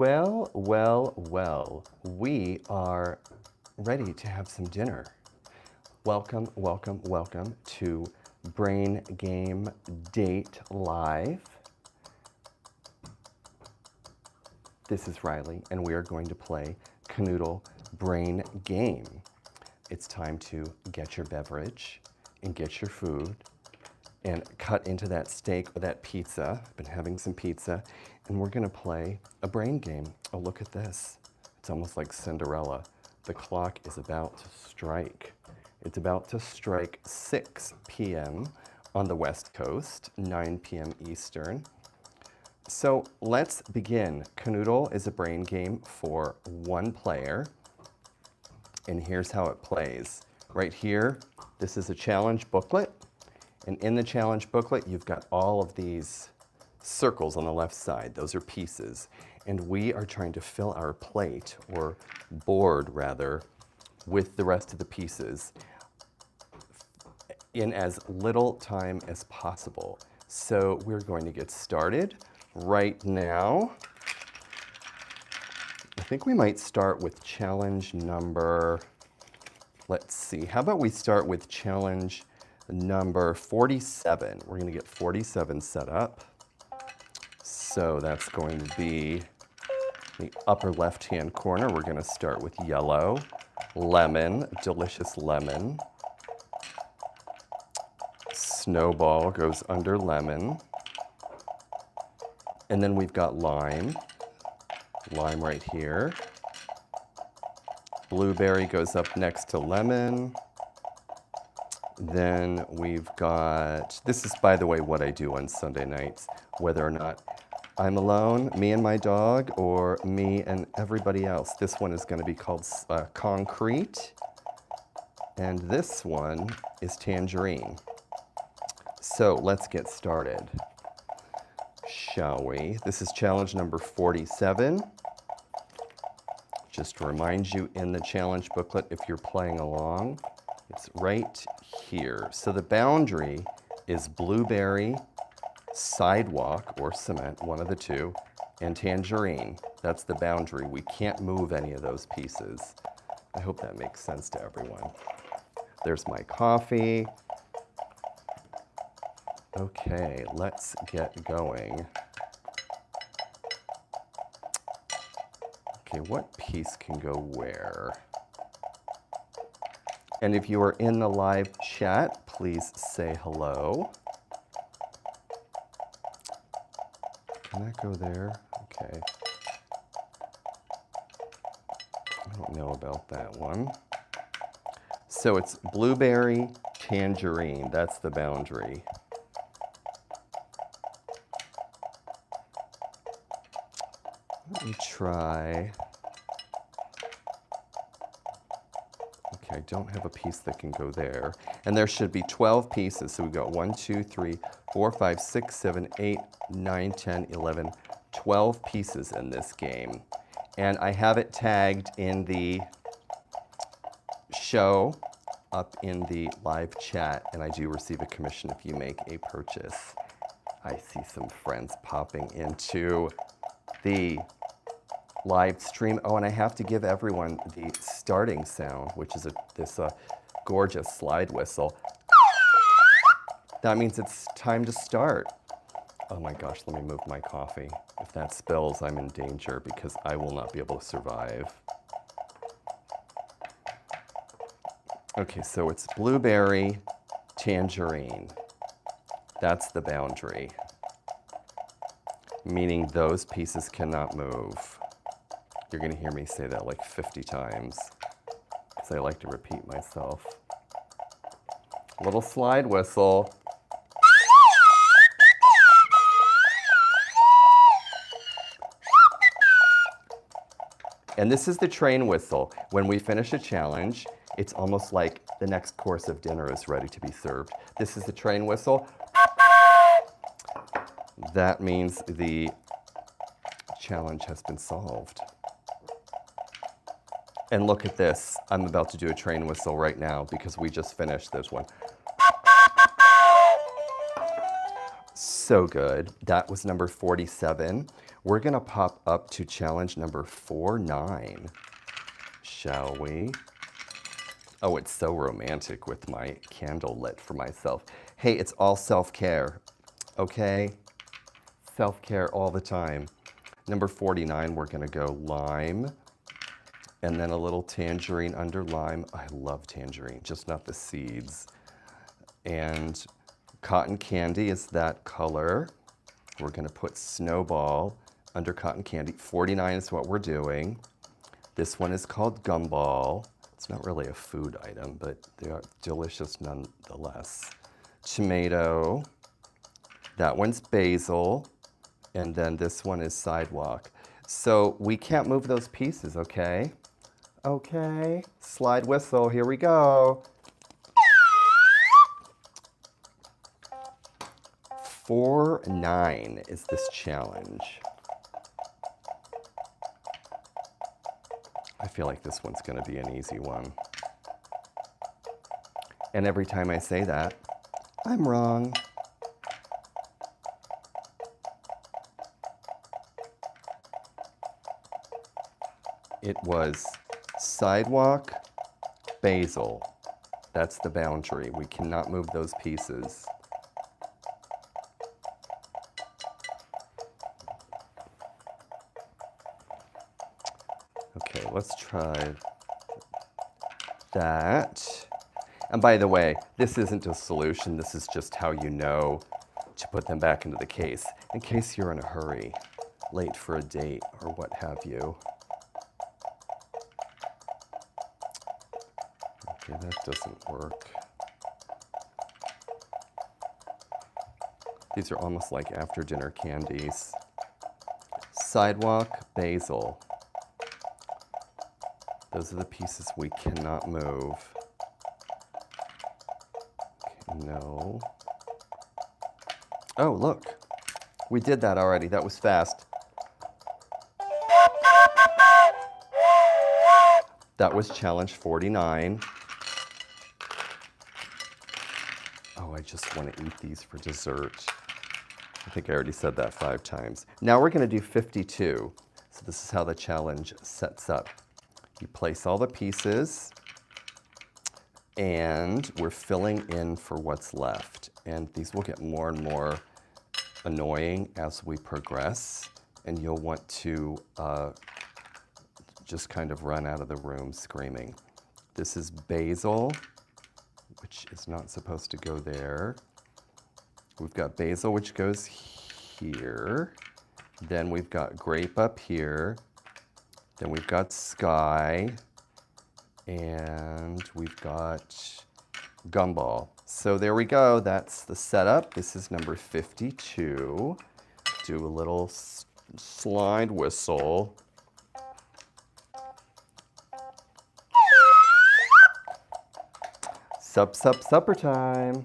Well, well, well, we are ready to have some dinner. Welcome, welcome, welcome to Brain Game Date Live. This is Riley, and we are going to play Kanoodle Brain Game. It's time to get your beverage and get your food and cut into that steak or that pizza. I've been having some pizza, and we're gonna play a brain game. Oh, look at this. It's almost like Cinderella. The clock is about to strike. It's about to strike 6 p.m. on the West Coast, 9 p.m. Eastern. So let's begin. Kanoodle is a brain game for one player, and here's how it plays. Right here, this is a challenge booklet. And in the challenge booklet, you've got all of these circles on the left side. Those are pieces. And we are trying to fill our plate, or board rather, with the rest of the pieces in as little time as possible. So we're going to get started right now. I think we might start with challenge number, let's see, how about we start with challenge number 47. We're going to get 47 set up. So that's going to be the upper left-hand corner. We're going to start with yellow, lemon, delicious lemon. Snowball goes under lemon. And then we've got lime. Lime right here. Blueberry goes up next to lemon. Then we've got, this is, by the way, what I do on Sunday nights, whether or not I'm alone, me and my dog, or me and everybody else. This one is going to be called concrete, and this one is tangerine. So let's get started, shall we? This is challenge number 47. Just to remind you, in the challenge booklet, if you're playing along, it's right here. So the boundary is blueberry, sidewalk, or cement, one of the two, and tangerine. That's the boundary. We can't move any of those pieces. I hope that makes sense to everyone. There's my coffee. Okay, let's get going. Okay, what piece can go where? And if you are in the live chat, please say hello. Can that go there? Okay. I don't know about that one. So it's blueberry, tangerine. That's the boundary. Let me try. I don't have a piece that can go there. And there should be 12 pieces. So we've got 1, 2, 3, 4, 5, 6, 7, 8, 9, 10, 11, 12 pieces in this game. And I have it tagged in the show up in the live chat. And I do receive a commission if you make a purchase. I see some friends popping into the live stream. Oh, and I have to give everyone the starting sound, which is this gorgeous slide whistle. That means it's time to start. Oh my gosh, let me move my coffee. If that spills, I'm in danger because I will not be able to survive. Okay, so it's blueberry, tangerine. That's the boundary, meaning those pieces cannot move. You're going to hear me say that like 50 times because I like to repeat myself. Little slide whistle. And this is the train whistle. When we finish a challenge, it's almost like the next course of dinner is ready to be served. This is the train whistle. That means the challenge has been solved. And look at this. I'm about to do a train whistle right now because we just finished this one. So good. That was number 47. We're gonna pop up to challenge number 49, shall we? Oh, it's so romantic with my candle lit for myself. Hey, it's all self-care, okay? Self-care all the time. Number 49, we're gonna go lime, and then a little tangerine under lime. I love tangerine, just not the seeds. And cotton candy is that color. We're gonna put snowball under cotton candy. 49 is what we're doing. This one is called gumball. It's not really a food item, but they are delicious nonetheless. Tomato. That one's basil. And then this one is sidewalk. So we can't move those pieces, okay? Okay, slide whistle, here we go. 4-9 is this challenge. I feel like this one's gonna be an easy one. And every time I say that, I'm wrong. It was sidewalk, basil. That's the boundary. We cannot move those pieces. Okay, let's try that. And by the way, this isn't a solution. This is just how you know to put them back into the case, in case you're in a hurry, late for a date or what have you. Okay, that doesn't work. These are almost like after dinner candies. Sidewalk, basil. Those are the pieces we cannot move. Okay, no. Oh, look. We did that already. That was fast. That was challenge 49. Oh, I just want to eat these for dessert. I think I already said that 5 times. Now we're going to do 52. So this is how the challenge sets up. You place all the pieces, and we're filling in for what's left. And these will get more and more annoying as we progress, and you'll want to just kind of run out of the room screaming. This is basil, which is not supposed to go there. We've got basil, which goes here. Then we've got grape up here. Then we've got sky, and we've got gumball. So there we go, that's the setup. This is number 52. Do a little slide whistle. Supper time.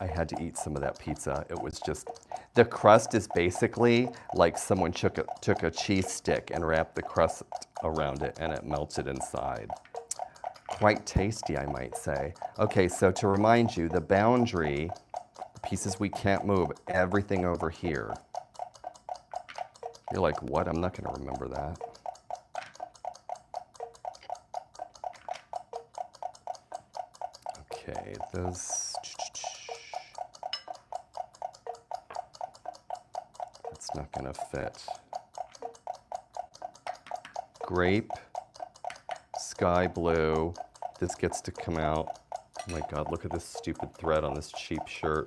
I had to eat some of that pizza. It was just, the crust is basically like someone took a cheese stick and wrapped the crust around it and it melted inside. Quite tasty, I might say. Okay, so to remind you, the boundary, the pieces we can't move, everything over here. You're like, what? I'm not gonna remember that. Okay, those, that's not gonna fit. Grape, sky blue, this gets to come out. Oh my God, look at this stupid thread on this cheap shirt.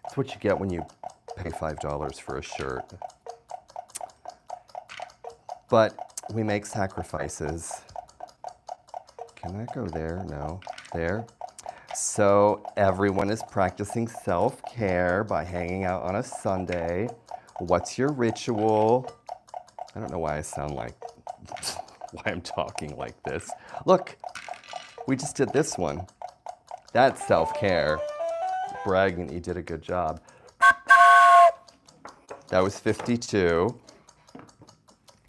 That's what you get when you pay $5 for a shirt. But we make sacrifices. Can that go there? No, there. So everyone is practicing self-care by hanging out on a Sunday. What's your ritual? I don't know why I sound like, why I'm talking like this. Look, we just did this one. That's self-care. Bragging that you did a good job. That was 52.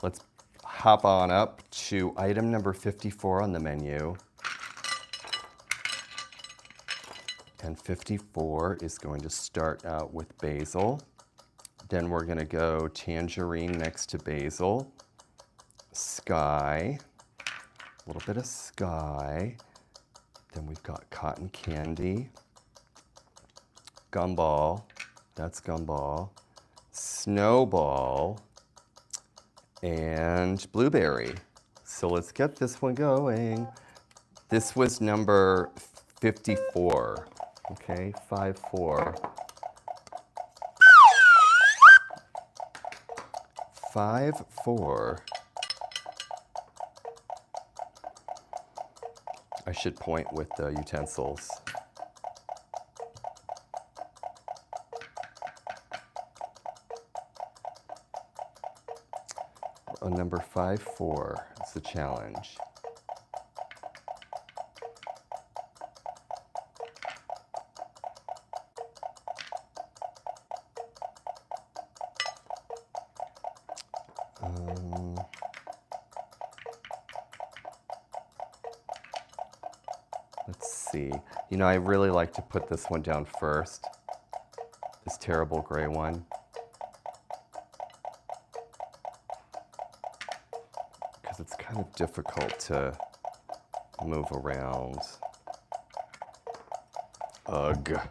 Let's hop on up to item number 54 on the menu. And 54 is going to start out with basil. Then we're going to go tangerine next to basil, sky, a little bit of sky. Then we've got cotton candy, gumball, that's gumball, snowball, and blueberry. So let's get this one going. This was number 54, okay, 5-4. 5-4. I should point with the utensils. Number 5-4 is the challenge. Let's see. You know, I really like to put this one down first. This terrible gray one. Because it's kind of difficult to move around. Ugh.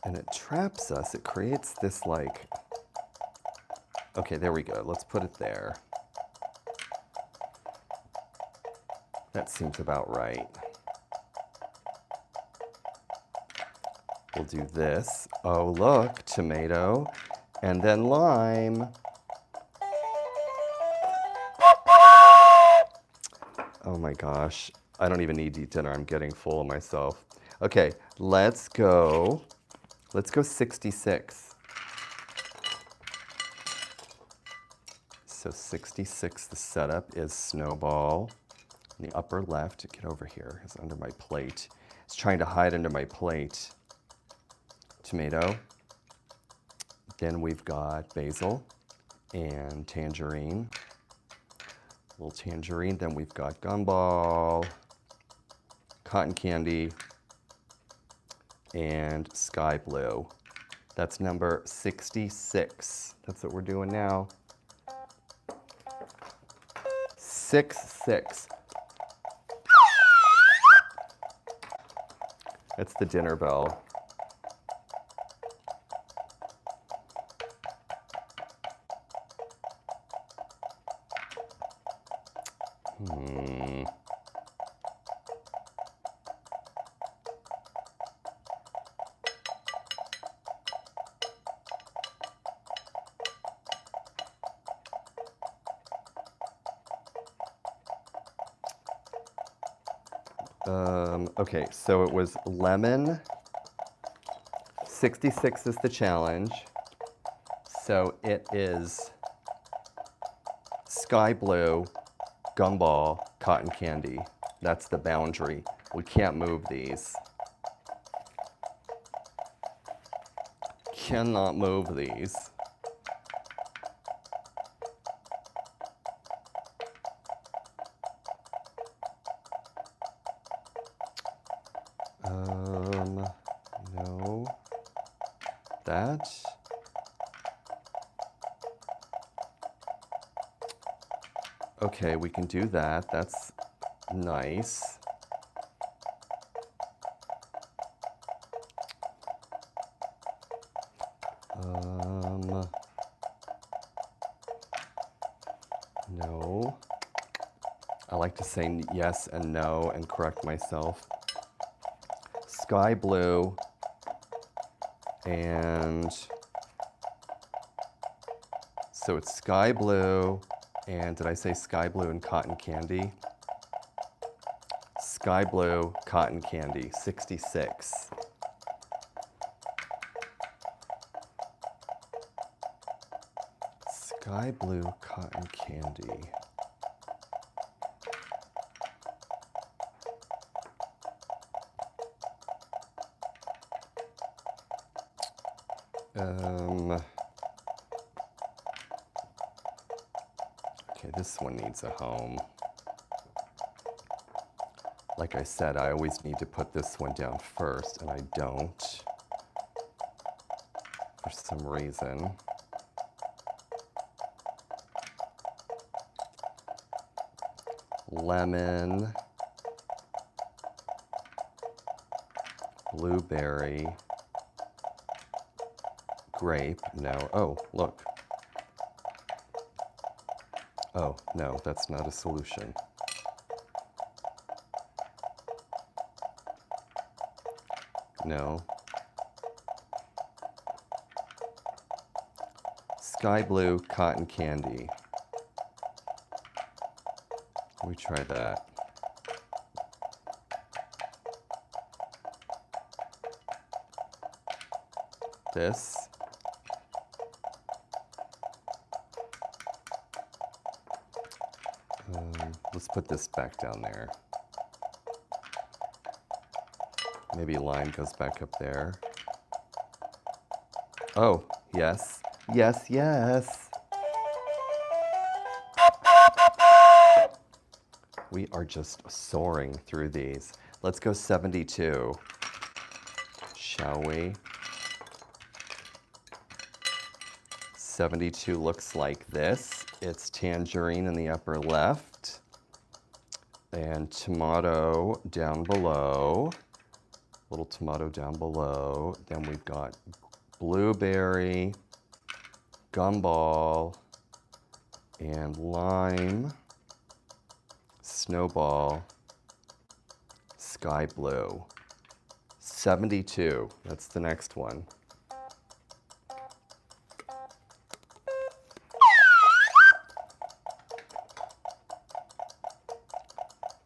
And it traps us. It creates this like... Okay, there we go. Let's put it there. That seems about right. We'll do this. Oh, look, tomato, and then lime. Oh my gosh. I don't even need to eat dinner. I'm getting full of myself. Okay, let's go 66. So 66, the setup is snowball. In the upper left, get over here, it's under my plate. It's trying to hide under my plate. Tomato. Then we've got basil and tangerine. A little tangerine. Then we've got gumball, cotton candy, and sky blue. That's number 66. That's what we're doing now. 6-6. That's the dinner bell. Okay, so it was lemon. 66 is the challenge. So it is sky blue, gumball, cotton candy. That's the boundary. We can't move these. Cannot move these. No. That. Okay, we can do that. That's nice. No. I like to say yes and no and correct myself. Sky blue and so it's sky blue and did I say sky blue and cotton candy? Sky blue, cotton candy, 66. Sky blue, cotton candy. Okay, this one needs a home. Like I said, I always need to put this one down first, and I don't for some reason. Lemon, blueberry, grape, no, oh, look. Oh, no, that's not a solution. No. Sky blue cotton candy. Let me try that. This. Let's put this back down there. Maybe lime goes back up there. Oh, yes. Yes, yes. We are just soaring through these. Let's go 72, shall we? 72 looks like this. It's tangerine in the upper left and tomato down below. Little tomato down below. Then we've got blueberry, gumball, and lime, snowball, sky blue. 72, that's the next one.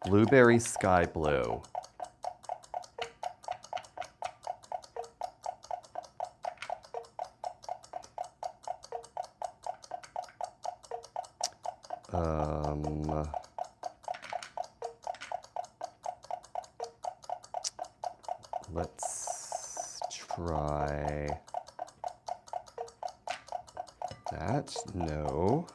Blueberry sky blue. Let's try that. No.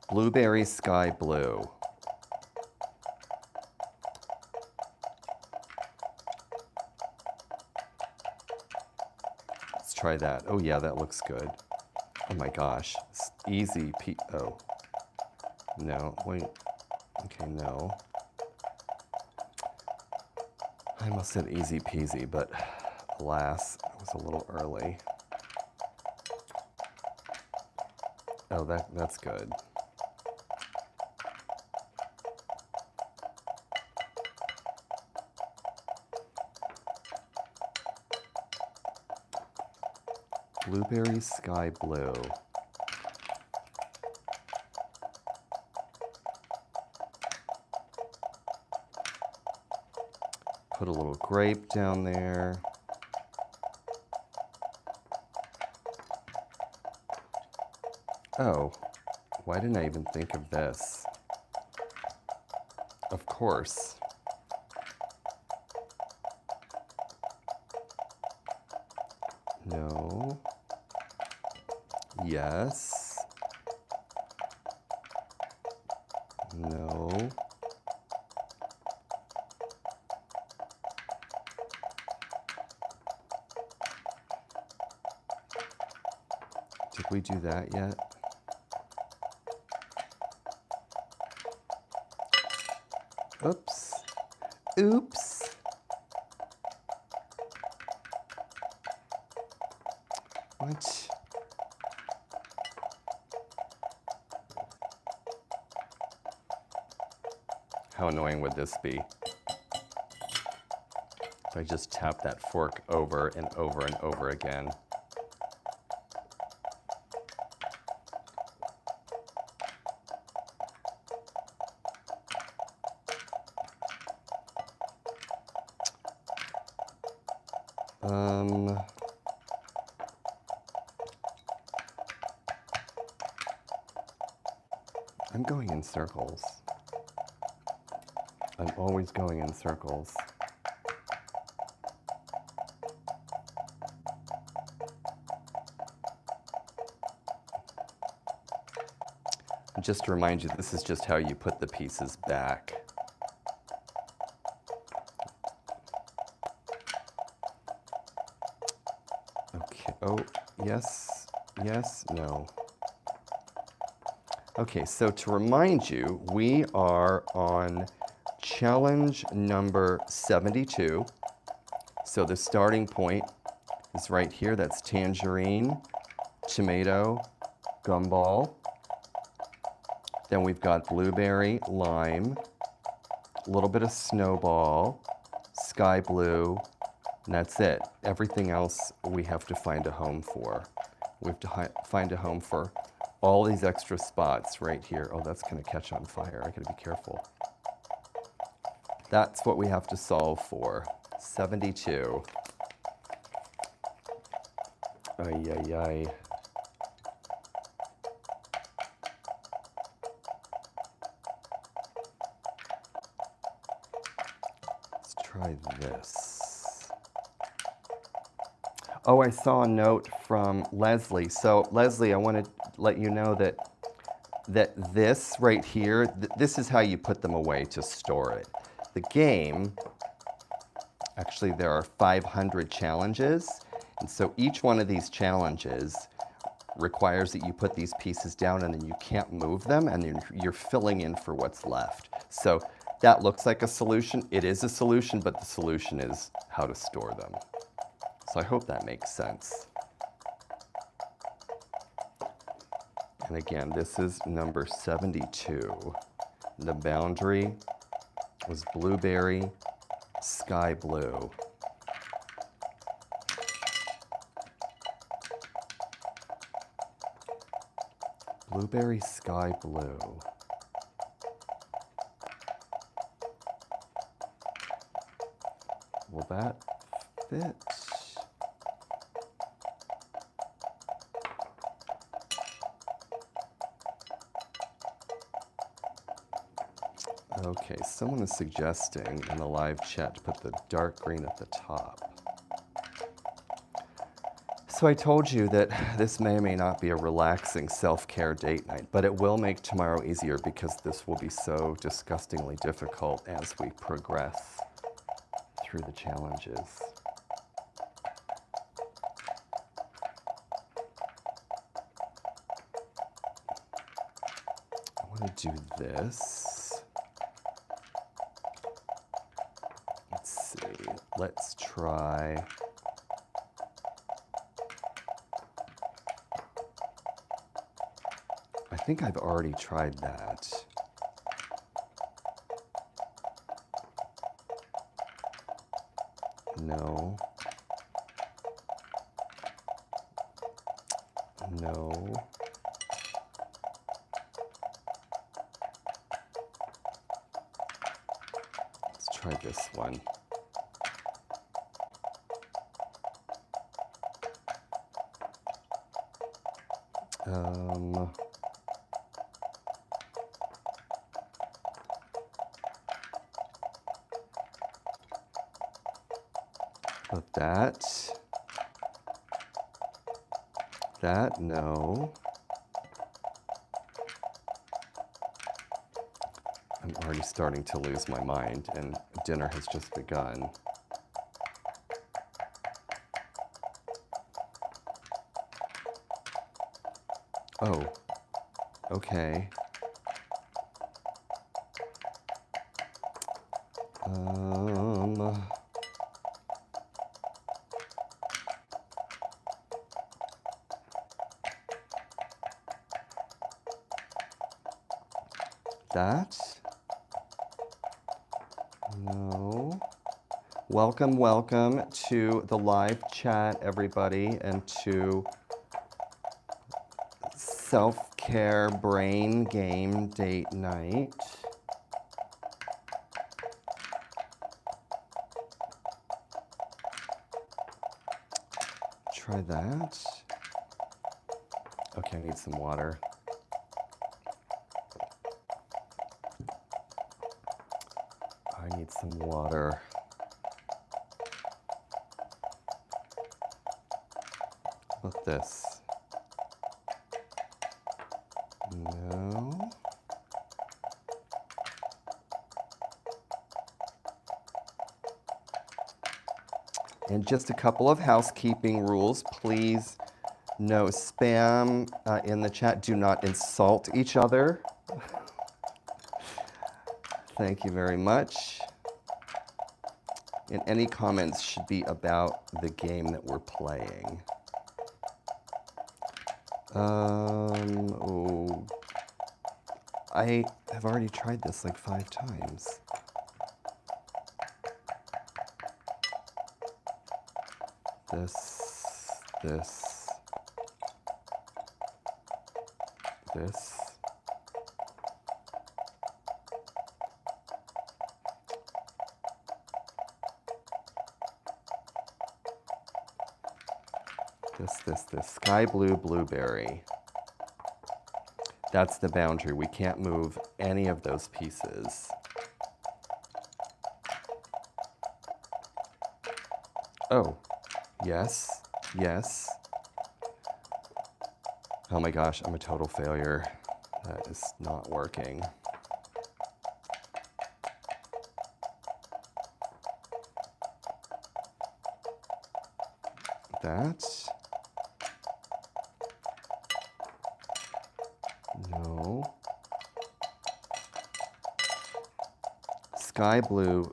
Blueberry sky blue. Let's try that. Oh yeah, that looks good. Oh my gosh. Easy oh. No, wait. Okay, no. I almost said easy peasy, but alas, it was a little early. Oh, that's good. Blueberry sky blue. Put a little grape down there. Oh, why didn't I even think of this? Of course. No. Yes. No. Did we do that yet? Oops. Oops. What? How annoying would this be? If I just tap that fork over and over and over again. I'm going in circles. I'm always going in circles. Just to remind you, this is just how you put the pieces back. Okay, oh, yes, yes, no. Okay, so to remind you, we are on challenge number 72. So the starting point is right here. That's tangerine, tomato, gumball. Then we've got blueberry, lime, a little bit of snowball, sky blue, and that's it. Everything else we have to find a home for. We have to find a home for all these extra spots right here. Oh, that's gonna catch on fire. I gotta be careful. That's what we have to solve for. 72. Ay, ay, ay. Let's try this. Oh, I saw a note from Leslie. So Leslie, I want to let you know that this right here, this is how you put them away to store it. The game, actually there are 500 challenges, and so each one of these challenges requires that you put these pieces down and then you can't move them, and you're filling in for what's left. So that looks like a solution. It is a solution, but the solution is how to store them. So I hope that makes sense. And again, this is number 72. The boundary was blueberry, sky blue. Blueberry, sky blue. Will that fit? Okay, someone is suggesting in the live chat to put the dark green at the top. So I told you that this may or may not be a relaxing self-care date night, but it will make tomorrow easier because this will be so disgustingly difficult as we progress through the challenges. I want to do this. Let's see. Let's try. I think I've already tried that. No. No. Let's try this one. But that, no. I'm already starting to lose my mind, and dinner has just begun. Oh, okay. That? No. Welcome, welcome to the live chat, everybody, and to self-care brain game date night. Try that. Okay, I need some water. I need some water. How about this? No. And just a couple of housekeeping rules. Please, no spam in the chat. Do not insult each other. Thank you very much. And any comments should be about the game that we're playing. Oh, I have already tried this like 5 times. This. This. Sky blue blueberry. That's the boundary. We can't move any of those pieces. Oh, yes. Oh my gosh, I'm a total failure. That is not working. That. No. Sky blue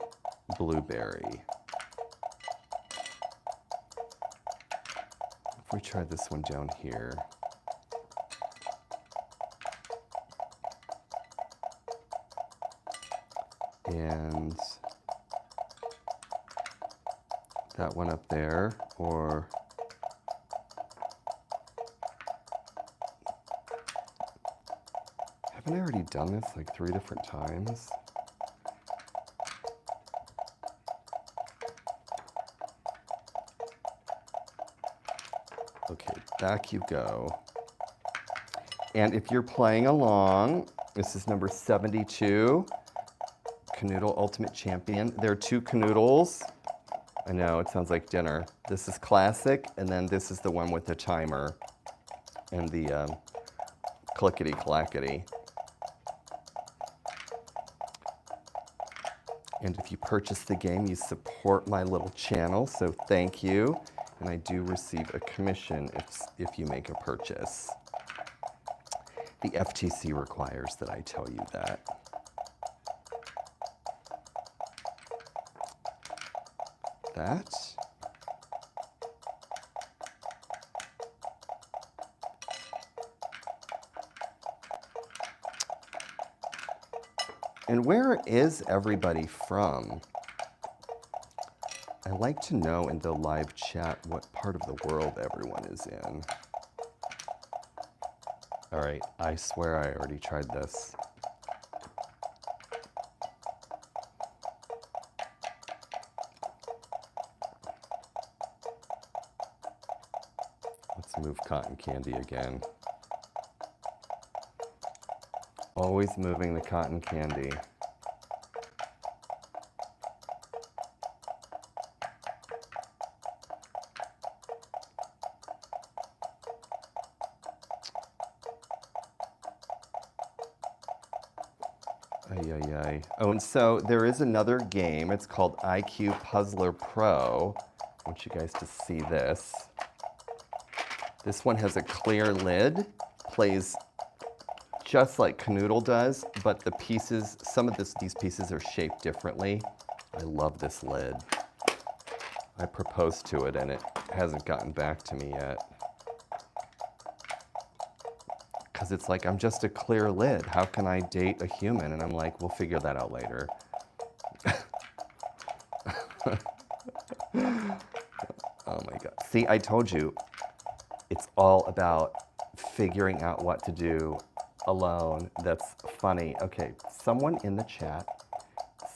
blueberry. If we try this one down here. And that one up there, or haven't I already done this like 3 different times? Okay, back you go. And if you're playing along, this is number 72, Kanoodle Ultimate Champion. There are 2 Kanoodles. I know, it sounds like dinner. This is classic, and then this is the one with the timer and the clickety-clackety. And if you purchase the game, you support my little channel, so thank you. And I do receive a commission if you make a purchase. The FTC requires that I tell you that. That. And where is everybody from? I like to know in the live chat what part of the world everyone is in. All right, I swear I already tried this. Let's move cotton candy again. Always moving the cotton candy. Oh, and so there is another game. It's called IQ Puzzler Pro. I want you guys to see this. This one has a clear lid, plays just like Kanoodle does, but the pieces, some of these pieces are shaped differently. I love this lid. I proposed to it and it hasn't gotten back to me yet. Because it's like, I'm just a clear lid. How can I date a human? And I'm like, we'll figure that out later. Oh my God. See, I told you, it's all about figuring out what to do alone. That's funny. Okay, someone in the chat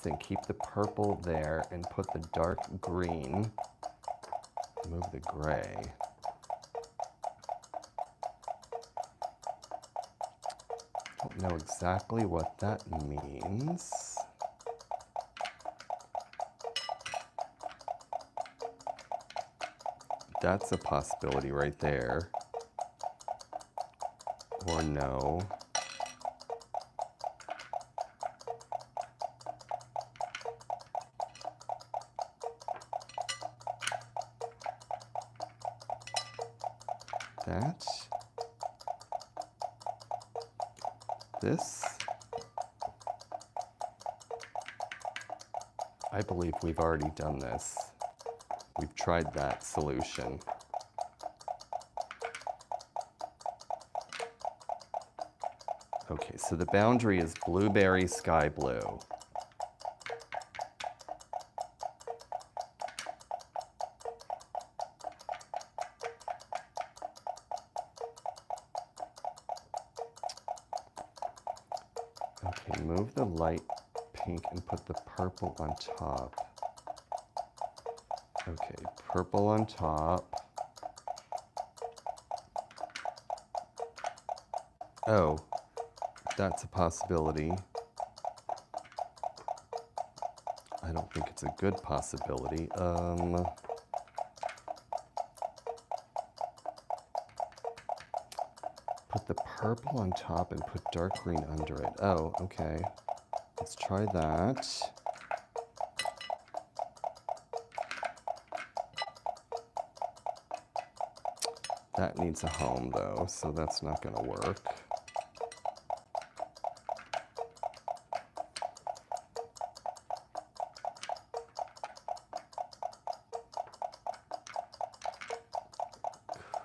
saying keep the purple there and put the dark green, move the gray. Don't know exactly what that means. That's a possibility right there. Or no. that. This. I believe we've already done this. We've tried that solution. Okay, so the boundary is blueberry sky blue. Okay, move the light pink and put the purple on top. Okay, purple on top. Oh, that's a possibility. I don't think it's a good possibility. Put the purple on top and put dark green under it. Oh, okay. Let's try that. That needs a home though, so that's not gonna work.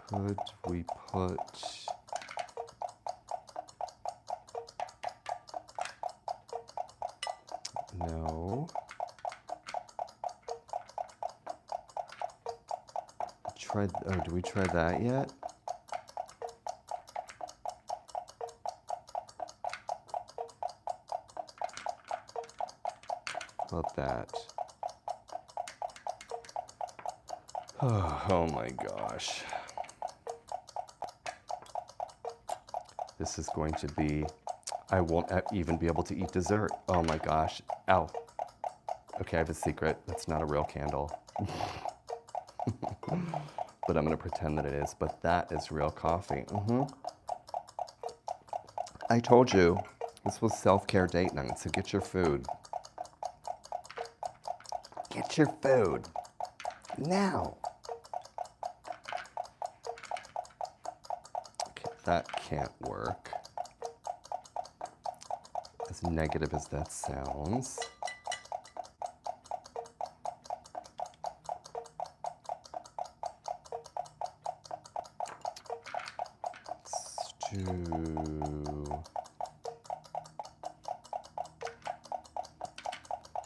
Could we put no. Do we try that yet? How about that? Oh my gosh. This is going to be, I won't even be able to eat dessert. Oh my gosh. Ow. Okay, I have a secret. That's not a real candle. But I'm going to pretend that it is. But that is real coffee. I told you, this was self-care date night, so get your food. Get your food. Now. Okay, that can't work. As negative as that sounds.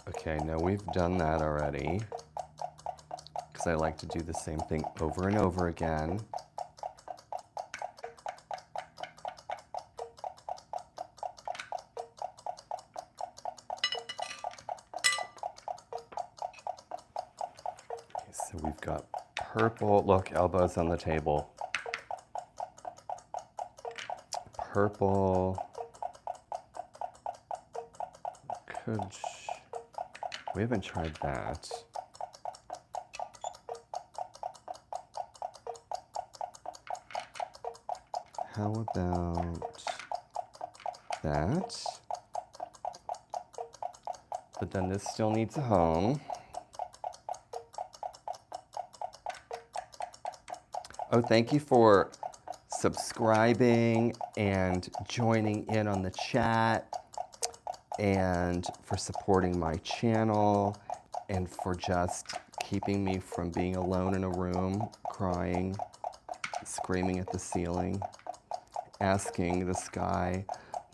Okay, now we've done that already, because I like to do the same thing over and over again. Okay, so we've got purple, look, elbows on the table. Purple, we haven't tried that. How about that? But then this still needs a home. Oh, thank you for subscribing and joining in on the chat, and for supporting my channel, and for just keeping me from being alone in a room, crying, screaming at the ceiling, asking the sky,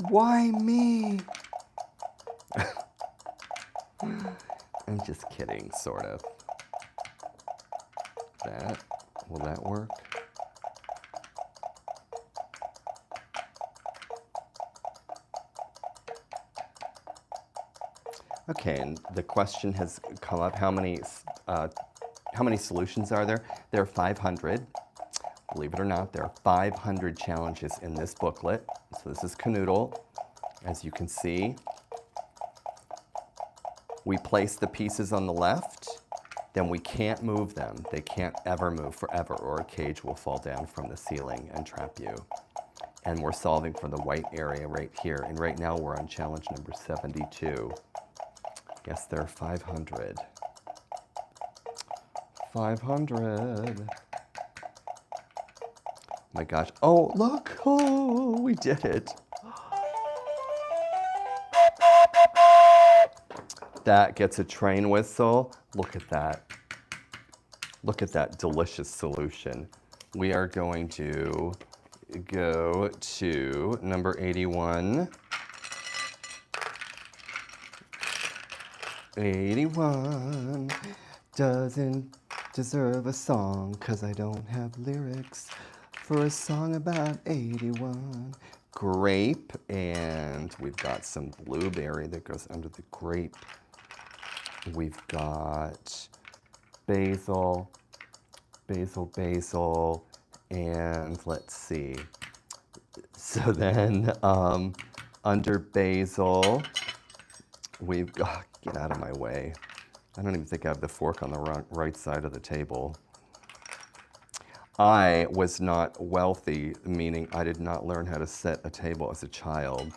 why me? I'm just kidding, sort of. Will that work? Okay, and the question has come up, how many solutions are there? There are 500. Believe it or not, there are 500 challenges in this booklet. So this is Kanoodle. As you can see, we place the pieces on the left, then we can't move them. They can't ever move forever, or a cage will fall down from the ceiling and trap you. And we're solving for the white area right here. And right now we're on challenge number 72. Yes, there are 500. 500. My gosh. Oh, look. Oh, we did it. That gets a train whistle. Look at that. Look at that delicious solution. We are going to go to number 81. 81 doesn't deserve a song, 'cause I don't have lyrics for a song about 81. Grape, and we've got some blueberry that goes under the grape. We've got basil, basil, and let's see. So then under basil, we've got, get out of my way. I don't even think I have the fork on the right side of the table. I was not wealthy, meaning I did not learn how to set a table as a child.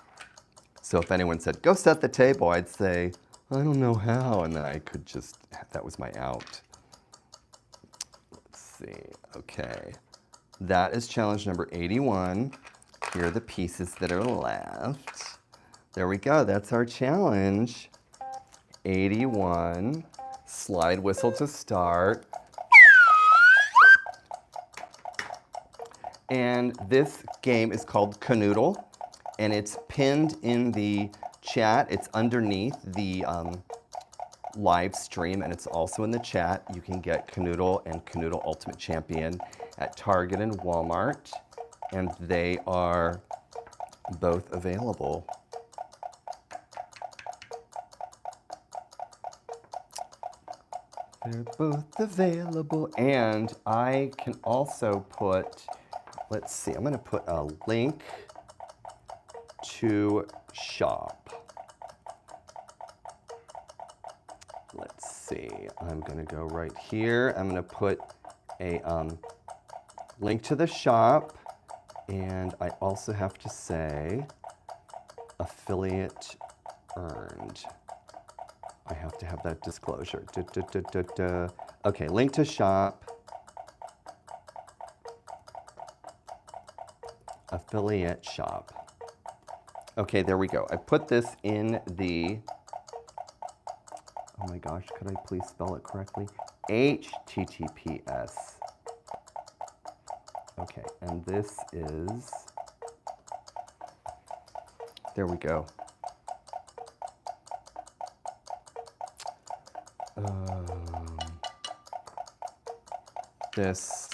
So if anyone said, go set the table, I'd say, I don't know how, and then I could just, that was my out. Let's see, okay. That is challenge number 81. Here are the pieces that are left. There we go, that's our challenge. 81, slide whistle to start. And this game is called Kanoodle, and it's pinned in the chat. It's underneath the live stream, and it's also in the chat. You can get Kanoodle and Kanoodle Ultimate Champion at Target and Walmart, and they are both available. They're both available, and I can also put, let's see, I'm going to put a link to shop. Let's see, I'm going to go right here. I'm going to put a link to the shop, and I also have to say affiliate earned. I have to have that disclosure. Okay, link to shop. Affiliate shop. Okay, there we go. I put this in the, oh my gosh, could I please spell it correctly? HTTPS. Okay, and this is, there we go. This,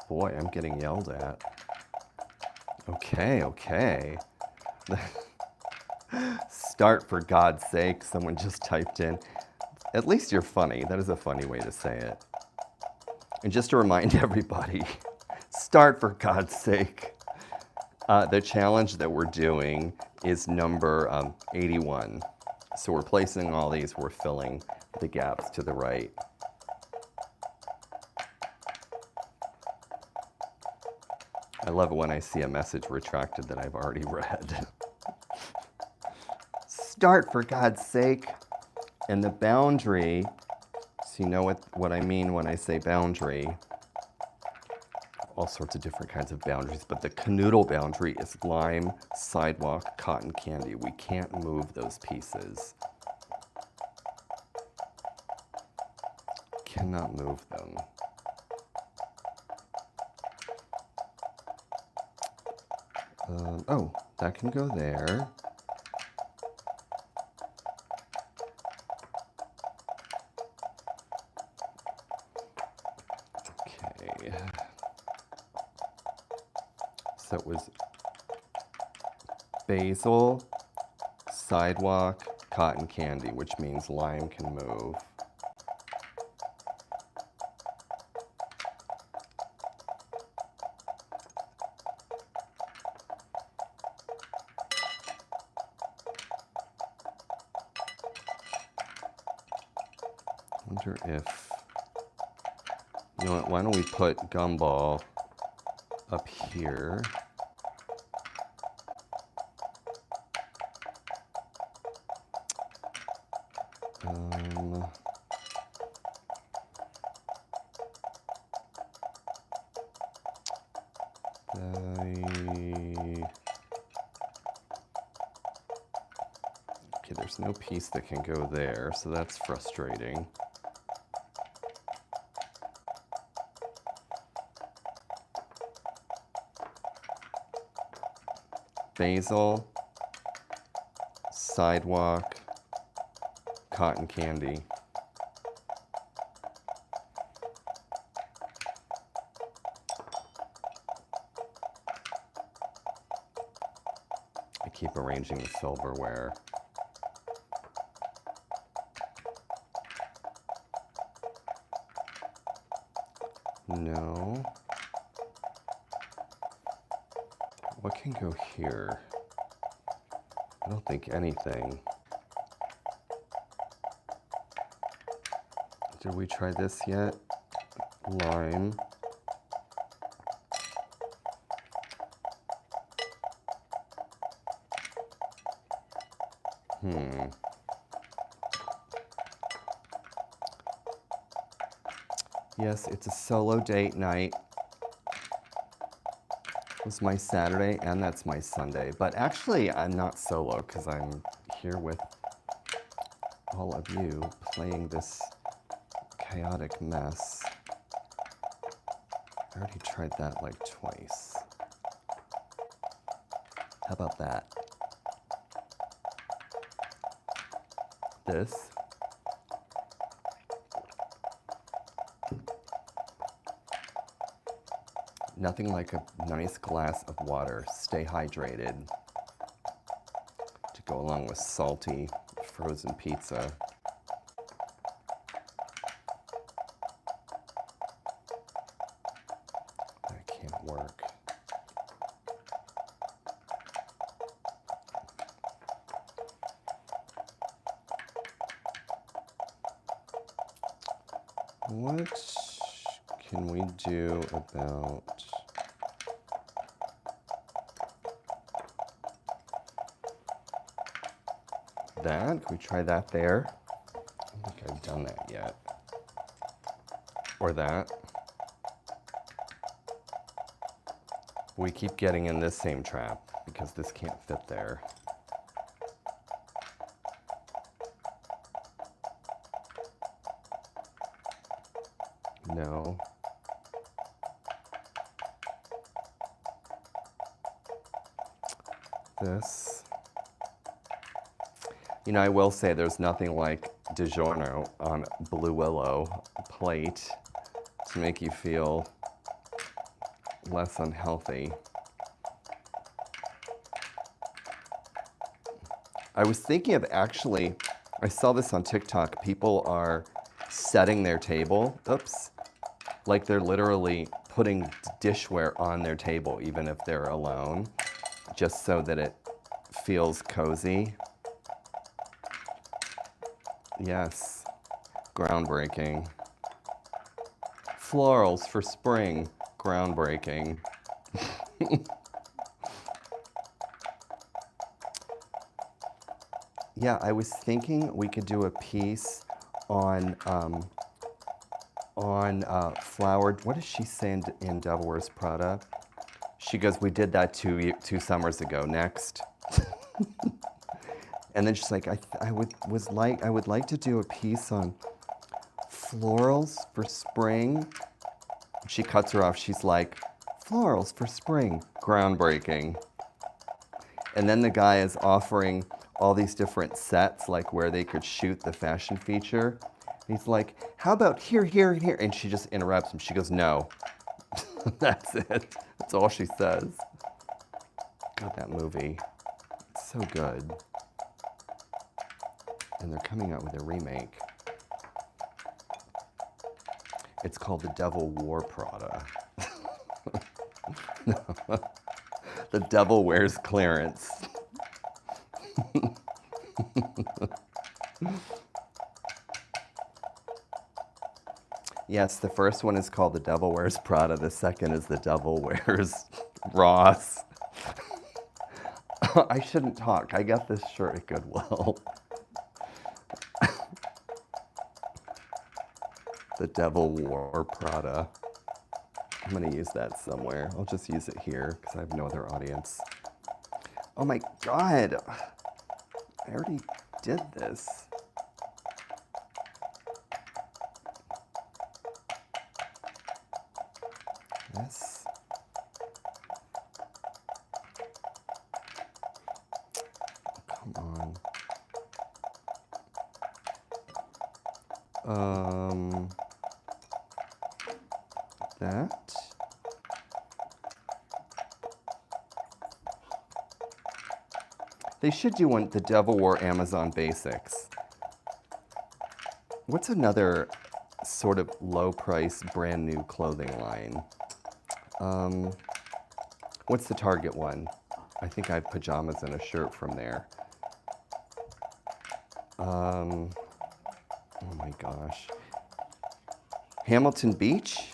boy, I'm getting yelled at. Okay. Start for God's sake, someone just typed in. At least you're funny. That is a funny way to say it. And just to remind everybody, start for God's sake. The challenge that we're doing is number 81. So we're placing all these, we're filling the gaps to the right. I love it when I see a message retracted that I've already read. Start for God's sake. And the boundary, so you know what I mean when I say boundary. All sorts of different kinds of boundaries, but the Kanoodle boundary is lime, sidewalk, cotton candy. We can't move those pieces. Cannot move them. Oh, that can go there. Okay. So it was basil, sidewalk, cotton candy, which means lime can move. I wonder if, you know what, why don't we put gumball up here. Okay, there's no piece that can go there, so that's frustrating. Basil, sidewalk, cotton candy. I keep arranging the silverware. No. What can go here? I don't think anything. Did we try this yet? Lime. Yes, it's a solo date night. It's my Saturday and that's my Sunday. But actually, I'm not solo because I'm here with all of you playing this chaotic mess. I already tried that like twice. How about that? This. Nothing like a nice glass of water. Stay hydrated. To go along with salty frozen pizza. That can't work. What can we do about that? Can we try that there? I don't think I've done that yet. Or that. We keep getting in this same trap because this can't fit there. No. This. You know, I will say there's nothing like DiGiorno on Blue Willow plate to make you feel less unhealthy. I was thinking of actually, I saw this on TikTok, people are setting their table, oops, like they're literally putting dishware on their table even if they're alone, just so that it feels cozy. Yes, groundbreaking. Florals for spring, groundbreaking. Yeah, I was thinking we could do a piece on flowered. What does she say in Devil Wears Prada? She goes, "We did that two summers ago. Next." And then she's like, I would like to do a piece on florals for spring. She cuts her off. She's like, "Florals for spring, groundbreaking." And then the guy is offering all these different sets, like where they could shoot the fashion feature. And he's like, "How about here, here, and here?" And she just interrupts him. She goes, "No." That's it. That's all she says. God, that movie. It's so good. And they're coming out with a remake. It's called The Devil Wore Prada. No. The Devil Wears Clearance. Yes, the first one is called The Devil Wears Prada. The second is The Devil Wears Ross. I shouldn't talk. I got this shirt at Goodwill. The Devil Wore Prada. I'm gonna use that somewhere. I'll just use it here because I have no other audience. Oh my God. I already did this. This. Come on. That. They should do one, the Devil Wore Amazon Basics. What's another sort of low price, brand new clothing line? What's the Target one? I think I have pajamas and a shirt from there. Oh my gosh. Hamilton Beach?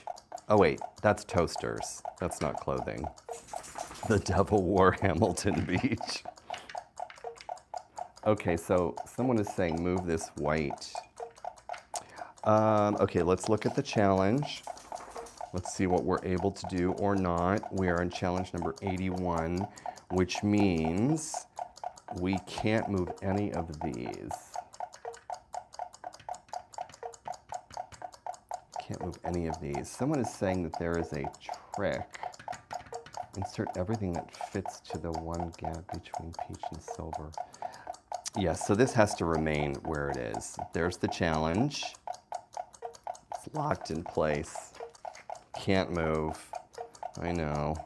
Oh wait, that's toasters. That's not clothing. The Devil Wore Hamilton Beach. Okay, so someone is saying move this white. Okay, let's look at the challenge. Let's see what we're able to do or not. We are in challenge number 81, which means we can't move any of these. Can't move any of these. Someone is saying that there is a trick. Insert everything that fits to the one gap between peach and silver. Yes, so this has to remain where it is. There's the challenge. It's locked in place. Can't move. I know.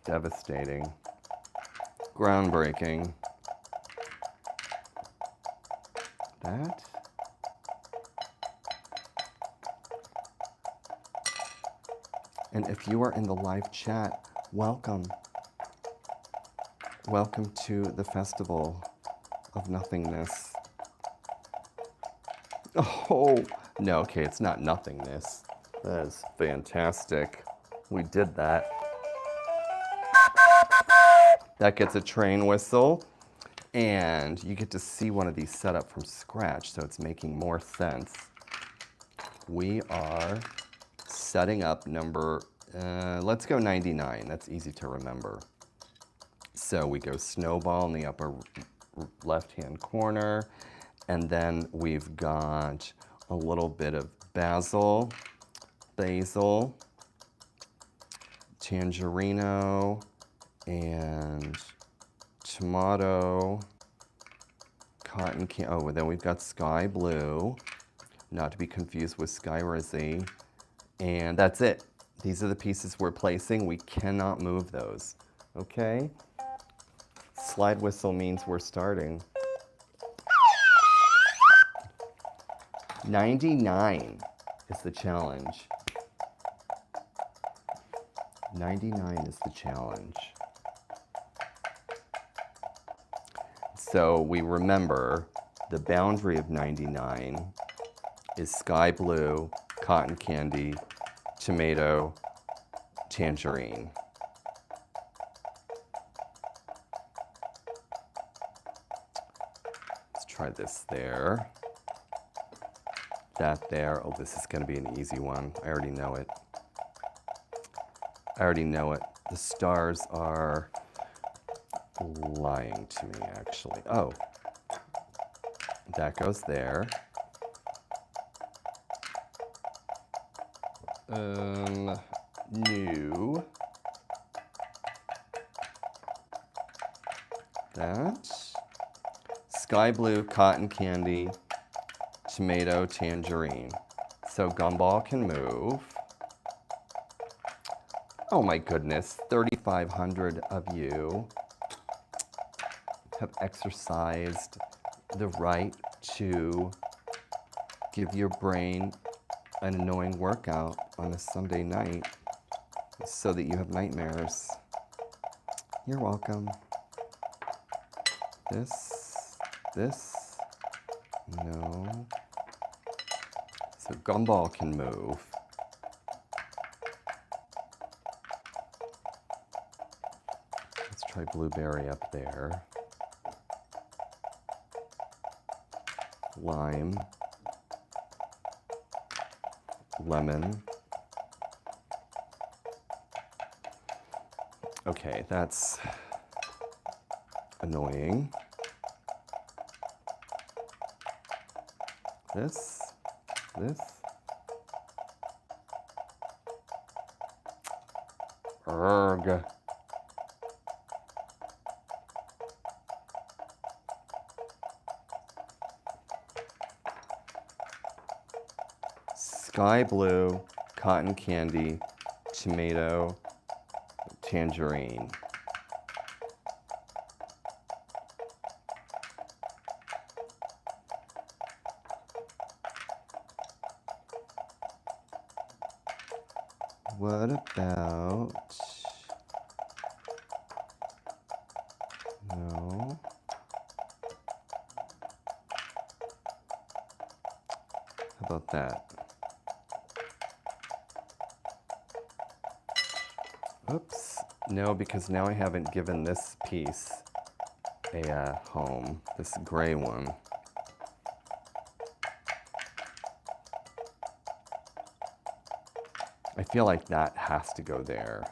Devastating. Groundbreaking. That. And if you are in the live chat, welcome. Welcome to the festival of nothingness. Oh, no, okay, it's not nothingness. That is fantastic. We did that. That gets a train whistle, and you get to see one of these set up from scratch, so it's making more sense. We are setting up number, let's go 99. That's easy to remember. So we go snowball in the upper left-hand corner, and then we've got a little bit of basil, tangerino, and tomato, cotton candy. Oh, then we've got sky blue, not to be confused with sky rosy, and that's it. These are the pieces we're placing. We cannot move those, okay? Slide whistle means we're starting. 99 is the challenge. 99 is the challenge. So we remember the boundary of 99 is sky blue, cotton candy, tomato, tangerine. Let's try this there. That there. Oh, this is going to be an easy one. I already know it. I already know it. The stars are lying to me, actually. Oh, that goes there. New. That. Sky blue, cotton candy, tomato, tangerine. So gumball can move. Oh my goodness, 3,500 of you have exercised the right to give your brain an annoying workout on a Sunday night so that you have nightmares. You're welcome. This, no. So gumball can move. Let's try blueberry up there. Lime. Lemon. Okay, that's annoying. this, this. Erg. Sky blue, cotton candy, tomato, tangerine. What about, no. How about that? Oops, no, because now I haven't given this piece a home, this gray one. I feel like that has to go there.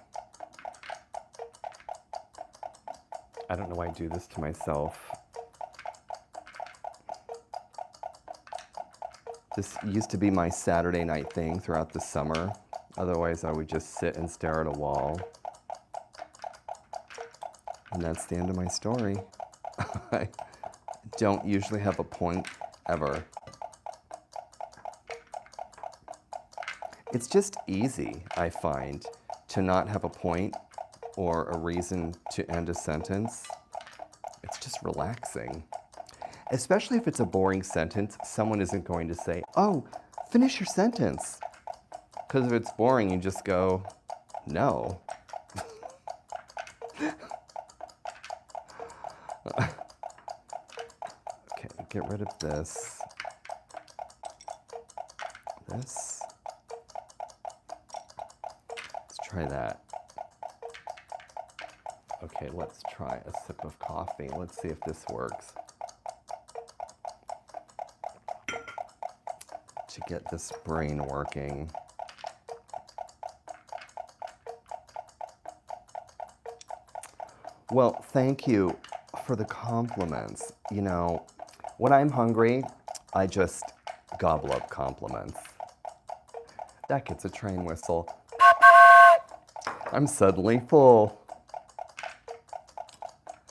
I don't know why I do this to myself. This used to be my Saturday night thing throughout the summer. Otherwise, I would just sit and stare at a wall. And that's the end of my story. I don't usually have a point ever. It's just easy, I find, to not have a point or a reason to end a sentence. It's just relaxing. Especially if it's a boring sentence, someone isn't going to say, "Oh, finish your sentence." Because if it's boring, you just go, "No." Okay, get rid of this. This. Try that. Okay, let's try a sip of coffee. Let's see if this works. To get this brain working. Well, thank you for the compliments. You know, when I'm hungry, I just gobble up compliments. That gets a train whistle. I'm suddenly full.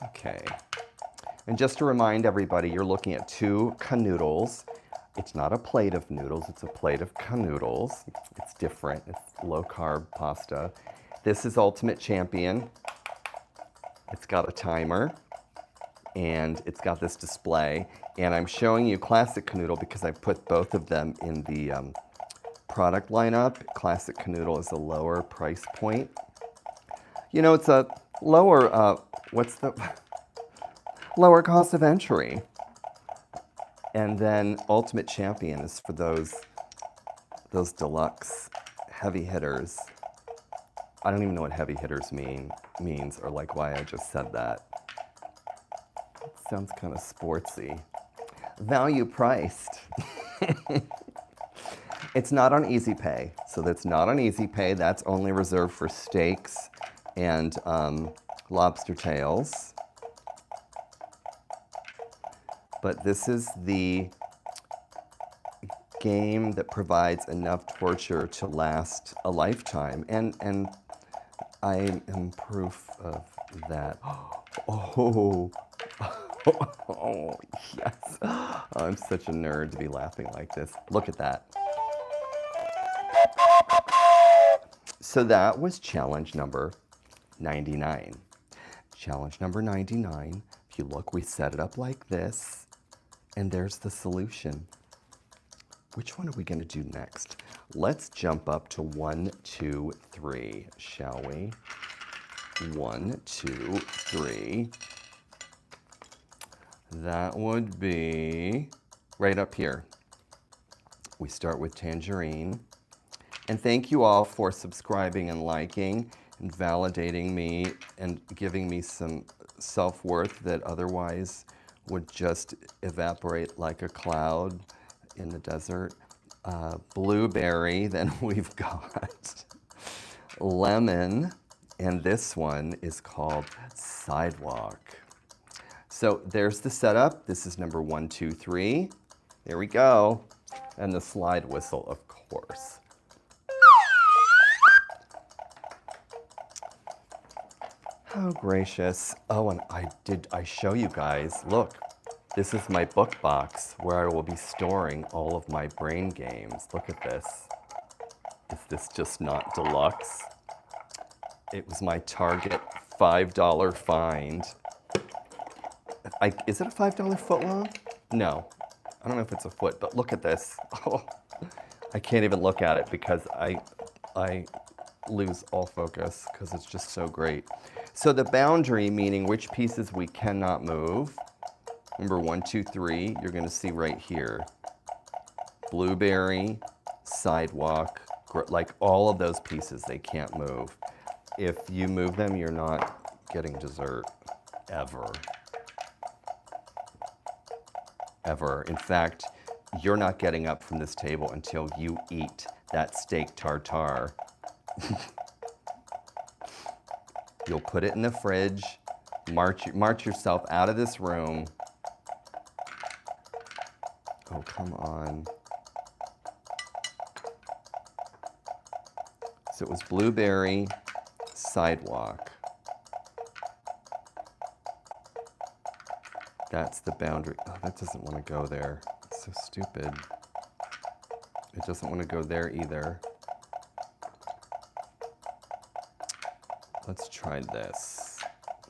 Okay. And just to remind everybody, you're looking at 2 Kanoodles. It's not a plate of noodles, it's a plate of Kanoodles. It's different, it's low-carb pasta. This is Ultimate Champion. It's got a timer, and it's got this display. And I'm showing you Classic Kanoodle because I put both of them in the product lineup. Classic Kanoodle is a lower price point. You know, it's a lower, lower cost of entry. And then Ultimate Champion is for those deluxe heavy hitters. I don't even know what heavy hitters means or like why I just said that. It sounds kind of sportsy. Value priced. It's not on Easy Pay. So that's not on Easy Pay. That's only reserved for steaks and lobster tails. But this is the game that provides enough torture to last a lifetime. And I am proof of that. Oh, oh, yes. Oh, I'm such a nerd to be laughing like this. Look at that. So that was challenge number 99. Challenge number 99, if you look, we set it up like this, and there's the solution. Which one are we going to do next? Let's jump up to 1, 2, 3, shall we? 1, 2, 3. That would be right up here. We start with tangerine. And thank you all for subscribing and liking and validating me and giving me some self-worth that otherwise would just evaporate like a cloud in the desert. Blueberry, then we've got lemon, and this one is called sidewalk. So there's the setup. This is number 1, 2, 3. There we go. And the slide whistle, of course. How gracious. Oh, and I show you guys, look, this is my book box where I will be storing all of my brain games. Look at this. Is this just not deluxe? It was my Target $5 find. Is it a $5 foot long? No, I don't know if it's a foot, but look at this. Oh, I can't even look at it because I lose all focus because it's just so great. So the boundary, meaning which pieces we cannot move. Number 1, 2, 3, you're gonna see right here. Blueberry, sidewalk, like all of those pieces, they can't move. If you move them, you're not getting dessert, ever. Ever. In fact, you're not getting up from this table until you eat that steak tartare. You'll put it in the fridge, march yourself out of this room. Oh, come on. So it was blueberry, sidewalk. That's the boundary. Oh, that doesn't want to go there. It's so stupid. It doesn't want to go there either. Let's try this.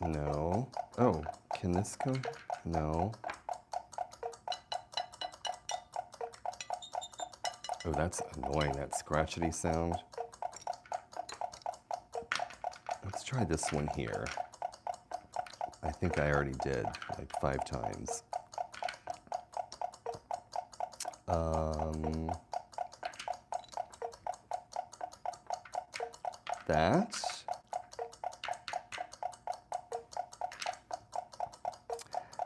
No. Oh, can this go? No. Oh, that's annoying, that scratchety sound. Let's try this one here. I think I already did, like 5 times. That.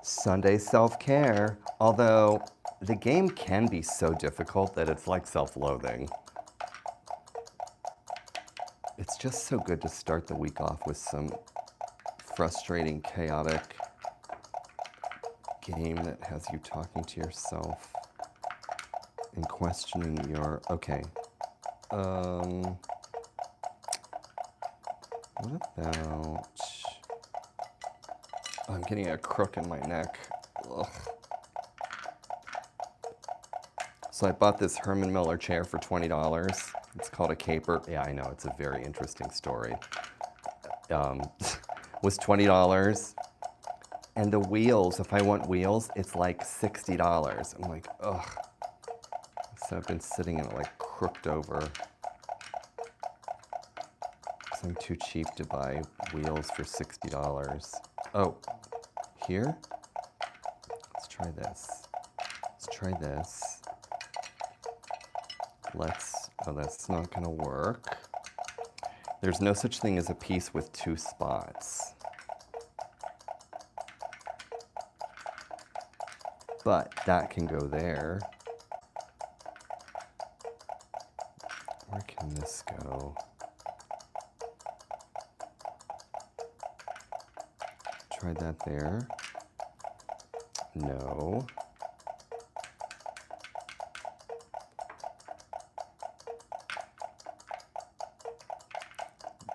Sunday self-care, although the game can be so difficult that it's like self-loathing. It's just so good to start the week off with some frustrating, chaotic game that has you talking to yourself and questioning your, okay. What about, oh, I'm getting a crook in my neck. Ugh. So I bought this Herman Miller chair for $20. It's called a caper. Yeah, I know, it's a very interesting story. Was $20. And the wheels, if I want wheels, it's like $60. I'm like, ugh. So I've been sitting in it like crooked over. Because I'm too cheap to buy wheels for $60. Oh, here? Let's try this. Let's try this. Oh, that's not gonna work. There's no such thing as a piece with 2 spots. But that can go there. Where can this go? Try that there. No.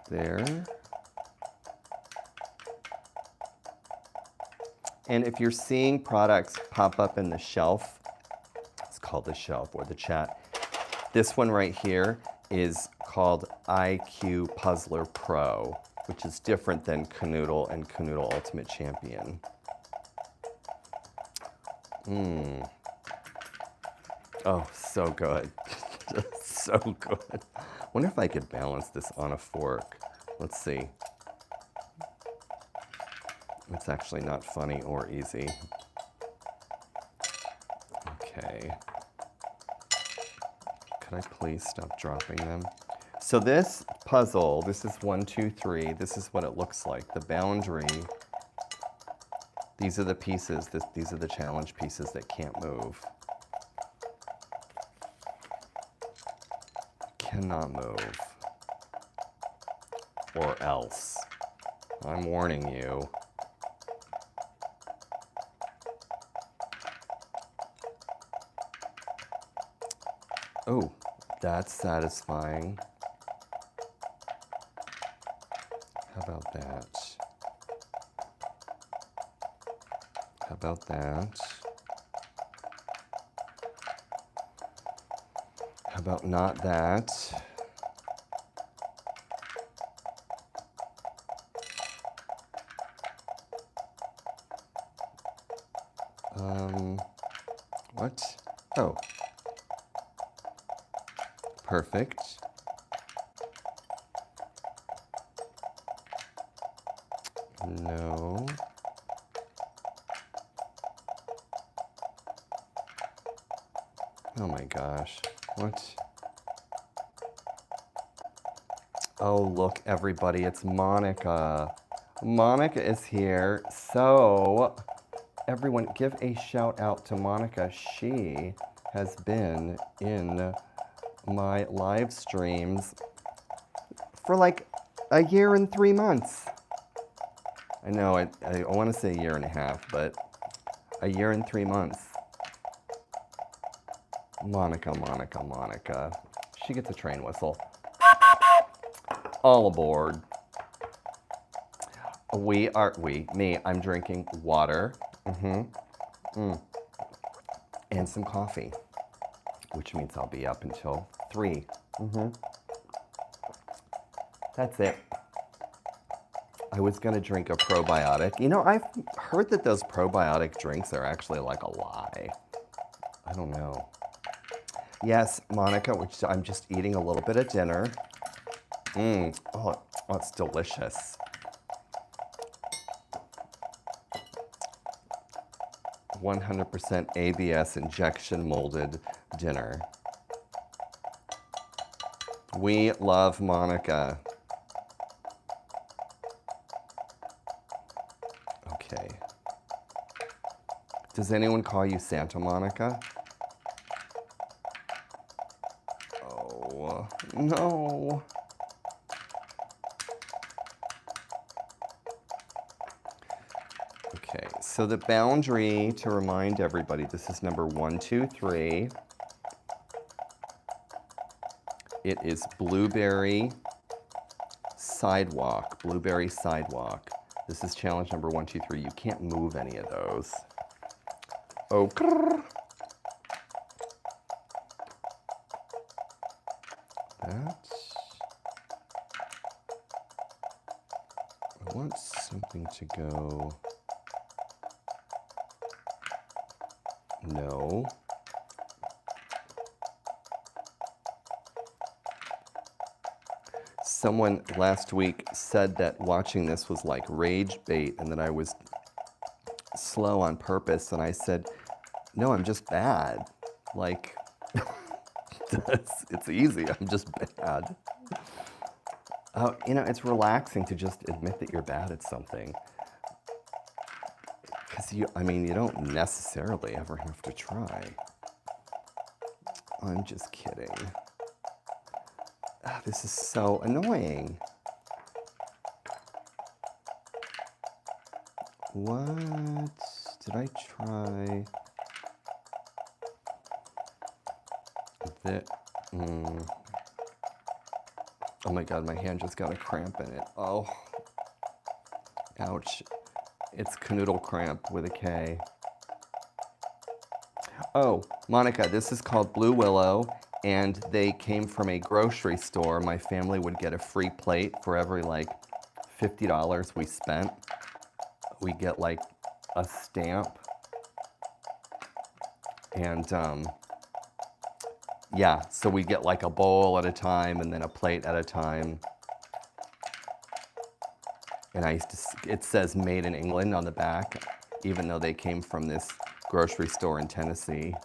There. And if you're seeing products pop up in the shelf, it's called the shelf or the chat. This one right here is called IQ Puzzler Pro, which is different than Kanoodle and Kanoodle Ultimate Champion. Oh, so good. So good. Wonder if I could balance this on a fork. Let's see. It's actually not funny or easy. Okay. Could I please stop dropping them? So this puzzle, this is 1, 2, 3. This is what it looks like. The boundary. These are the pieces. These are the challenge pieces that can't move. Cannot move. Or else. I'm warning you. Oh, that's satisfying. How about that? How about that? How about not that? What? Oh, perfect. No. Oh my gosh. What? Oh, look, everybody, it's Monica. Monica is here. So, everyone, give a shout out to Monica. She has been in my live streams for like a year and 3 months. I know, I want to say a year and a half, but a year and 3 months. Monica, Monica, Monica. She gets a train whistle. All aboard. I'm drinking water and some coffee, which means I'll be up until 3. That's it. I was gonna drink a probiotic. You know, I've heard that those probiotic drinks are actually like a lie. I don't know. Yes, Monica, which I'm just eating a little bit of dinner. Oh, it's delicious. 100% ABS injection molded dinner. We love Monica. Okay. Does anyone call you Santa Monica? Oh, no. Okay, so the boundary, to remind everybody, this is number 123. It is blueberry sidewalk. Blueberry sidewalk. This is challenge number 123. You can't move any of those. Oh, that. I want something to go. No. Someone last week said that watching this was like rage bait and that I was slow on purpose. And I said, no, I'm just bad. Like, it's easy. I'm just bad. You know, it's relaxing to just admit that you're bad at something. Because you don't necessarily ever have to try. I'm just kidding. This is so annoying. What did I try? That. Oh my God, my hand just got a cramp in it. Oh, ouch. It's Kanoodle cramp with a K. Oh, Monica, this is called Blue Willow, and they came from a grocery store. My family would get a free plate for every like $50 we spent. We get like a stamp. And yeah, so we get like a bowl at a time and then a plate at a time. And it says made in England on the back, even though they came from this grocery store in Tennessee.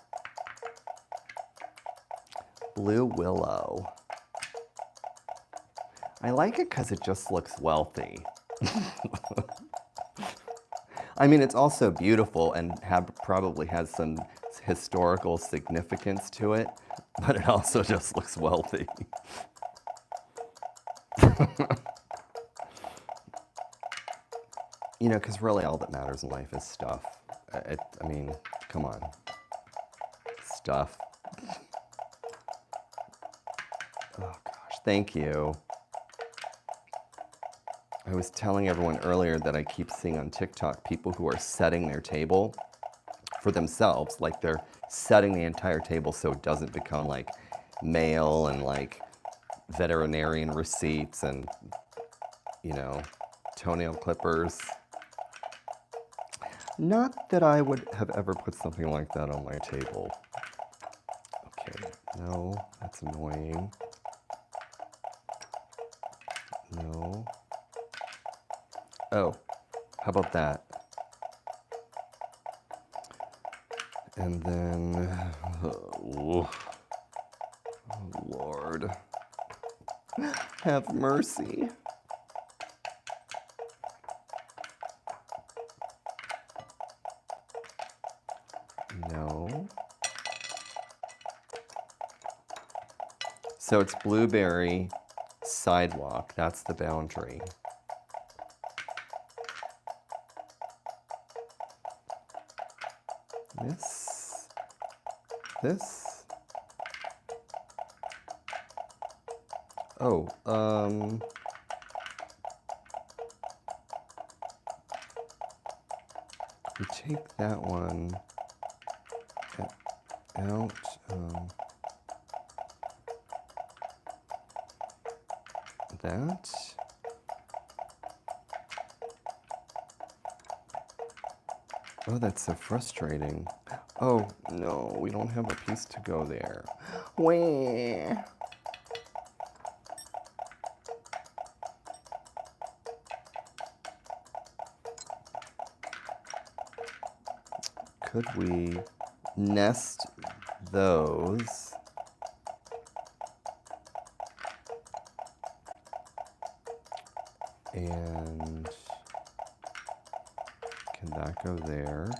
Blue Willow. I like it because it just looks wealthy. I mean, it's also beautiful and probably has some historical significance to it, but it also just looks wealthy. You know, because really all that matters in life is stuff. I mean, come on. Stuff. Thank you. I was telling everyone earlier that I keep seeing on TikTok people who are setting their table for themselves, like they're setting the entire table so it doesn't become like mail and like veterinarian receipts and, you know, toenail clippers. Not that I would have ever put something like that on my table. Okay, no, that's annoying. No. Oh, how about that? And then, oh Lord, have mercy. No. So it's blueberry sidewalk. That's the boundary. This. Oh, we take that one out. That. Oh, that's so frustrating. Oh, no, we don't have a piece to go there. Wah. Could we nest those? And can that go there?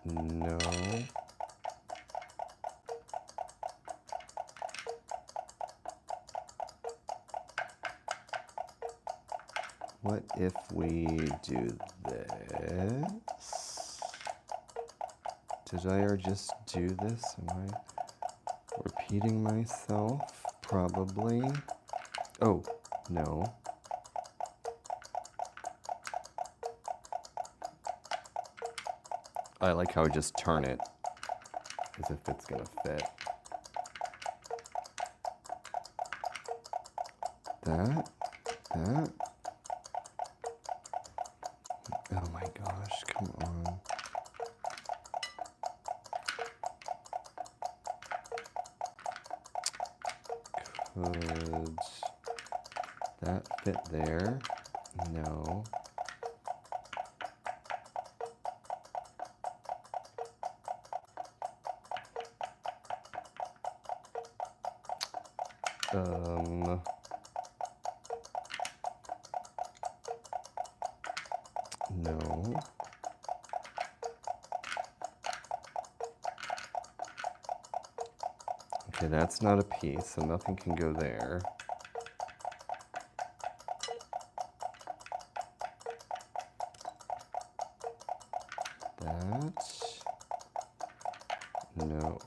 No. What if we do this? Did I or just do this? Am I repeating myself? Probably. Oh, no. I like how I just turn it as if it's gonna fit. That. Oh my gosh, come on. Could that fit there? No. No. Okay, that's not a piece, so nothing can go there. That. No.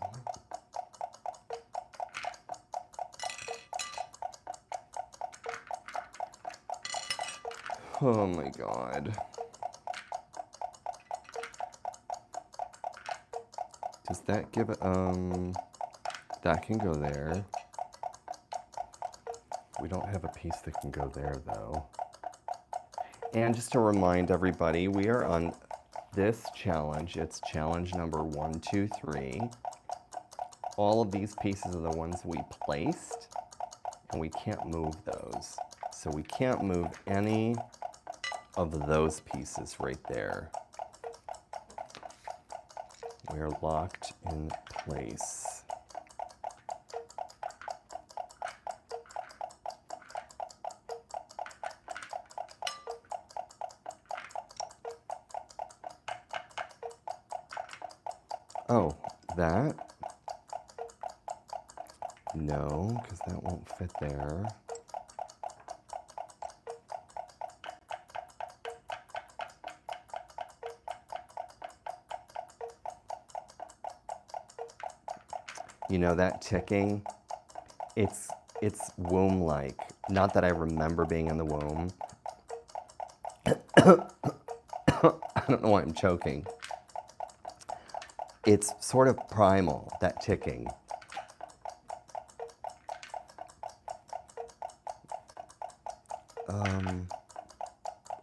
Oh my God. Does that give it, that can go there. We don't have a piece that can go there though. And just to remind everybody, we are on this challenge. It's challenge number 1, 2, 3. All of these pieces are the ones we placed, and we can't move those. So we can't move any of those pieces right there. We are locked in place. Oh, that? No, because that won't fit there. You know, that ticking, it's womb-like. Not that I remember being in the womb. I don't know why I'm choking. It's sort of primal, that ticking.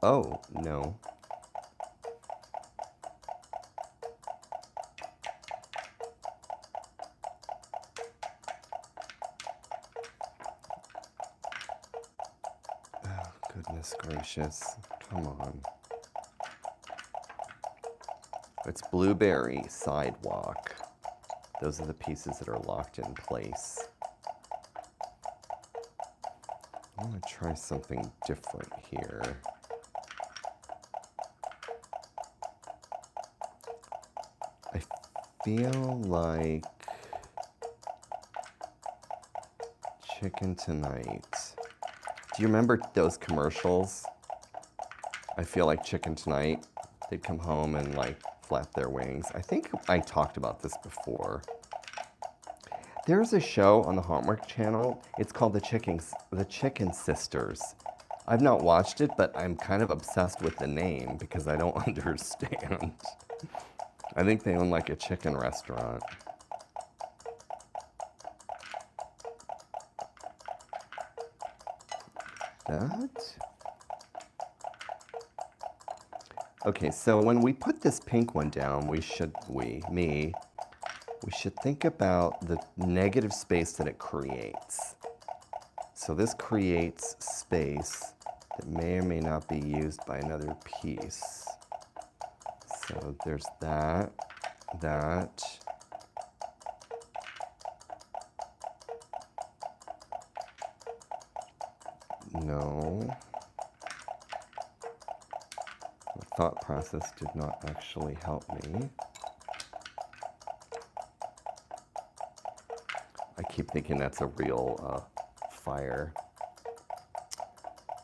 Oh, no. Oh, goodness gracious. Come on. It's blueberry sidewalk. Those are the pieces that are locked in place. I'm going to try something different here. I feel like Chicken Tonight. Do you remember those commercials? I feel like Chicken Tonight. They'd come home and like flap their wings. I think I talked about this before. There's a show on the Hallmark Channel. It's called The Chicken Sisters. I've not watched it, but I'm kind of obsessed with the name because I don't understand. I think they own like a chicken restaurant. That? Okay, so when we put this pink one down, we should think about the negative space that it creates. So this creates space that may or may not be used by another piece. So there's that. No. The thought process did not actually help me. I keep thinking that's a real fire.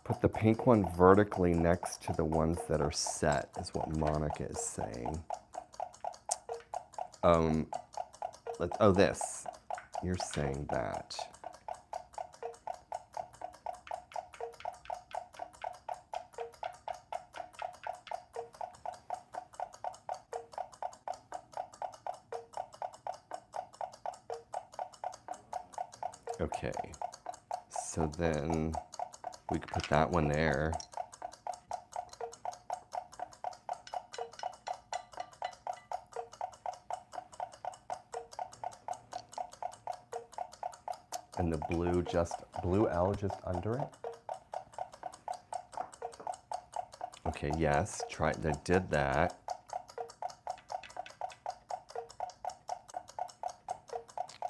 Put the pink one vertically next to the ones that are set, is what Monica is saying. This. You're saying that. Okay, so then we could put that one there. And the blue L just under it? Okay, yes, I did that.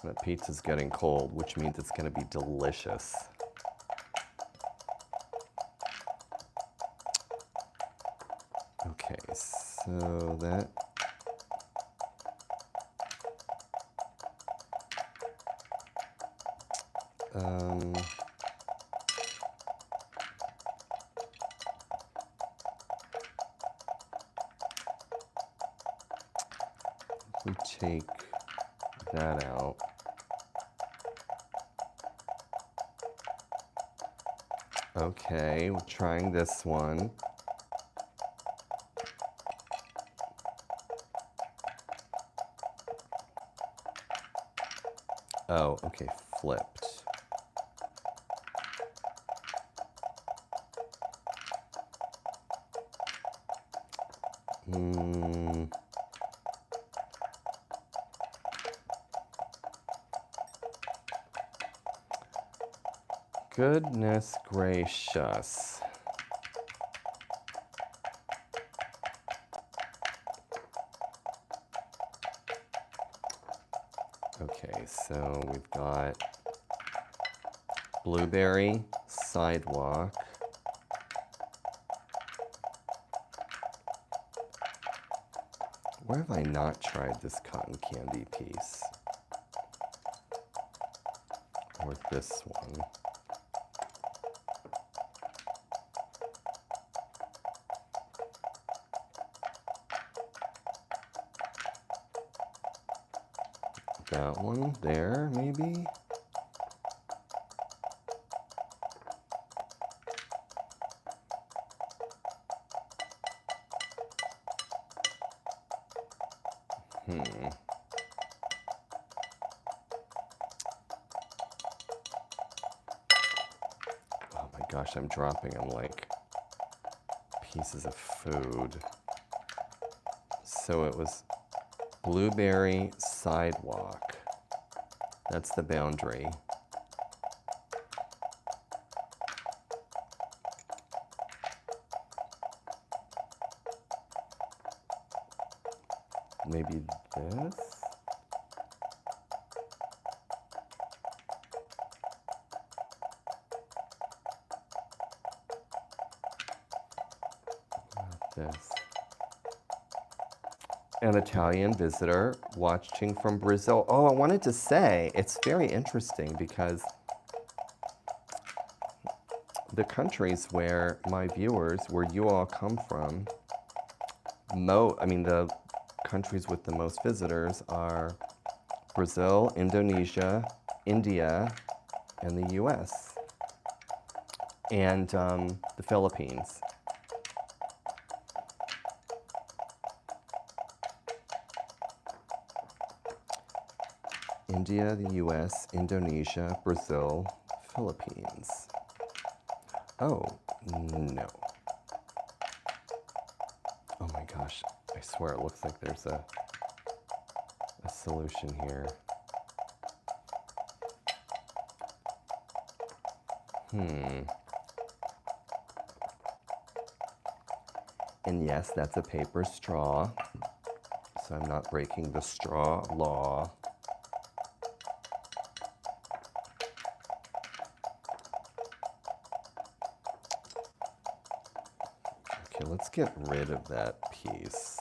That pizza's getting cold, which means it's gonna be delicious. Okay, so that. We take that out. Okay, we're trying this one. Oh, okay, flipped. Goodness gracious. Okay, so we've got blueberry sidewalk. Where have I not tried this cotton candy piece? Or this one? that one there, maybe? Oh my gosh, I'm dropping them like pieces of food. So it was blueberry sidewalk. That's the boundary. Maybe this? This. An Italian visitor watching from Brazil. Oh, I wanted to say, it's very interesting because the countries where my viewers, where you all come from, the countries with the most visitors are Brazil, Indonesia, India, and the US, and the Philippines. India, the US, Indonesia, Brazil, Philippines. Oh, no. Oh my gosh, I swear it looks like there's a solution here. And yes, that's a paper straw, so I'm not breaking the straw law. Okay, let's get rid of that piece.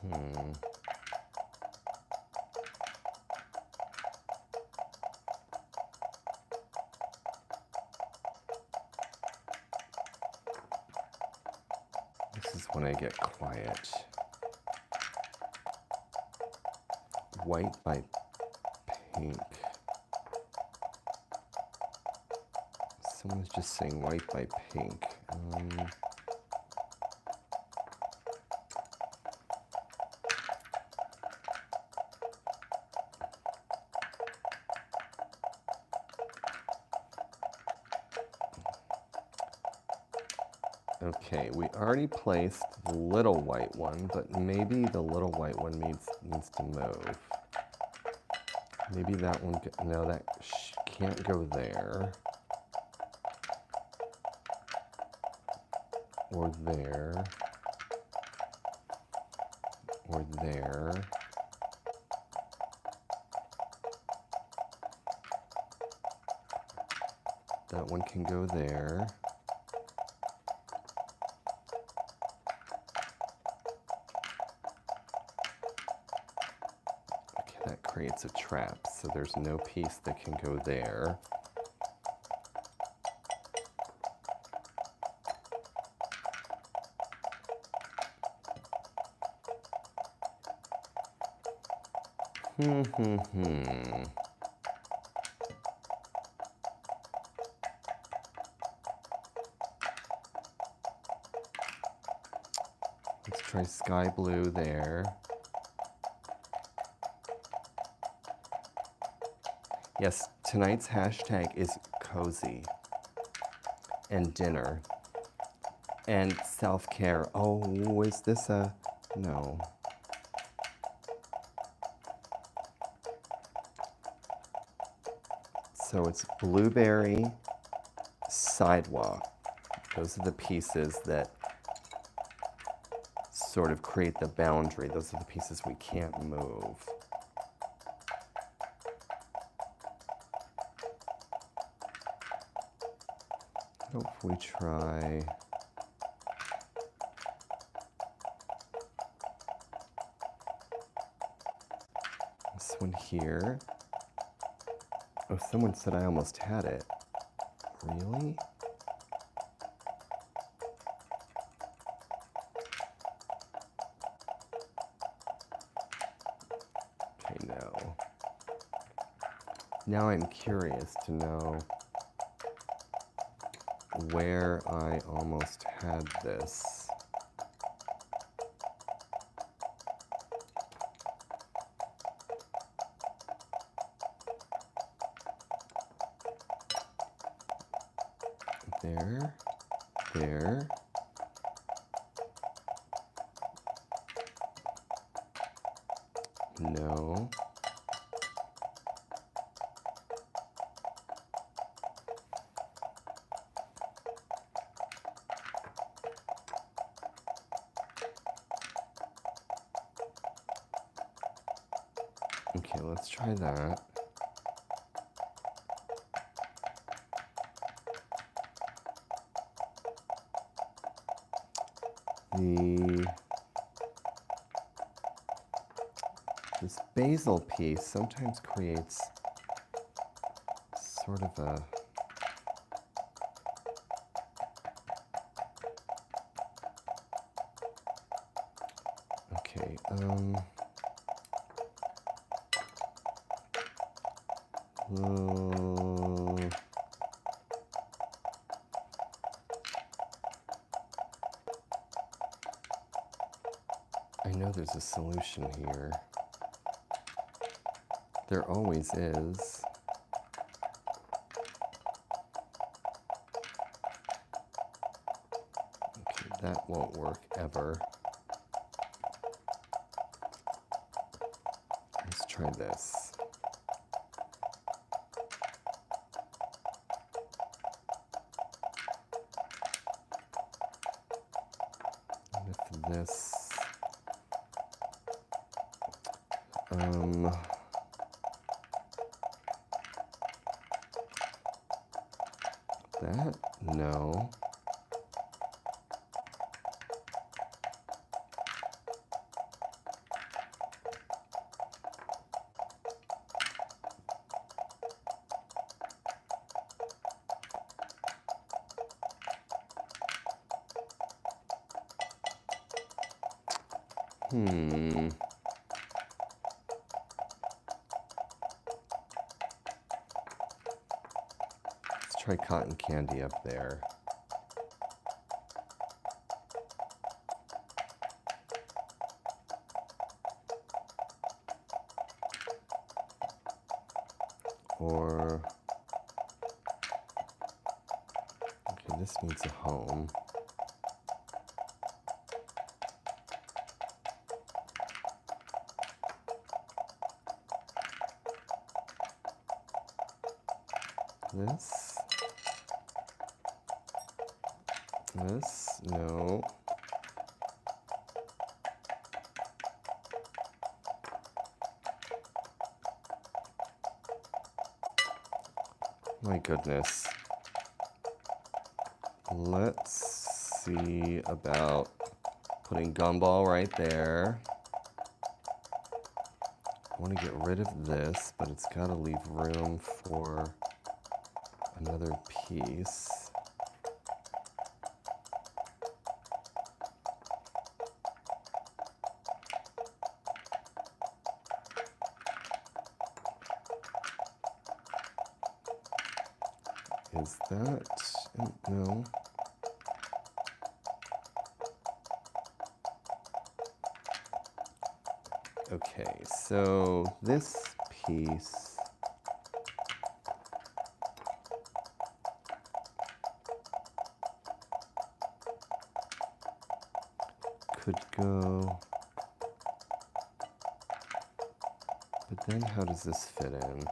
And this is when I get quiet. White by pink. Someone's just saying white by pink. Okay, we already placed the little white one, but maybe the little white one needs to move. Maybe that one, no, that can't go there. Or there. Or there. That one can go there. Okay, that creates a trap, so there's no piece that can go there. Let's try sky blue there. Yes, tonight's hashtag is cozy and dinner and self-care. Oh, is this a, no. So it's blueberry sidewalk. Those are the pieces that sort of create the boundary. Those are the pieces we can't move. What if we try one here. Oh, someone said I almost had it. Really? Okay, no. Now I'm curious to know where I almost had this. There, there. No. Okay, let's try that. This basal piece sometimes creates sort of a okay, I know there's a solution here. There always is. Okay, that won't work ever. Let's try this. And if this, that, no. Let's try cotton candy up there. Or, okay, this needs a home. This, no. My goodness. Let's see about putting gumball right there. I want to get rid of this, but it's got to leave room for another piece. Is that, no. Okay, so this piece could go, but then how does this fit in?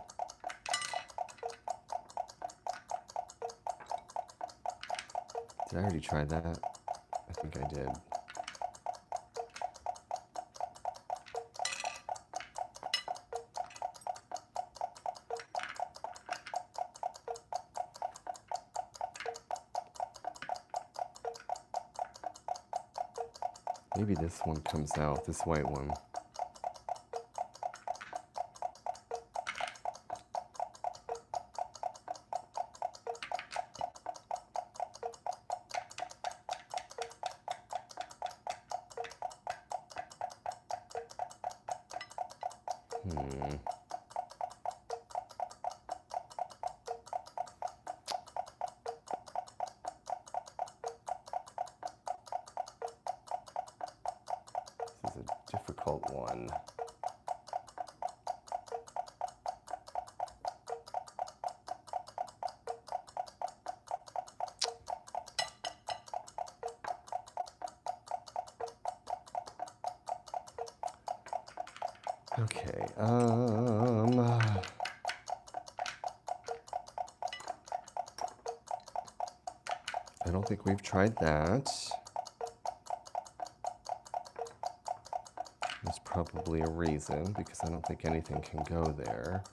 Did I already try that? I think I did. Maybe this one comes out, this white one. Hmm. This is a difficult one. Okay, I don't think we've tried that. There's probably a reason, because I don't think anything can go there.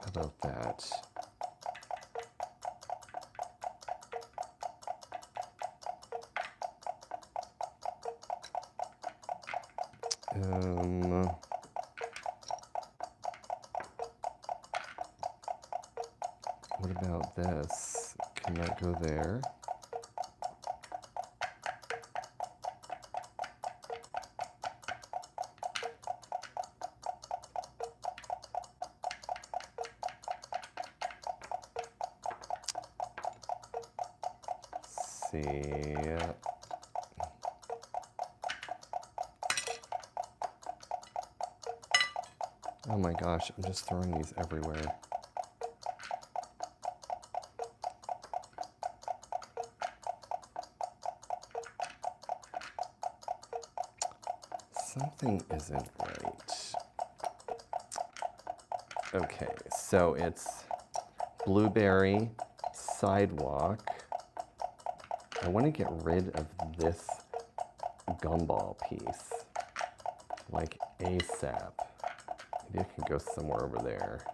How about that? What about this? Can that go there? Let's see. Oh my gosh, I'm just throwing these everywhere. Something isn't right. Okay, so it's blueberry, sidewalk. I want to get rid of this gumball piece, like ASAP. Maybe I can go somewhere over there.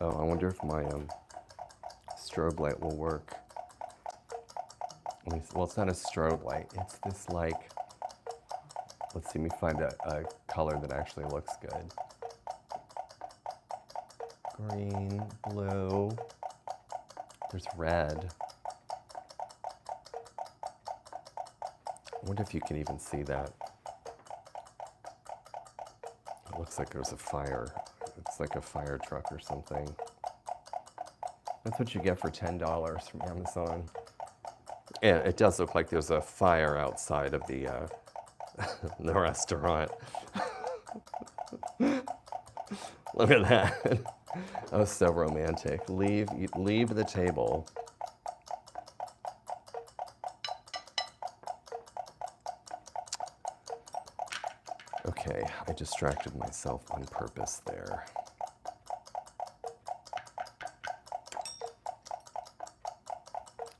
Oh, I wonder if my strobe light will work. Well, it's not a strobe light. It's this like, let's see, let me find a color that actually looks good. Green, blue, there's red. I wonder if you can even see that. It looks like there's a fire. It's like a fire truck or something. That's what you get for $10 from Amazon. Yeah, it does look like there's a fire outside of the the restaurant. Look at that. Oh, so romantic. Leave the table. Okay, I distracted myself on purpose there.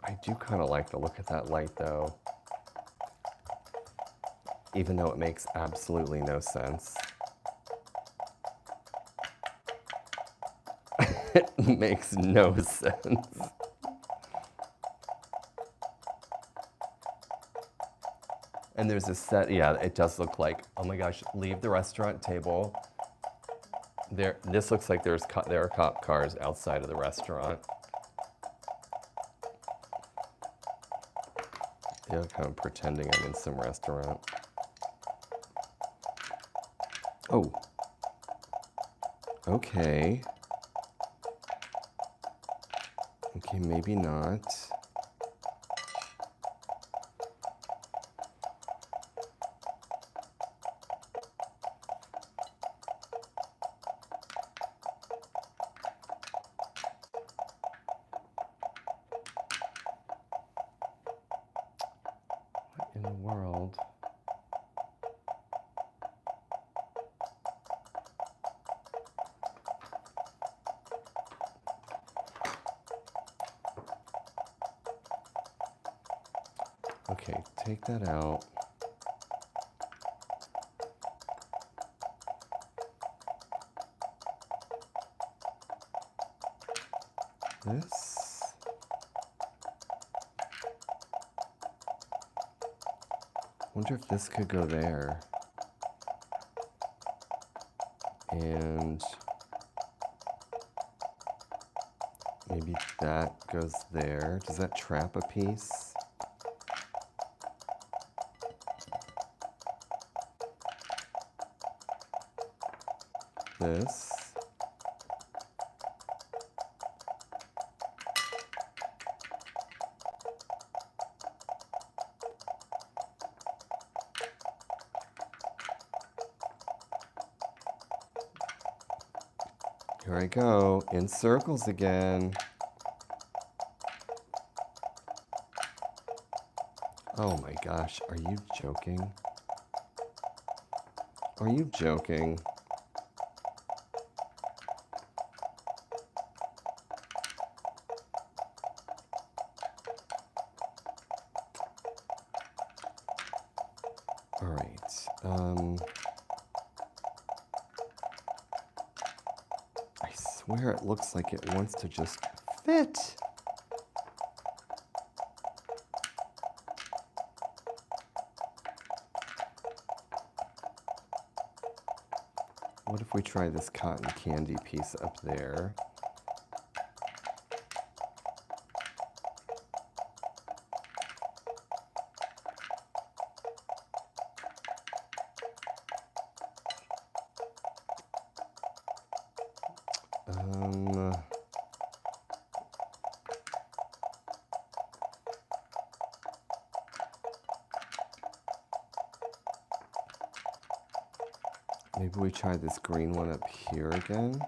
I do kind of like the look of that light though, even though it makes absolutely no sense. It makes no sense. And there's a set, yeah, it does look like, oh my gosh, leave the restaurant table. This looks like there are cop cars outside of the restaurant. Yeah, kind of pretending I'm in some restaurant. Oh. Okay. Okay, maybe not. What in the world? Okay, take that out. this. Wonder if this could go there. And maybe that goes there. Does that trap a piece? This. Here I go, in circles again. Oh my gosh, are you joking? Are you joking? All right. I swear it looks like it wants to just fit. What if we try this cotton candy piece up there? Maybe we try this green one up here again.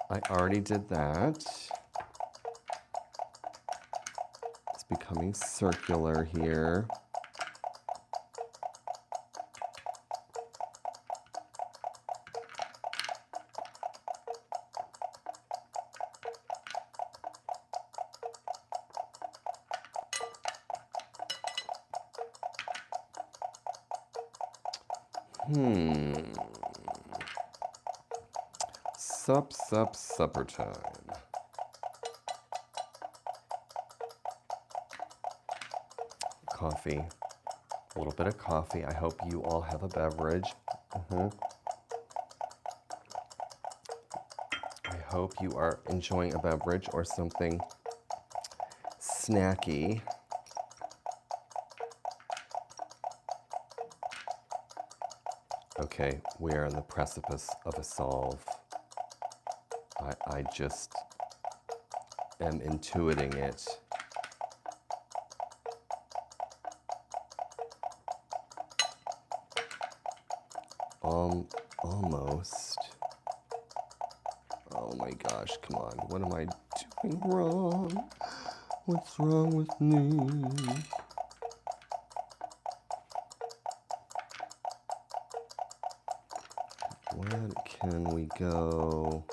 I already did that. It's becoming circular here. Supper time. Coffee. A little bit of coffee. I hope you all have a beverage. I hope you are enjoying a beverage or something snacky. Okay, we are on the precipice of a solve. I just am intuiting it. Almost. Oh my gosh, come on. What am I doing wrong? What's wrong with me? Where can we go?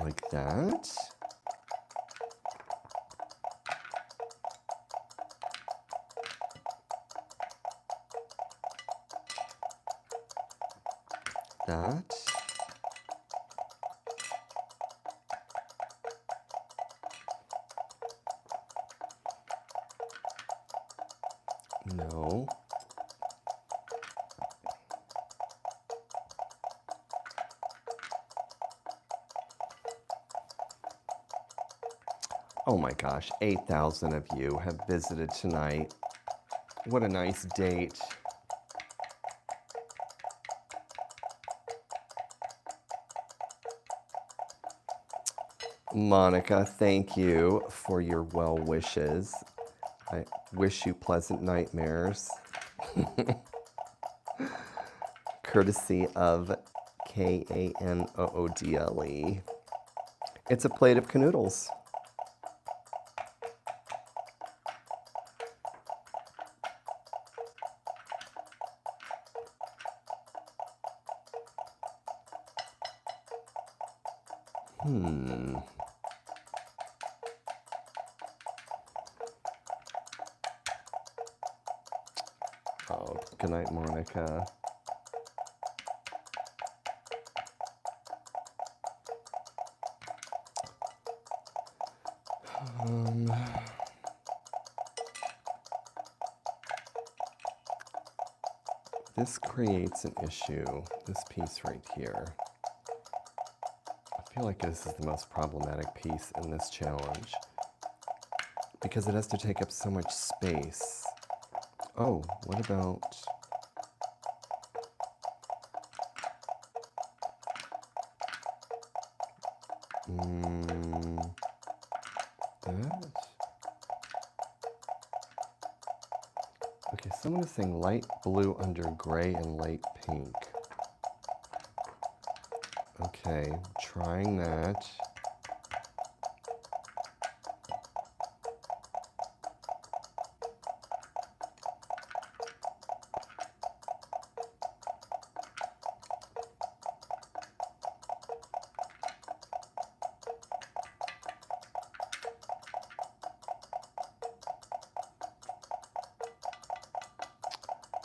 Like that? That? No. Oh my gosh, 8,000 of you have visited tonight. What a nice date. Monica, thank you for your well wishes. I wish you pleasant nightmares. Courtesy of Kanoodle. It's a plate of Kanoodles. Oh, good night, Monica. This creates an issue, this piece right here. I feel like this is the most problematic piece in this challenge because it has to take up so much space. Oh, what about... that? Okay, someone is saying light blue under gray and light pink. Okay, trying that.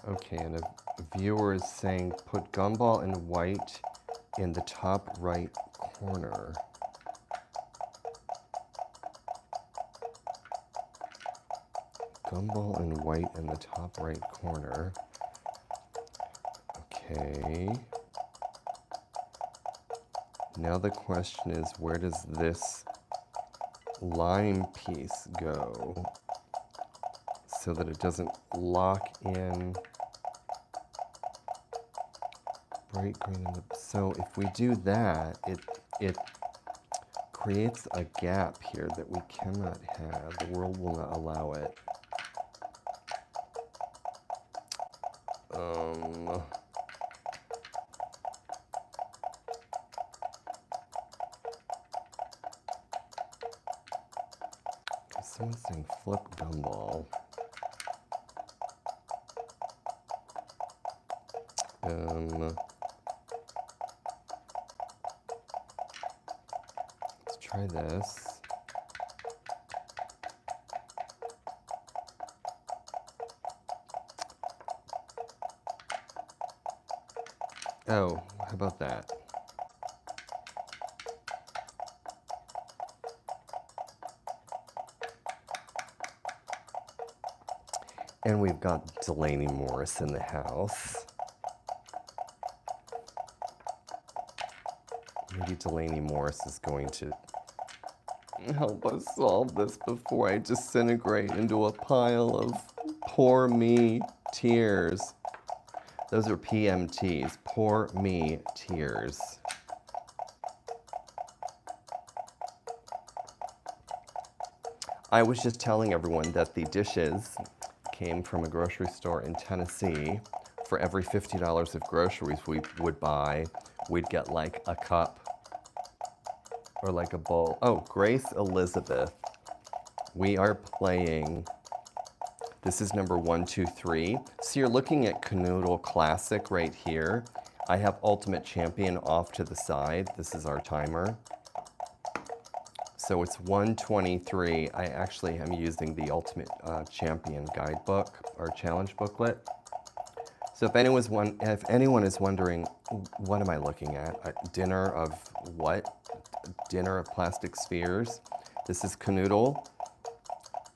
Okay, and a viewer is saying put gumball in white in the top right corner. Gumball in white in the top right corner. Okay. Now the question is, where does this lime piece go so that it doesn't lock in bright green in the... So if we do that, it creates a gap here that we cannot have. The world will not allow it. Someone's saying flip gumball. Let's try this. Oh, how about that? And we've got Delaney Morris in the house. Maybe Delaney Morris is going to help us solve this before I disintegrate into a pile of poor me tears. Those are PMTs, poor me tears. I was just telling everyone that the dishes came from a grocery store in Tennessee. For every $50 of groceries we would buy, we'd get like a cup or like a bowl. Oh, Grace Elizabeth. We are playing, this is number 123. So you're looking at Kanoodle Classic right here. I have Ultimate Champion off to the side. This is our timer. So it's 123. I actually am using the Ultimate Champion guidebook or challenge booklet. So if anyone is wondering, what am I looking at? A dinner of what? Dinner of plastic spheres. This is Kanoodle.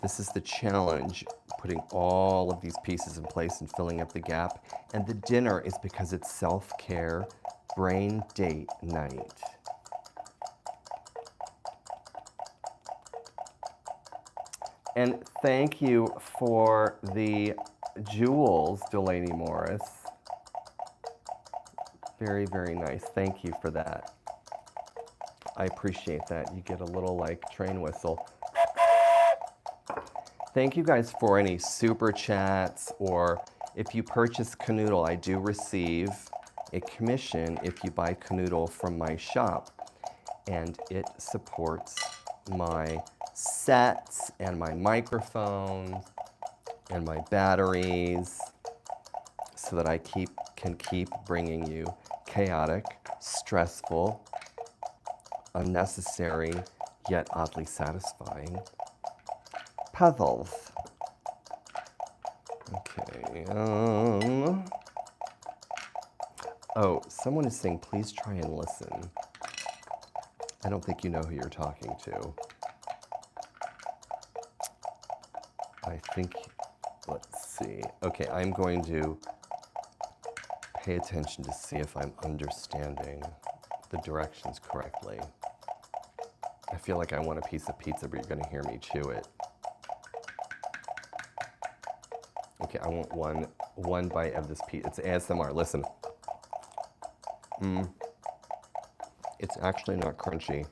This is the challenge, putting all of these pieces in place and filling up the gap. And the dinner is because it's self-care brain date night. And thank you for the jewels, Delaney Morris. Very, very nice. Thank you for that. I appreciate that. You get a little like train whistle. Thank you guys for any super chats, or if you purchase Kanoodle, I do receive a commission if you buy Kanoodle from my shop, and it supports my sets and my microphones and my batteries so that I can keep bringing you chaotic, stressful, unnecessary, yet oddly satisfying puzzles. Okay. Oh, someone is saying, please try and listen. I don't think you know who you're talking to. I think, let's see. Okay, I'm going to pay attention to see if I'm understanding the directions correctly. I feel like I want a piece of pizza, but you're going to hear me chew it. Okay, I want one bite of this pizza. It's ASMR. Listen. It's actually not crunchy.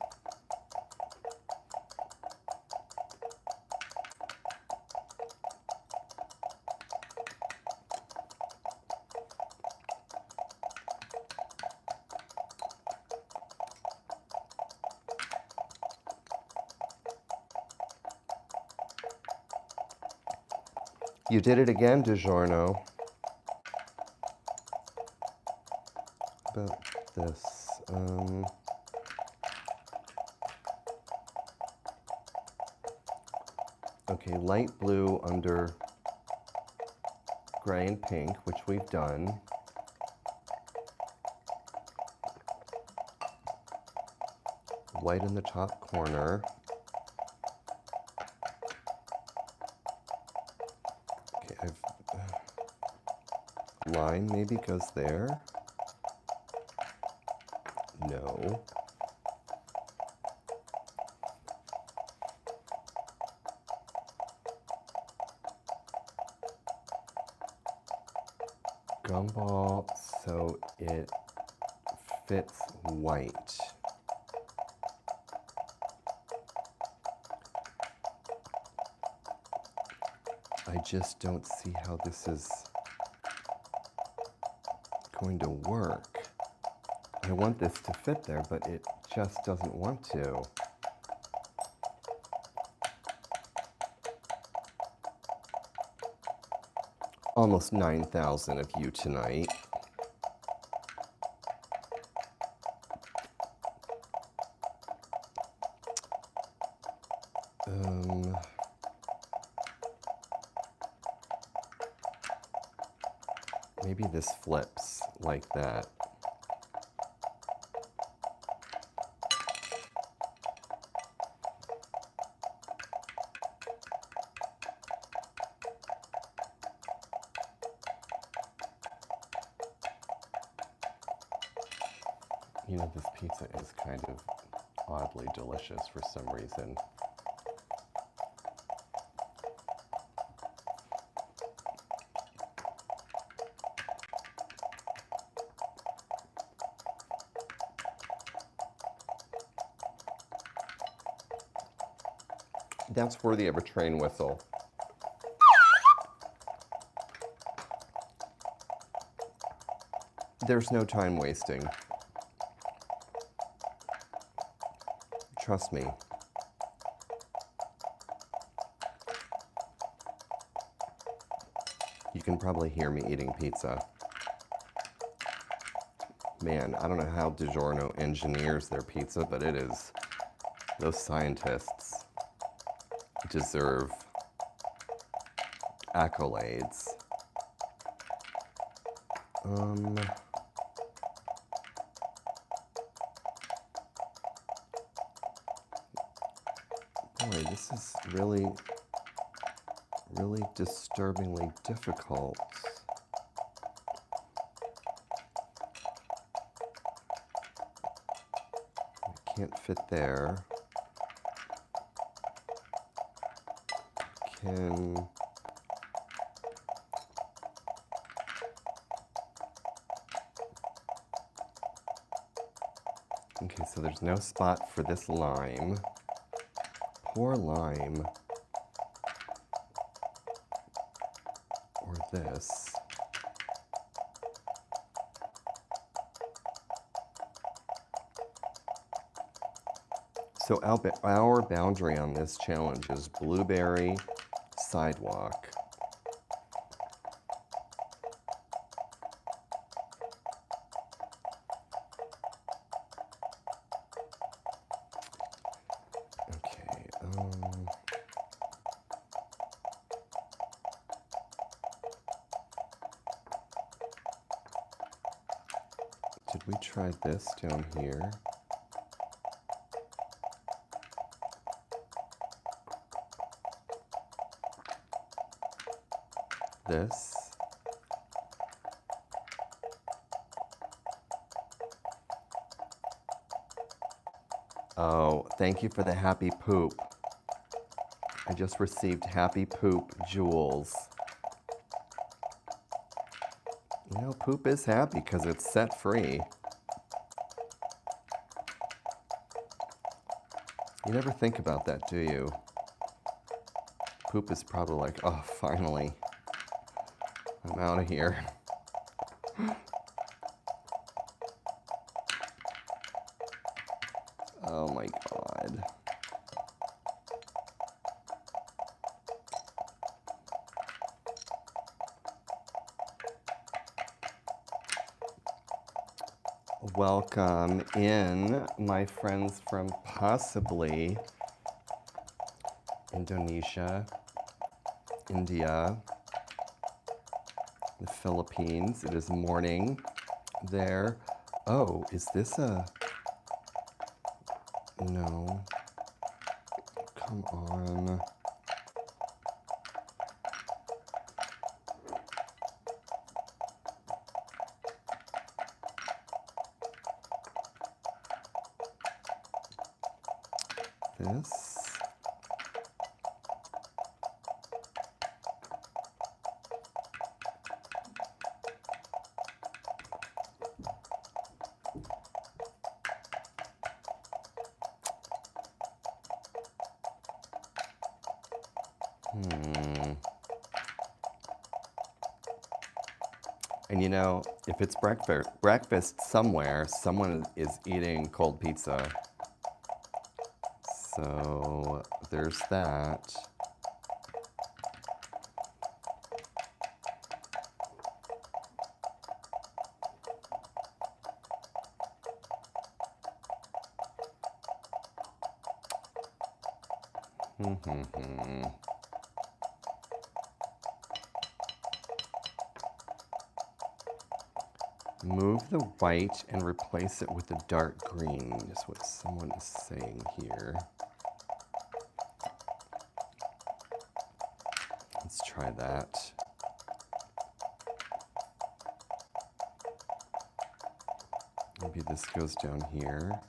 You did it again, DiGiorno. About this. Okay, light blue under gray and pink, which we've done. White in the top corner. Okay, line maybe goes there. No. Gumball, so it fits white. I just don't see how this is going to work. I want this to fit there, but it just doesn't want to. Almost 9,000 of you tonight. Maybe this flips like that. You know, this pizza is kind of oddly delicious for some reason. That's worthy of a train whistle. There's no time wasting. Trust me. You can probably hear me eating pizza. Man, I don't know how DiGiorno engineers their pizza, but it is, those scientists deserve accolades. Boy, this is really, really disturbingly difficult. I can't fit there. Can... Okay, so there's no spot for this lime. Poor lime. Or this. So our boundary on this challenge is blueberry sidewalk. Okay, We tried this down here. This. Oh, thank you for the happy poop. I just received happy poop jewels. You know, poop is happy because it's set free. You never think about that, do you? Poop is probably like, oh, finally, I'm out of here. Oh my God. Welcome in, my friends from possibly Indonesia, India, the Philippines. It is morning there. Oh, is this a... No. Come on. This. And you know, if it's breakfast somewhere, someone is eating cold pizza. So there's that. Move the white and replace it with the dark green, is what someone is saying here. Let's try that. Maybe this goes down here.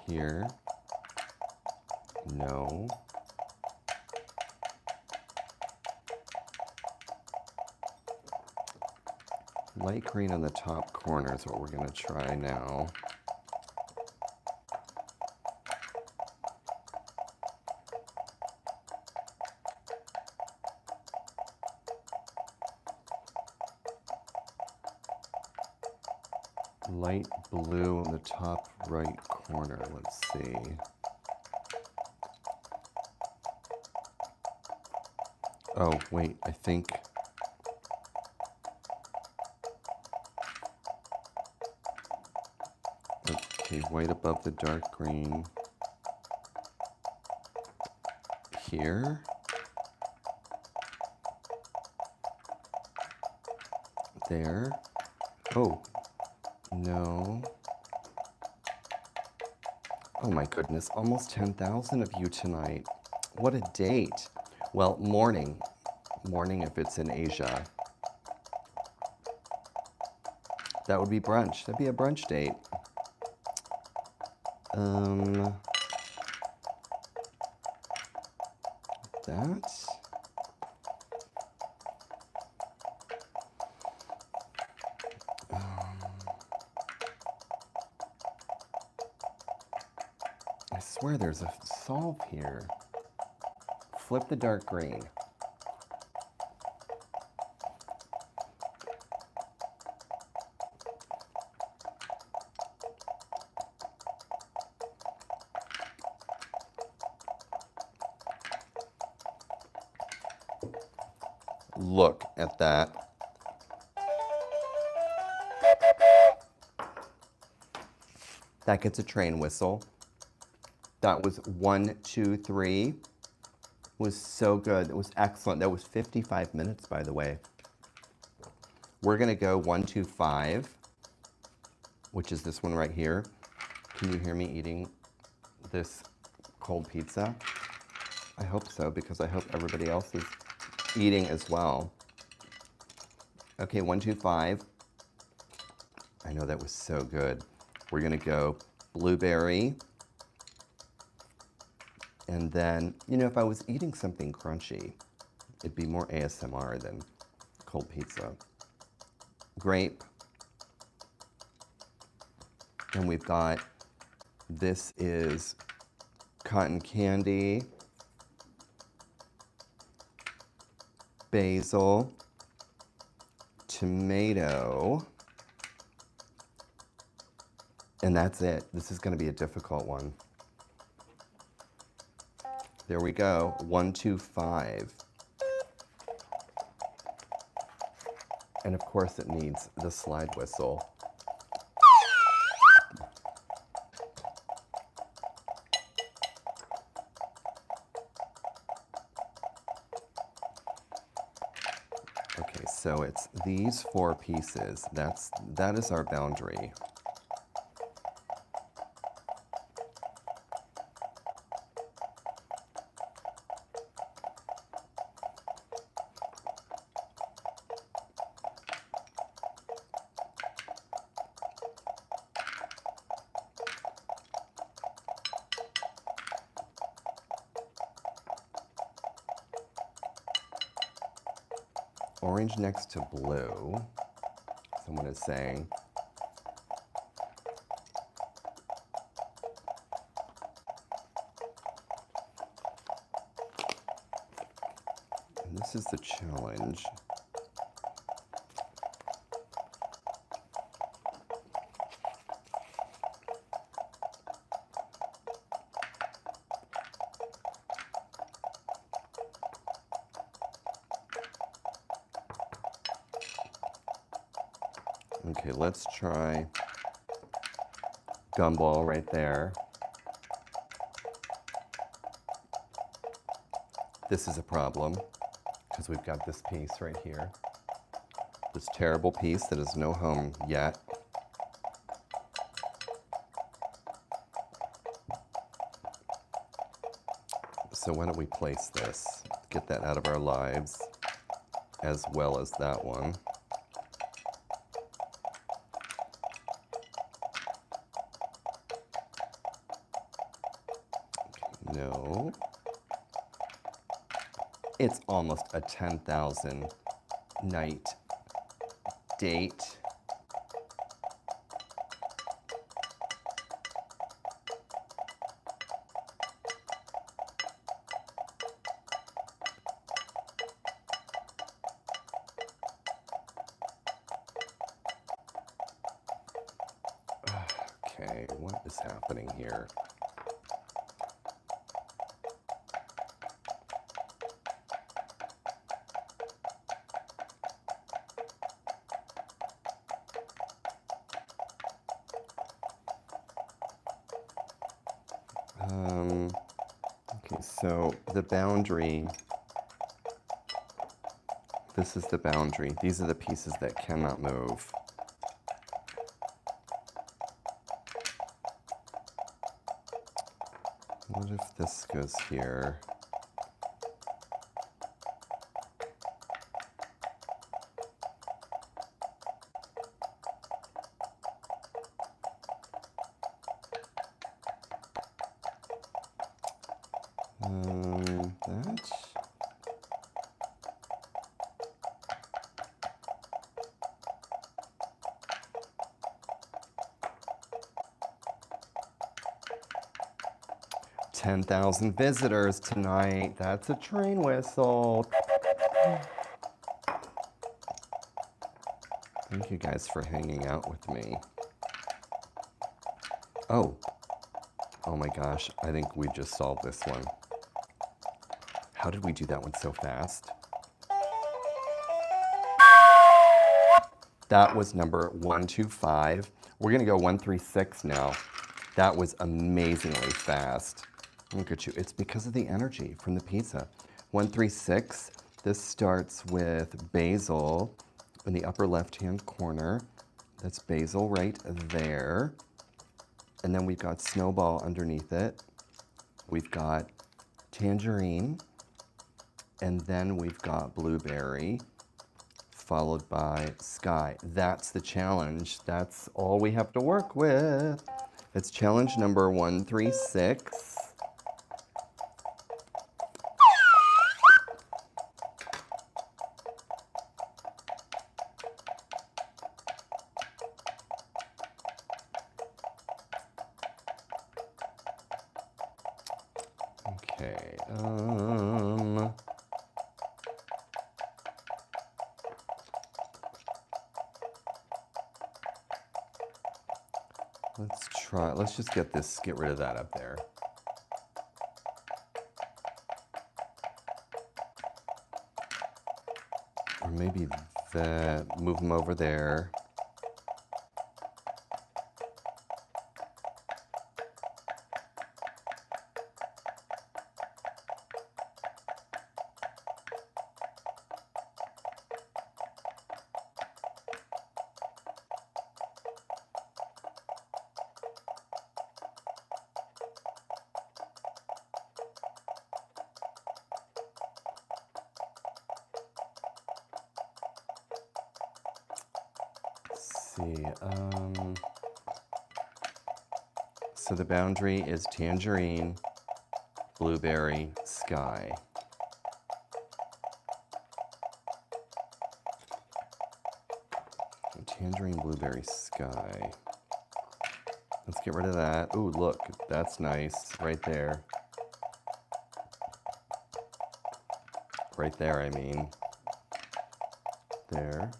Here. No. Light green on the top corner is what we're going to try now. Light blue on the top right corner. Let's see. Oh, wait, I think... Okay, white above the dark green. Here. There. Oh, no. Oh my goodness, almost 10,000 of you tonight. What a date. Well, morning. Morning if it's in Asia. That would be brunch. That'd be a brunch date. That. I swear there's a solve here. Flip the dark green. Look at that. That gets a train whistle. That was 1, 2, 3. It was so good. It was excellent. That was 55 minutes, by the way. We're gonna go 1, 2, 5, which is this one right here. Can you hear me eating this cold pizza? I hope so, because I hope everybody else is eating as well. Okay, 1, 2, 5. I know that was so good. We're gonna go blueberry. And then, you know, if I was eating something crunchy, it'd be more ASMR than cold pizza. Grape. And we've got, this is cotton candy, basil, tomato, and that's it. This is going to be a difficult one. There we go. 1, 2, 5. And of course it needs the slide whistle. Okay, so it's these 4 pieces. That is our boundary. Orange next to blue, someone is saying. And this is the challenge. Okay, let's try gumball right there. This is a problem because we've got this piece right here. This terrible piece that has no home yet. So why don't we place this, get that out of our lives, as well as that one. No. It's almost a 10,000 night date. Okay, what is happening here? Okay, so the boundary, this is the boundary. These are the pieces that cannot move. What if this goes here? That. 10,000 visitors tonight. That's a train whistle. Thank you guys for hanging out with me. Oh my gosh, I think we just solved this one. How did we do that one so fast? That was number 125. We're gonna go 136 now. That was amazingly fast. Look at you. It's because of the energy from the pizza. 136. This starts with basil in the upper left-hand corner. That's basil right there. And then we've got snowball underneath it. We've got tangerine. And then we've got blueberry, followed by sky. That's the challenge. That's all we have to work with. It's challenge number 136. Okay, let's just get rid of that up there. Or maybe that, move them over there. See, so the boundary is tangerine, blueberry, sky. Tangerine, blueberry, sky. Let's get rid of that. Ooh, look, that's nice, right there. Right there, I mean. There.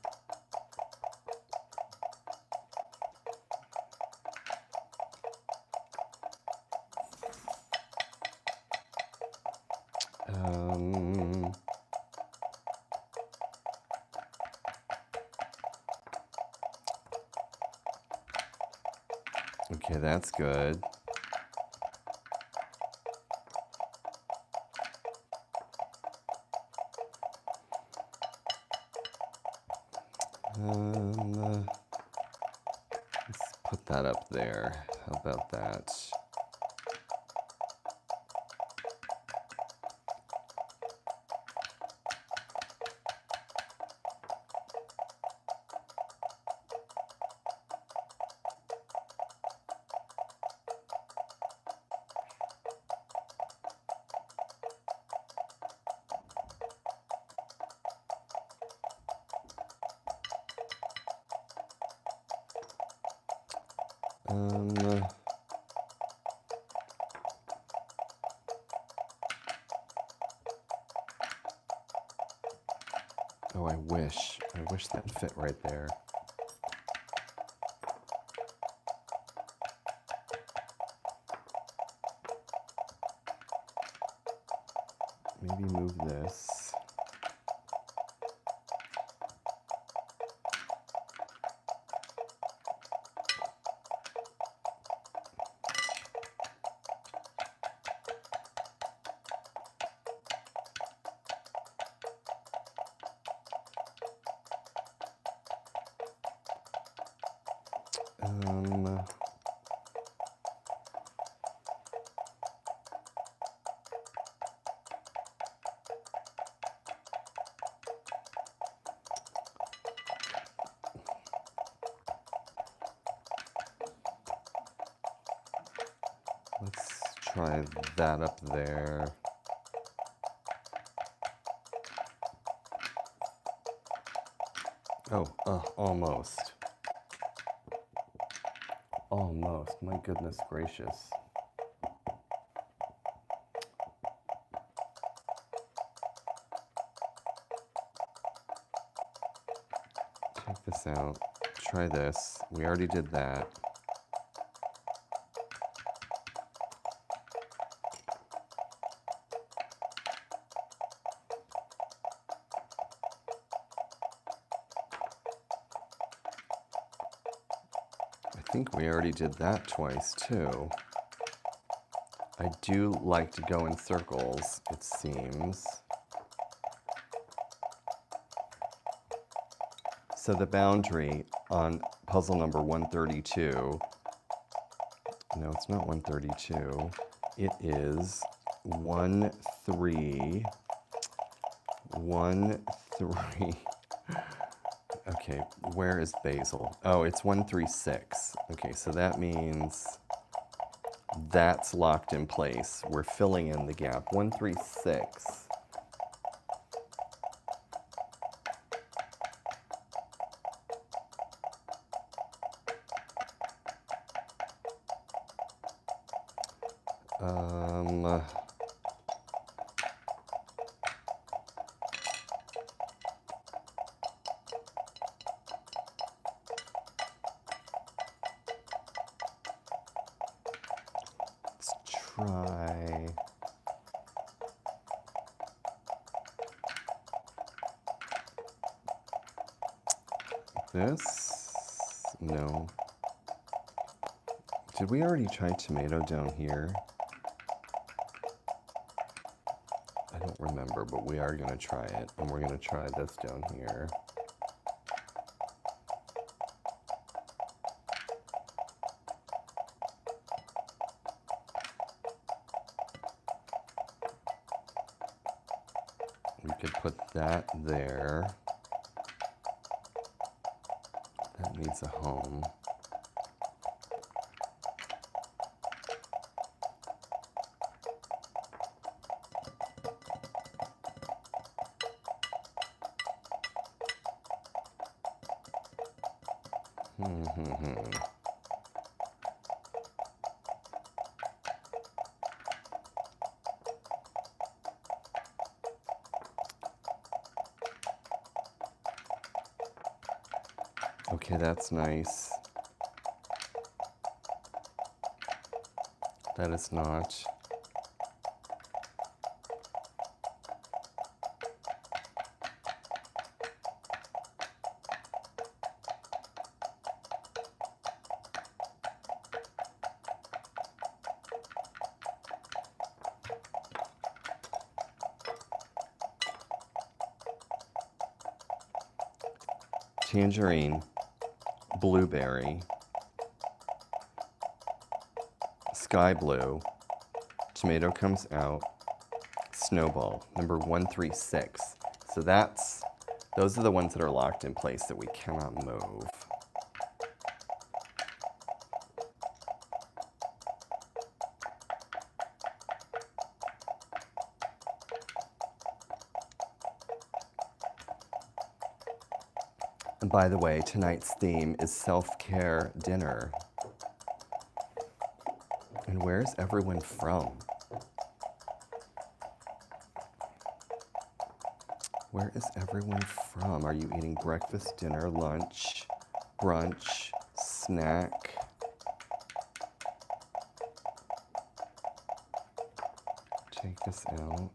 Okay, that's good. Let's put that up there. How about that? Oh, I wish that fit right there. Maybe move this. Let's try that up there. Oh, almost. Almost, my goodness gracious. Check this out. Try this. We already did that. I think we already did that twice too. I do like to go in circles, it seems. So the boundary on puzzle number 132, no, it's not 132. It is 1, 3, 1, 3. Okay, where is basil? Oh, it's 136. Okay, so that means that's locked in place. We're filling in the gap. 136. Let's try. This? No. Did we already try tomato down here? I don't remember, but we are going to try it. And we're going to try this down here. We could put that there. That needs a home. Okay, that's nice. That is not. Tangerine, blueberry, sky blue, tomato comes out, snowball, number 136. So those are the ones that are locked in place that we cannot move. And by the way, tonight's theme is self-care dinner. And where's everyone from? Where is everyone from? Are you eating breakfast, dinner, lunch, brunch, snack? Take this out.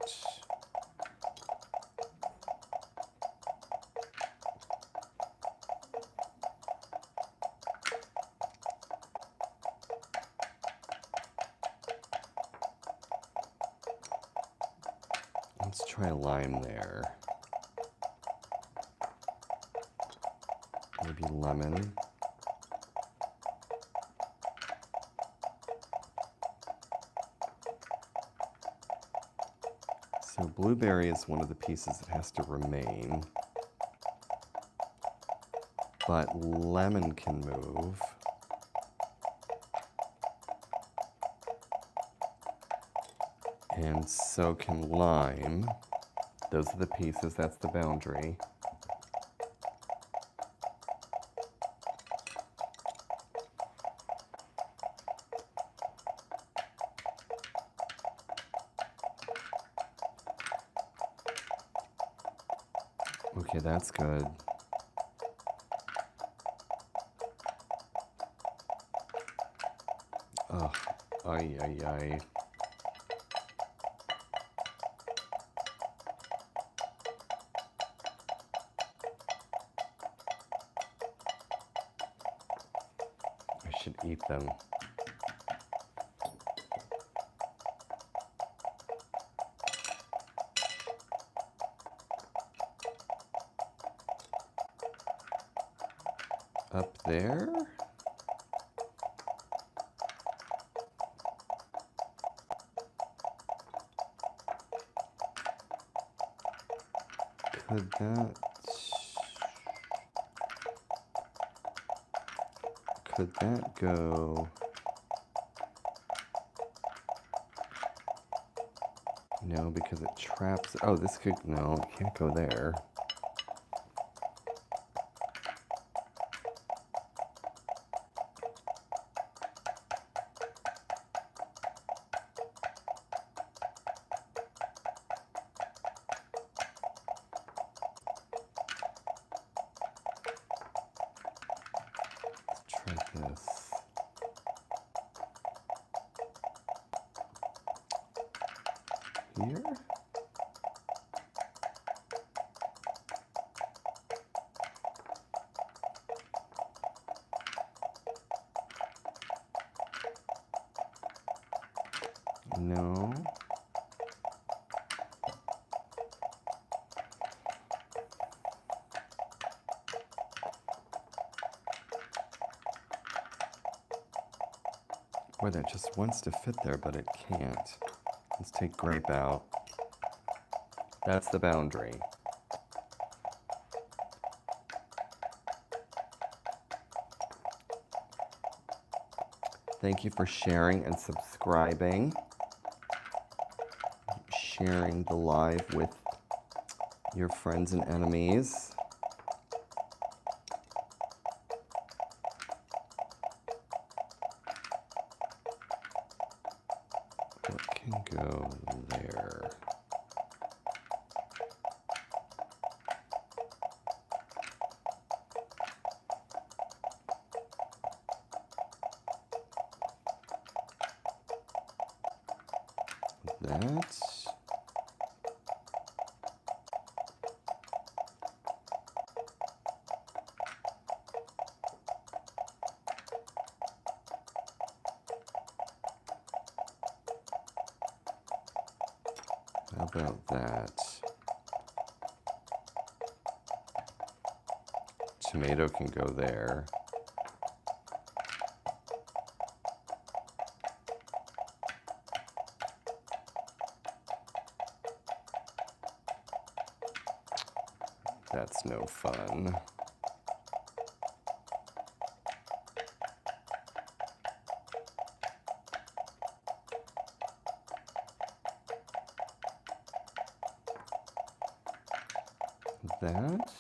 Let's try lime there. Maybe lemon. So blueberry is one of the pieces that has to remain. But lemon can move. And so can lime. Those are the pieces, that's the boundary. Okay, that's good. Oh, ay, ay, ay. I should eat them. up there. Could that go? No, because it traps. Oh, this could, no, it can't go there. Let's try this. Here? No. Boy, that just wants to fit there, but it can't. Let's take grape out. That's the boundary. Thank you for sharing and subscribing. Sharing the live with your friends and enemies. What can go there? That. How about that? Tomato can go there. That's no fun. That.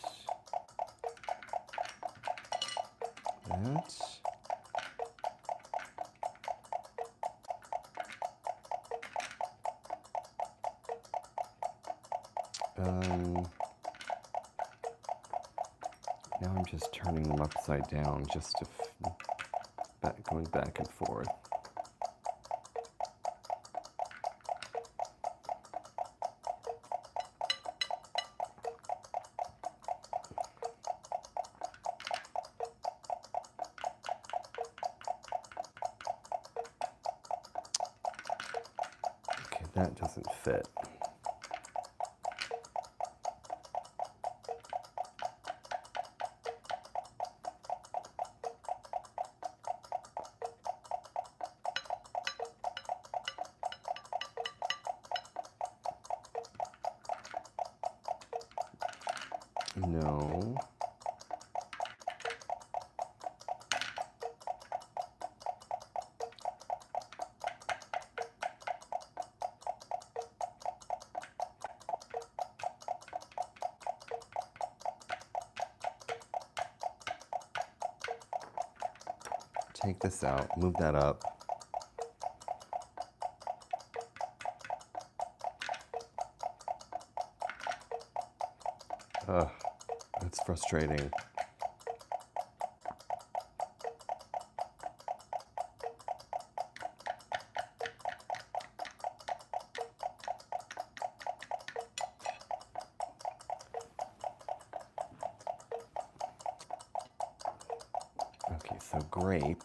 Now I'm just turning them upside down, just to going back and forth. Okay, that doesn't fit. No. Take this out, move that up. Ugh, that's frustrating. Okay, so grape.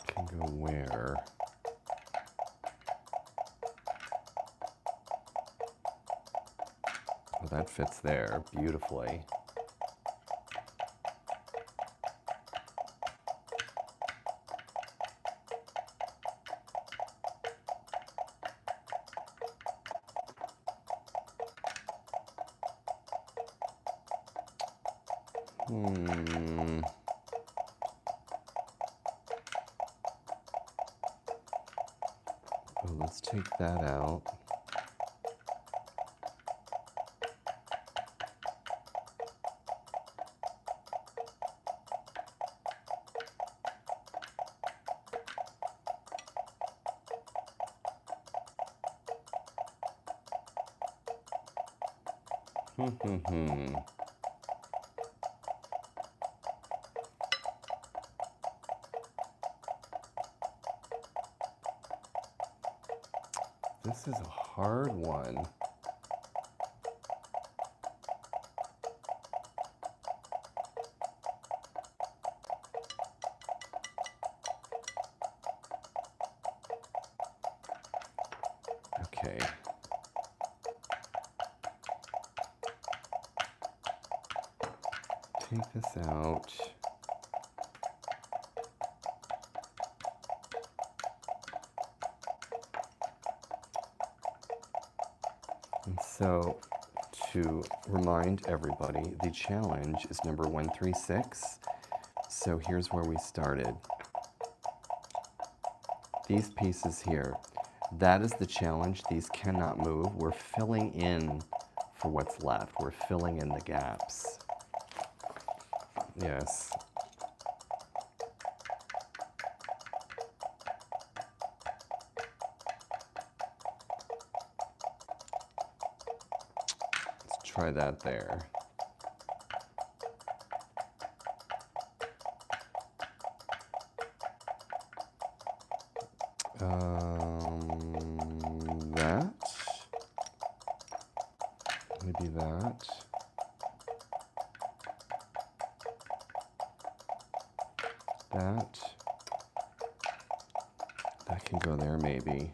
Can go where? So that fits there beautifully. Oh, let's take that out. This is a hard one. Okay. Take this out. And so, to remind everybody, the challenge is number 136. So here's where we started. These pieces here, that is the challenge. These cannot move. We're filling in for what's left. We're filling in the gaps. Yes. Let's try that there. That. Maybe that. That can go there maybe.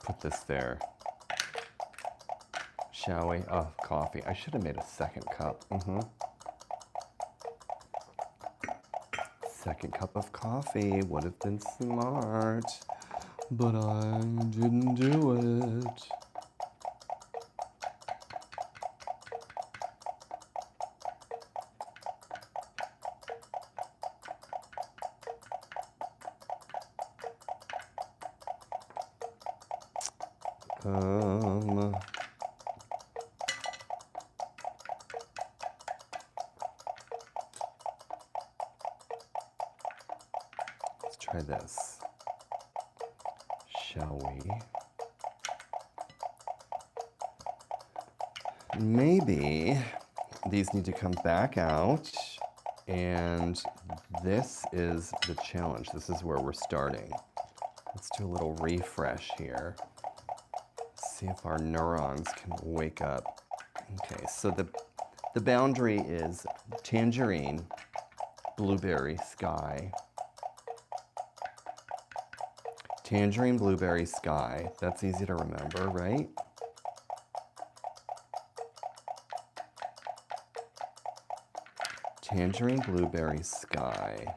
Put this there. Shall we? Oh, coffee. I should have made a second cup. Second cup of coffee would have been smart, but I didn't do it. Let's try this. Shall we? Maybe these need to come back out, and this is the challenge. This is where we're starting. Let's do a little refresh here. See if our neurons can wake up. Okay, so the boundary is tangerine, blueberry, sky. Tangerine, blueberry, sky. That's easy to remember, right? Tangerine, blueberry, sky.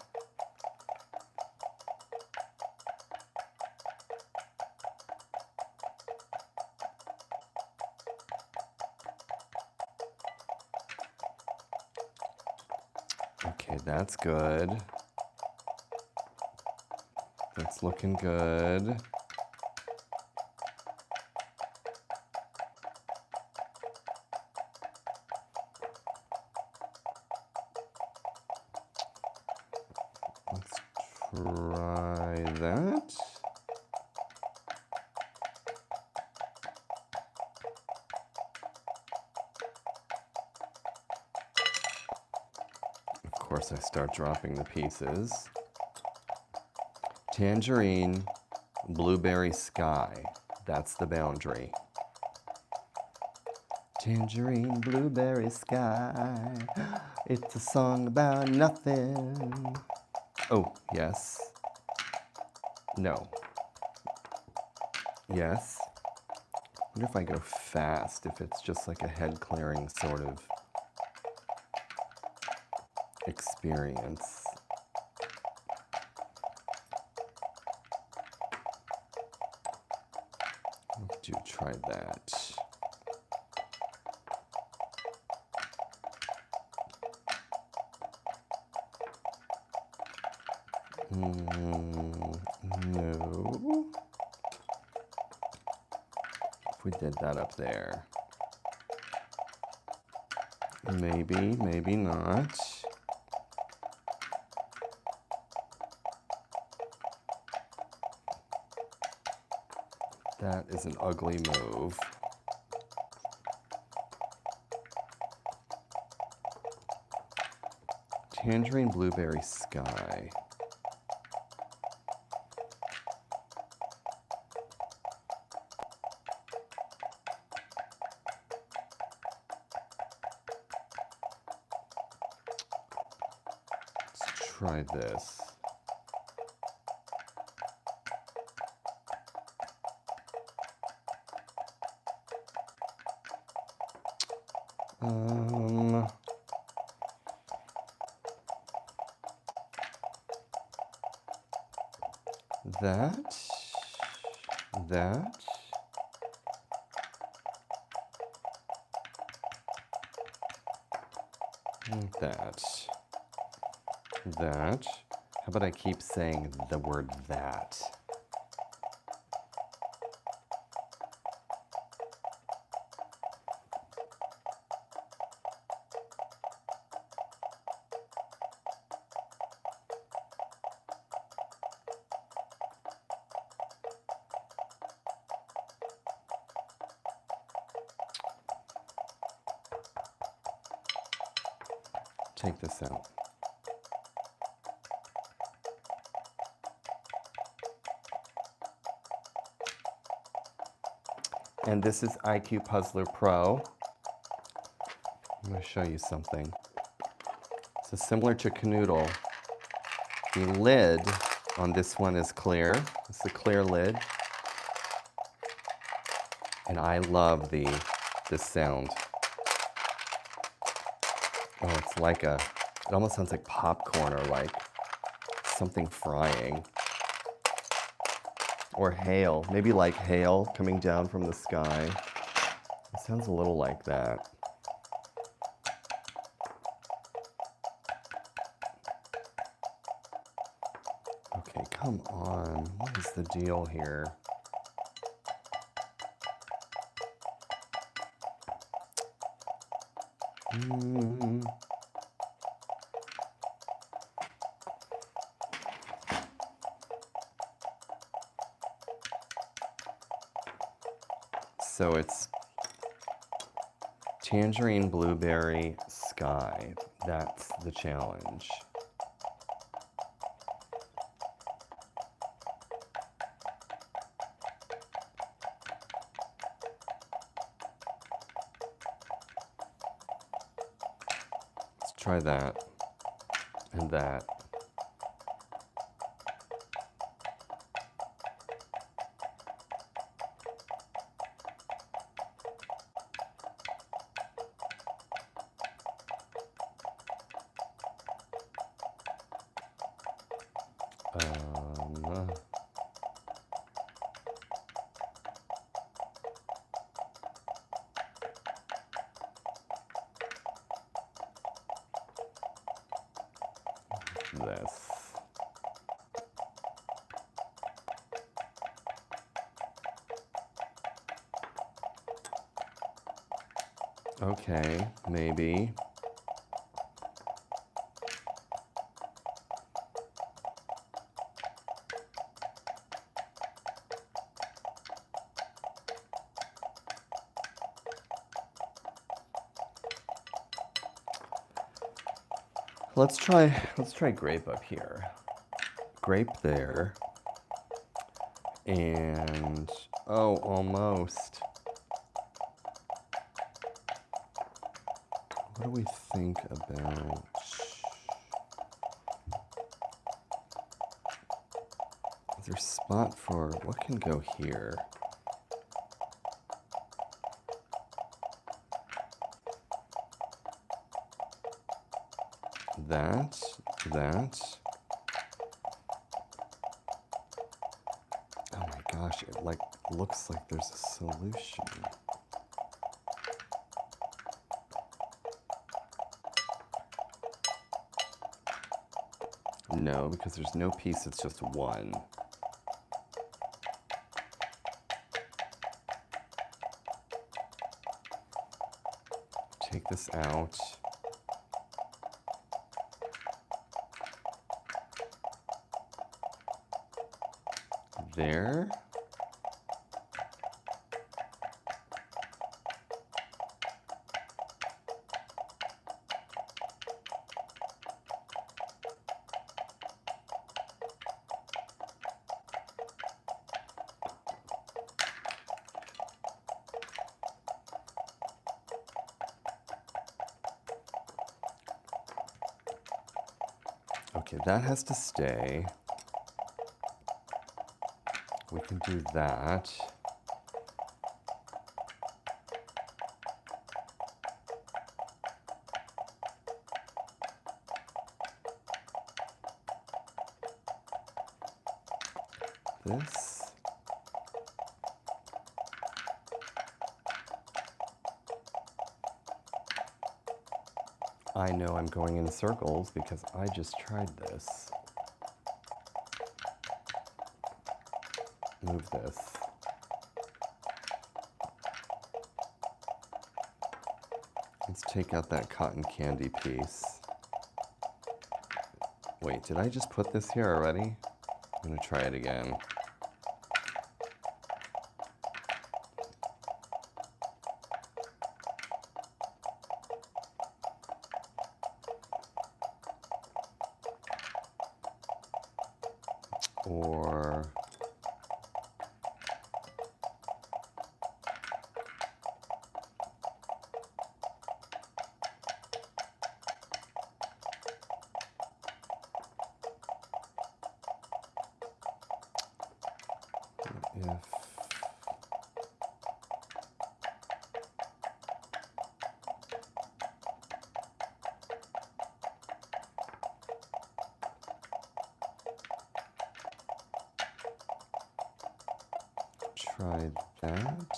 Okay, that's good. That's looking good. Let's try that. Of course, I start dropping the pieces. Tangerine, blueberry, sky. That's the boundary. Tangerine, blueberry sky. It's a song about nothing. Oh, yes. No. Yes. I wonder if I go fast, if it's just like a head clearing sort of experience. Do try that. No. If we did that up there. Maybe, maybe not. That is an ugly move. Tangerine, blueberry, sky. Let's try this. That, that. How about I keep saying the word that? Take this out. And this is IQ Puzzler Pro. I'm going to show you something. So similar to Kanoodle, the lid on this one is clear. It's a clear lid. And I love this sound. Oh, it's like it almost sounds like popcorn or like something frying. Or hail, maybe like hail coming down from the sky. It sounds a little like that. Okay, come on, what is the deal here? So it's tangerine, blueberry, sky. That's the challenge. Let's try that and that. This. Okay, maybe. Let's try grape up here. Grape there. And Oh, almost. What do we think about... Is there a spot for... What can go here? That. Oh my gosh, it like looks like there's a solution. No, because there's no piece, it's just one. Take this out. There. Okay, that has to stay. We can do that. This. I know I'm going in circles because I just tried this. Move this. Let's take out that cotton candy piece. Wait, did I just put this here already? I'm gonna try it again. Or if try that.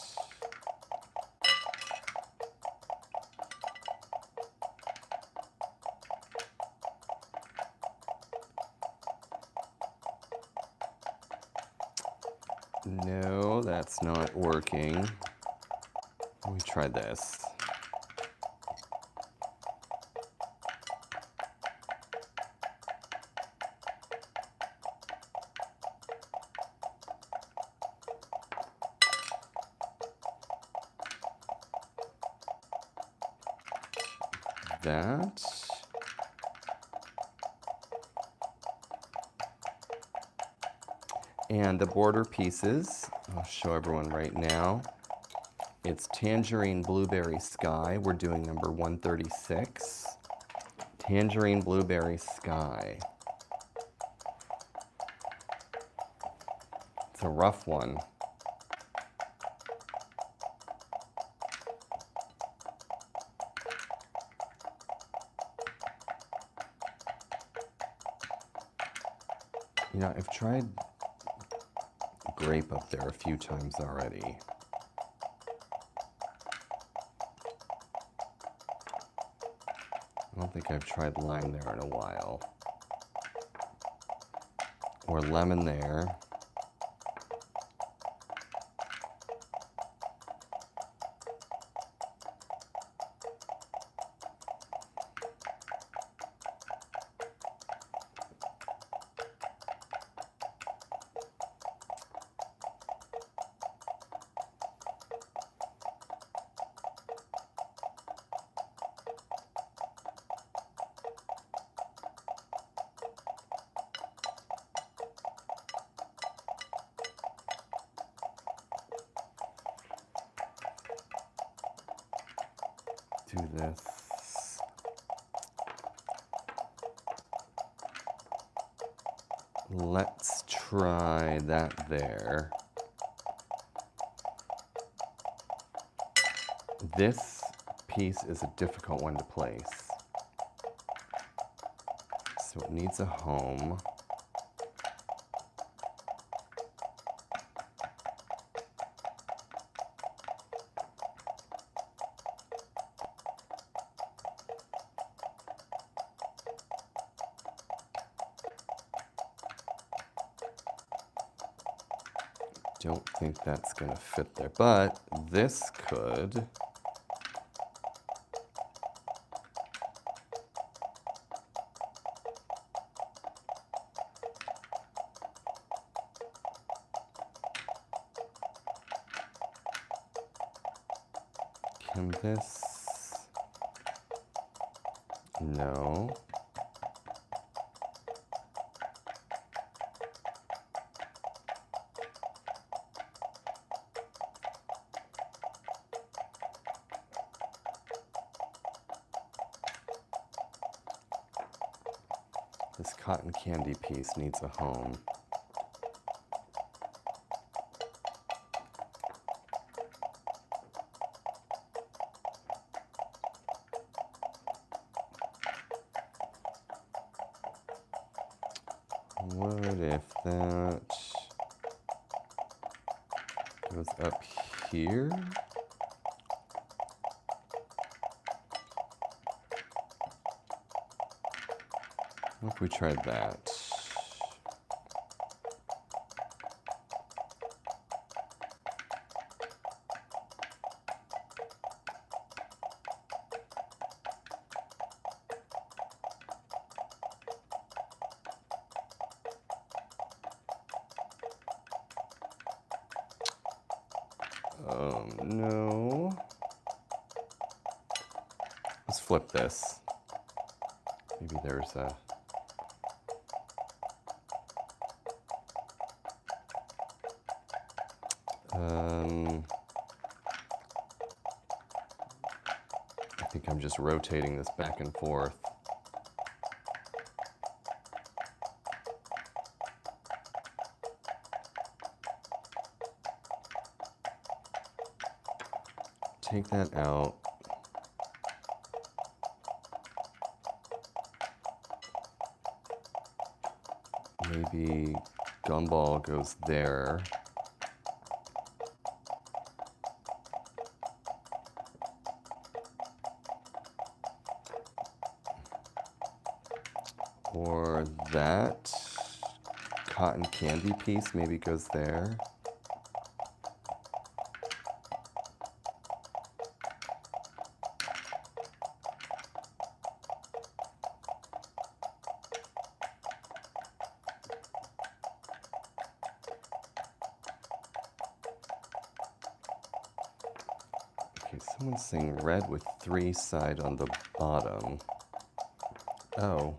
No, that's not working. Let me try this. That. And the border pieces, I'll show everyone right now. It's Tangerine Blueberry Sky. We're doing number 136. Tangerine Blueberry Sky. It's a rough one. You know, I've tried grape up there a few times already. I don't think I've tried lime there in a while. Or lemon there. do this. Let's try that there. This piece is a difficult one to place. So it needs a home. Don't think that's going to fit there, but this could. Can this? No. This cotton candy piece needs a home. What if that goes up here? What if we tried that? Oh no. Let's flip this. Maybe there's a... I think I'm just rotating this back and forth. Take that out. Maybe gumball goes there. Or that cotton candy piece maybe goes there. Okay, someone's saying red with 3 side on the bottom. Oh.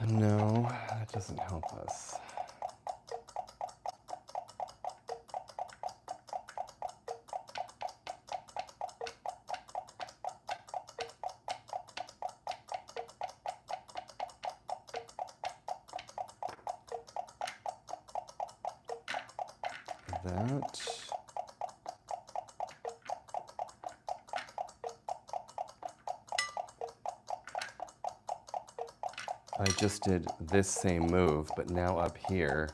No, that doesn't help us. That. I just did this same move, but now up here.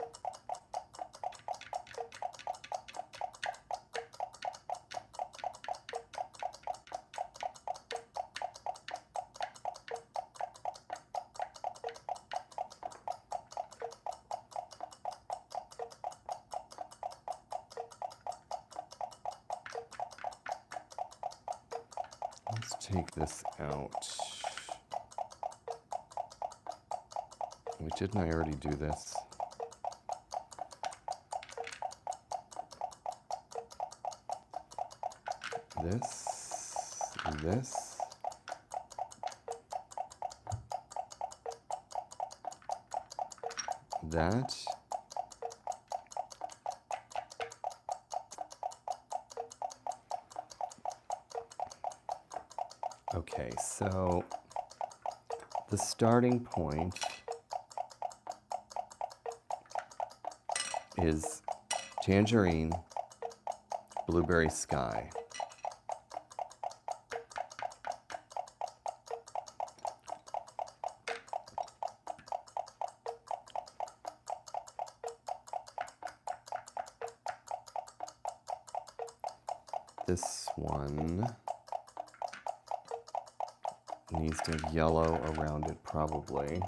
Let's take this out. Wait, didn't I already do this? This. That. Okay, so the starting point is tangerine, blueberry sky. This one needs to have yellow around it, probably.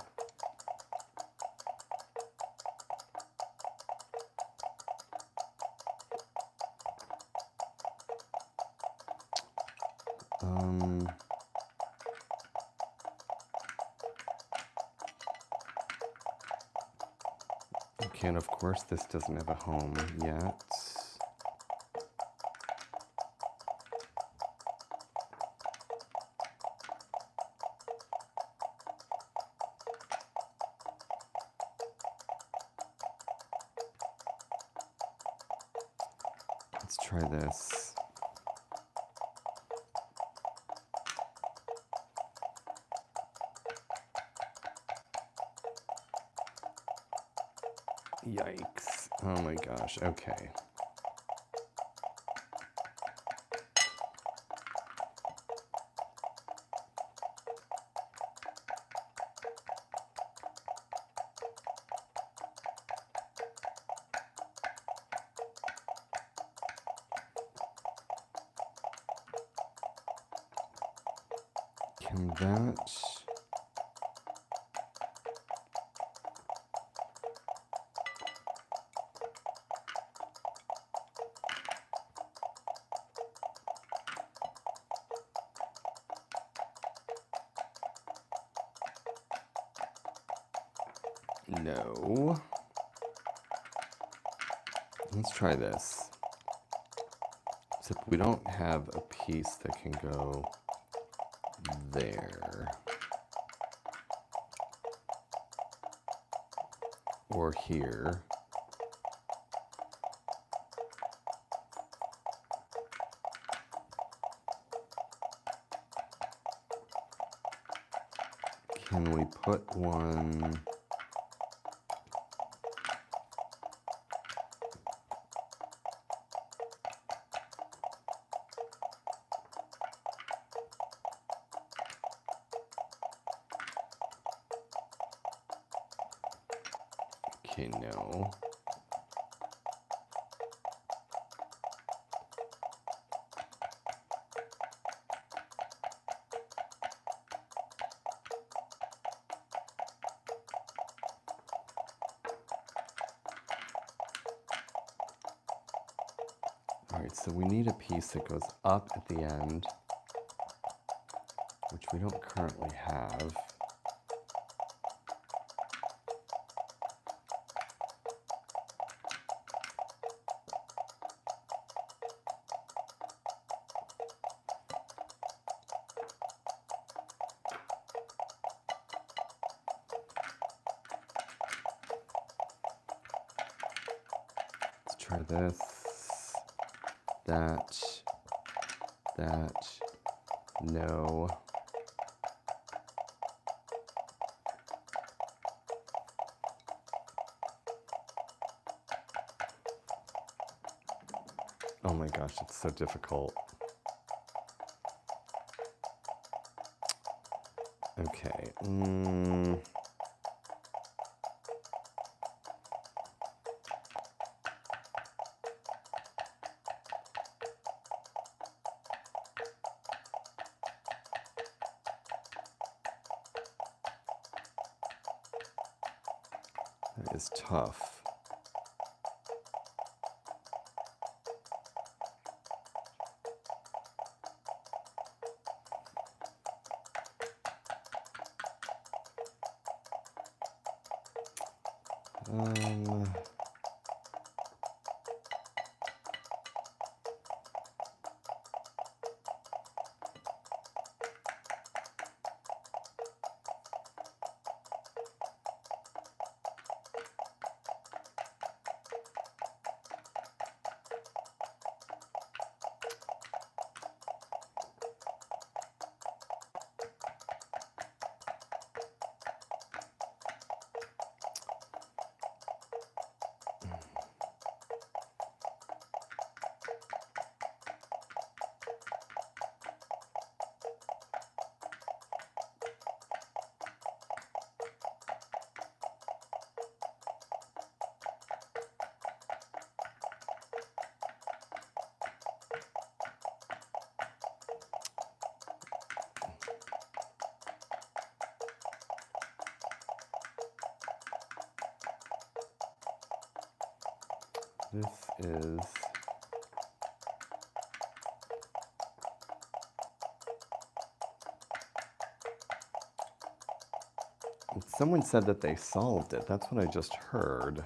Okay, and of course this doesn't have a home yet. Let's try this. Yikes. Oh my gosh, okay. Can that... No. Let's try this. Except we don't have a piece that can go there. Or here. Can we put one... Okay, no. All right, so we need a piece that goes up at the end, which we don't currently have. Let's try this, that, no. Oh my gosh, it's so difficult. Okay. That is tough. This is someone said that they solved it. That's what I just heard.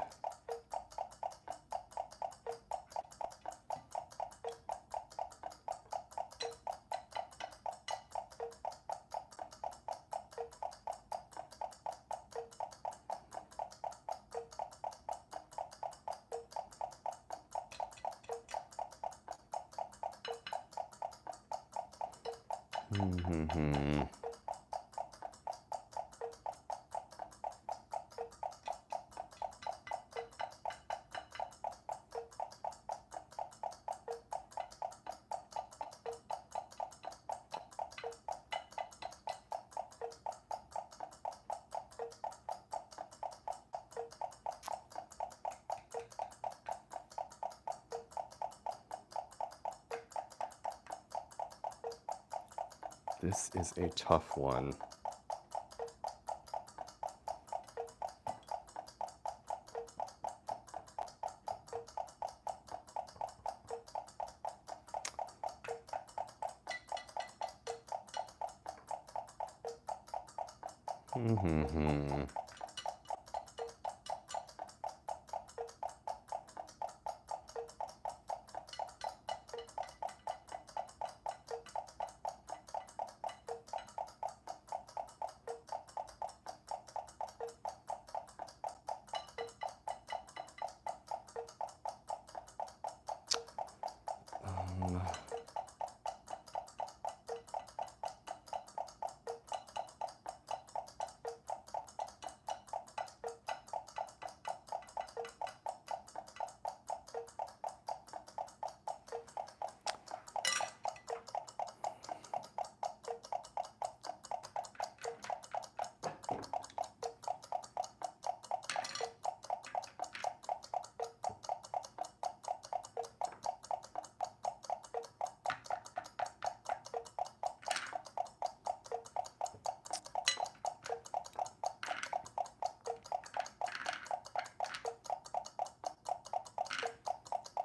This is a tough one.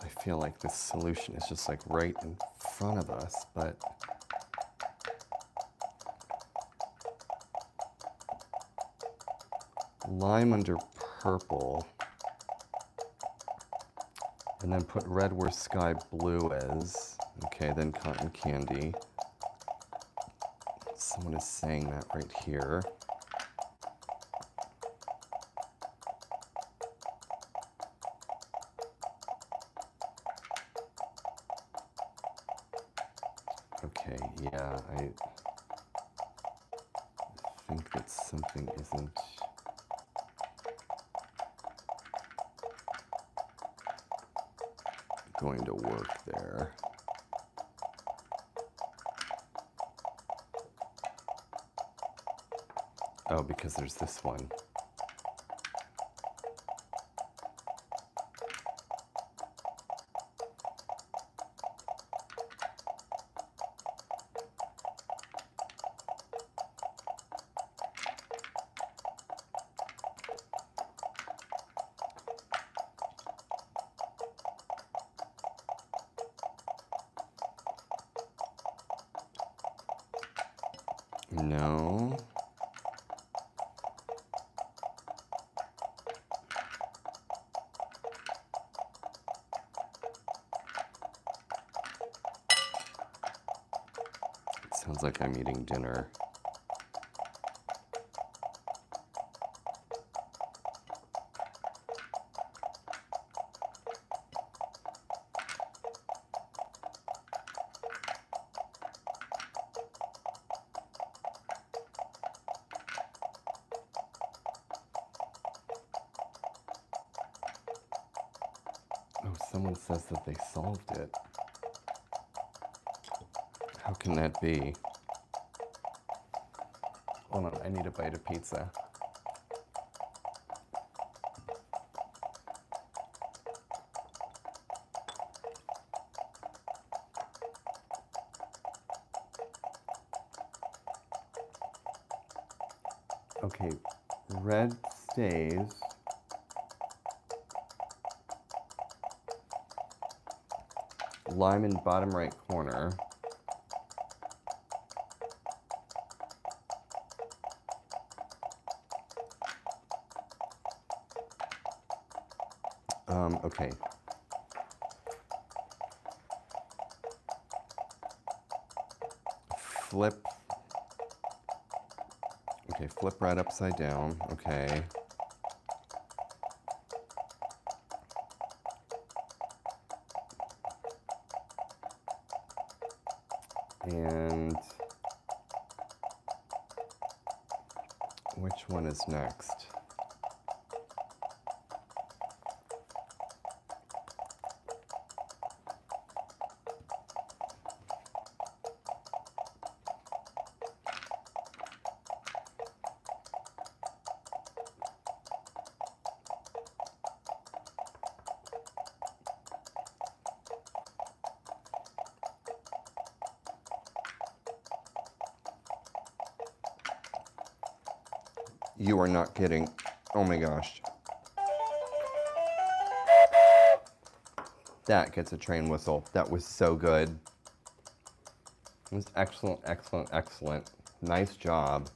I feel like this solution is just like right in front of us, but lime under purple, and then put red where sky blue is. Okay, then cotton candy. Someone is saying that right here. Okay, yeah, I think that something isn't going to work there. Oh, because there's this one. No. It sounds like I'm eating dinner. Oh, someone says that they solved it. How can that be? Hold on, I need a bite of pizza. Okay, red stays. Lime in bottom right corner. Okay. Flip. Okay, flip right upside down. Okay. And which one is next? You are not kidding. Oh my gosh. That gets a train whistle. That was so good. It was excellent, excellent, excellent. Nice job.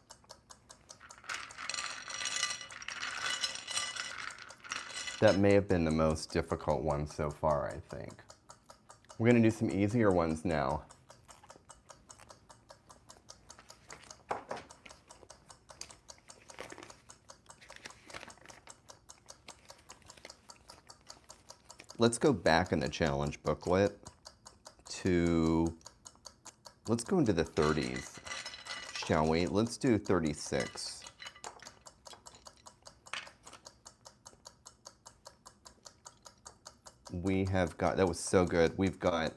That may have been the most difficult one so far, I think. We're going to do some easier ones now. Let's go back in the challenge booklet to, let's go into the 30s, shall we? Let's do 36. We have got, that was so good. We've got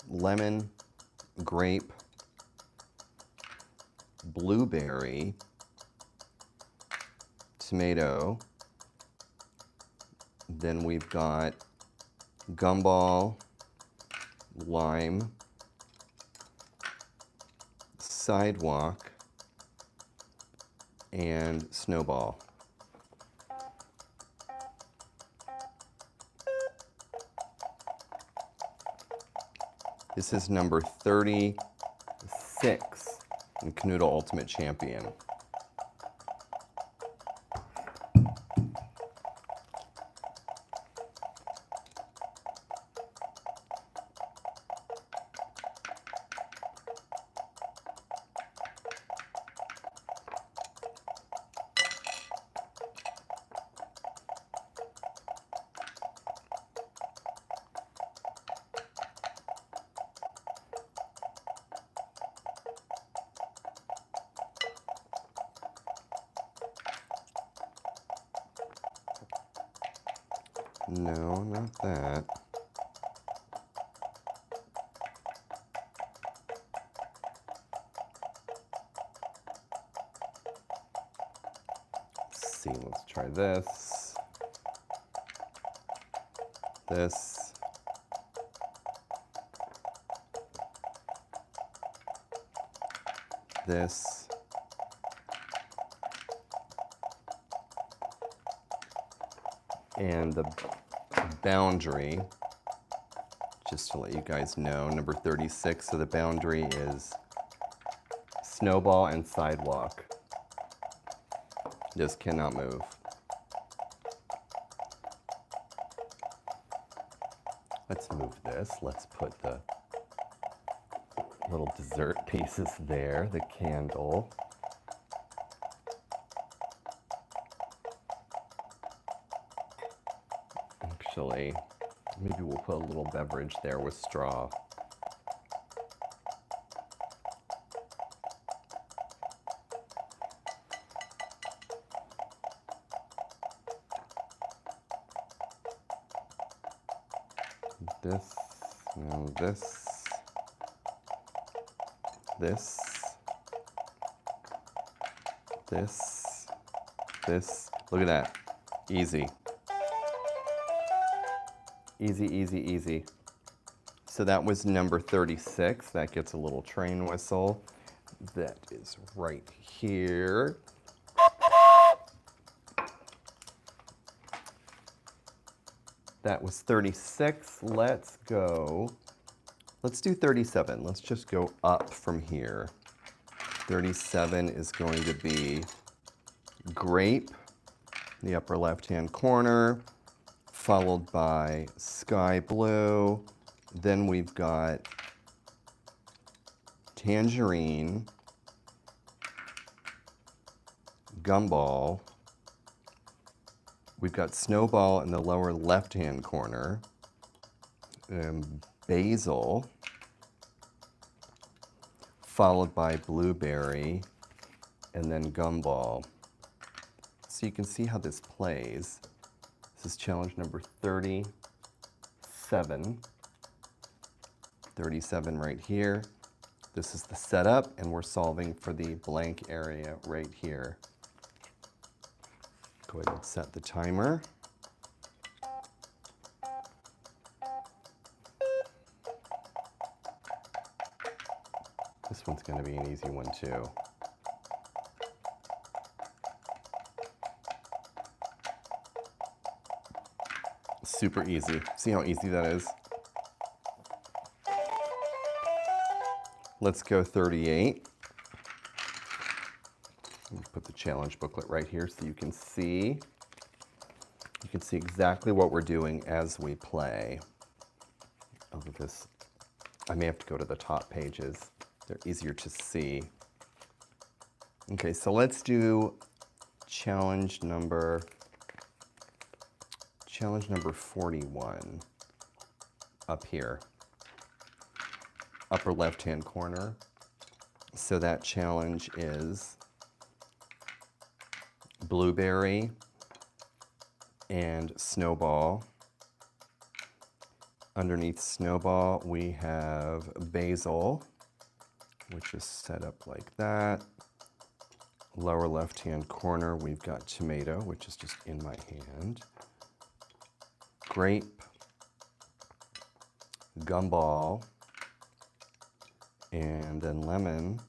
lemon, grape, blueberry, tomato. Then we've got gumball, lime, sidewalk, and snowball. This is number 36 in Kanoodle Ultimate Champion. No, not that. Let's see, let's try this. This. This. And the boundary, just to let you guys know, number 36, so the boundary is snowball and sidewalk. This cannot move. Let's move this. Let's put the little dessert pieces there, the candle. Actually, maybe we'll put a little beverage there with straw. This, no, this, this, this, this. Look at that. Easy. Easy, easy, easy. So that was number 36. That gets a little train whistle. That is right here. That was 36. Let's go. Let's do 37. Let's just go up from here. 37 is going to be grape, the upper left-hand corner, followed by sky blue. Then we've got tangerine, gumball. We've got snowball in the lower left-hand corner, basil, followed by blueberry, and then gumball. So you can see how this plays. This is challenge number 37. 37 right here. This is the setup, and we're solving for the blank area right here. Go ahead and set the timer. This one's going to be an easy one too. Super easy. See how easy that is? Let's go 38. Put the challenge booklet right here so you can see. You can see exactly what we're doing as we play. Oh, this, I may have to go to the top pages. They're easier to see. Okay, so let's do challenge number 41 up here. Upper left-hand corner. So that challenge is blueberry and snowball. Underneath snowball, we have basil, which is set up like that. Lower left-hand corner, we've got tomato, which is just in my hand. Grape, gumball, and then lemon.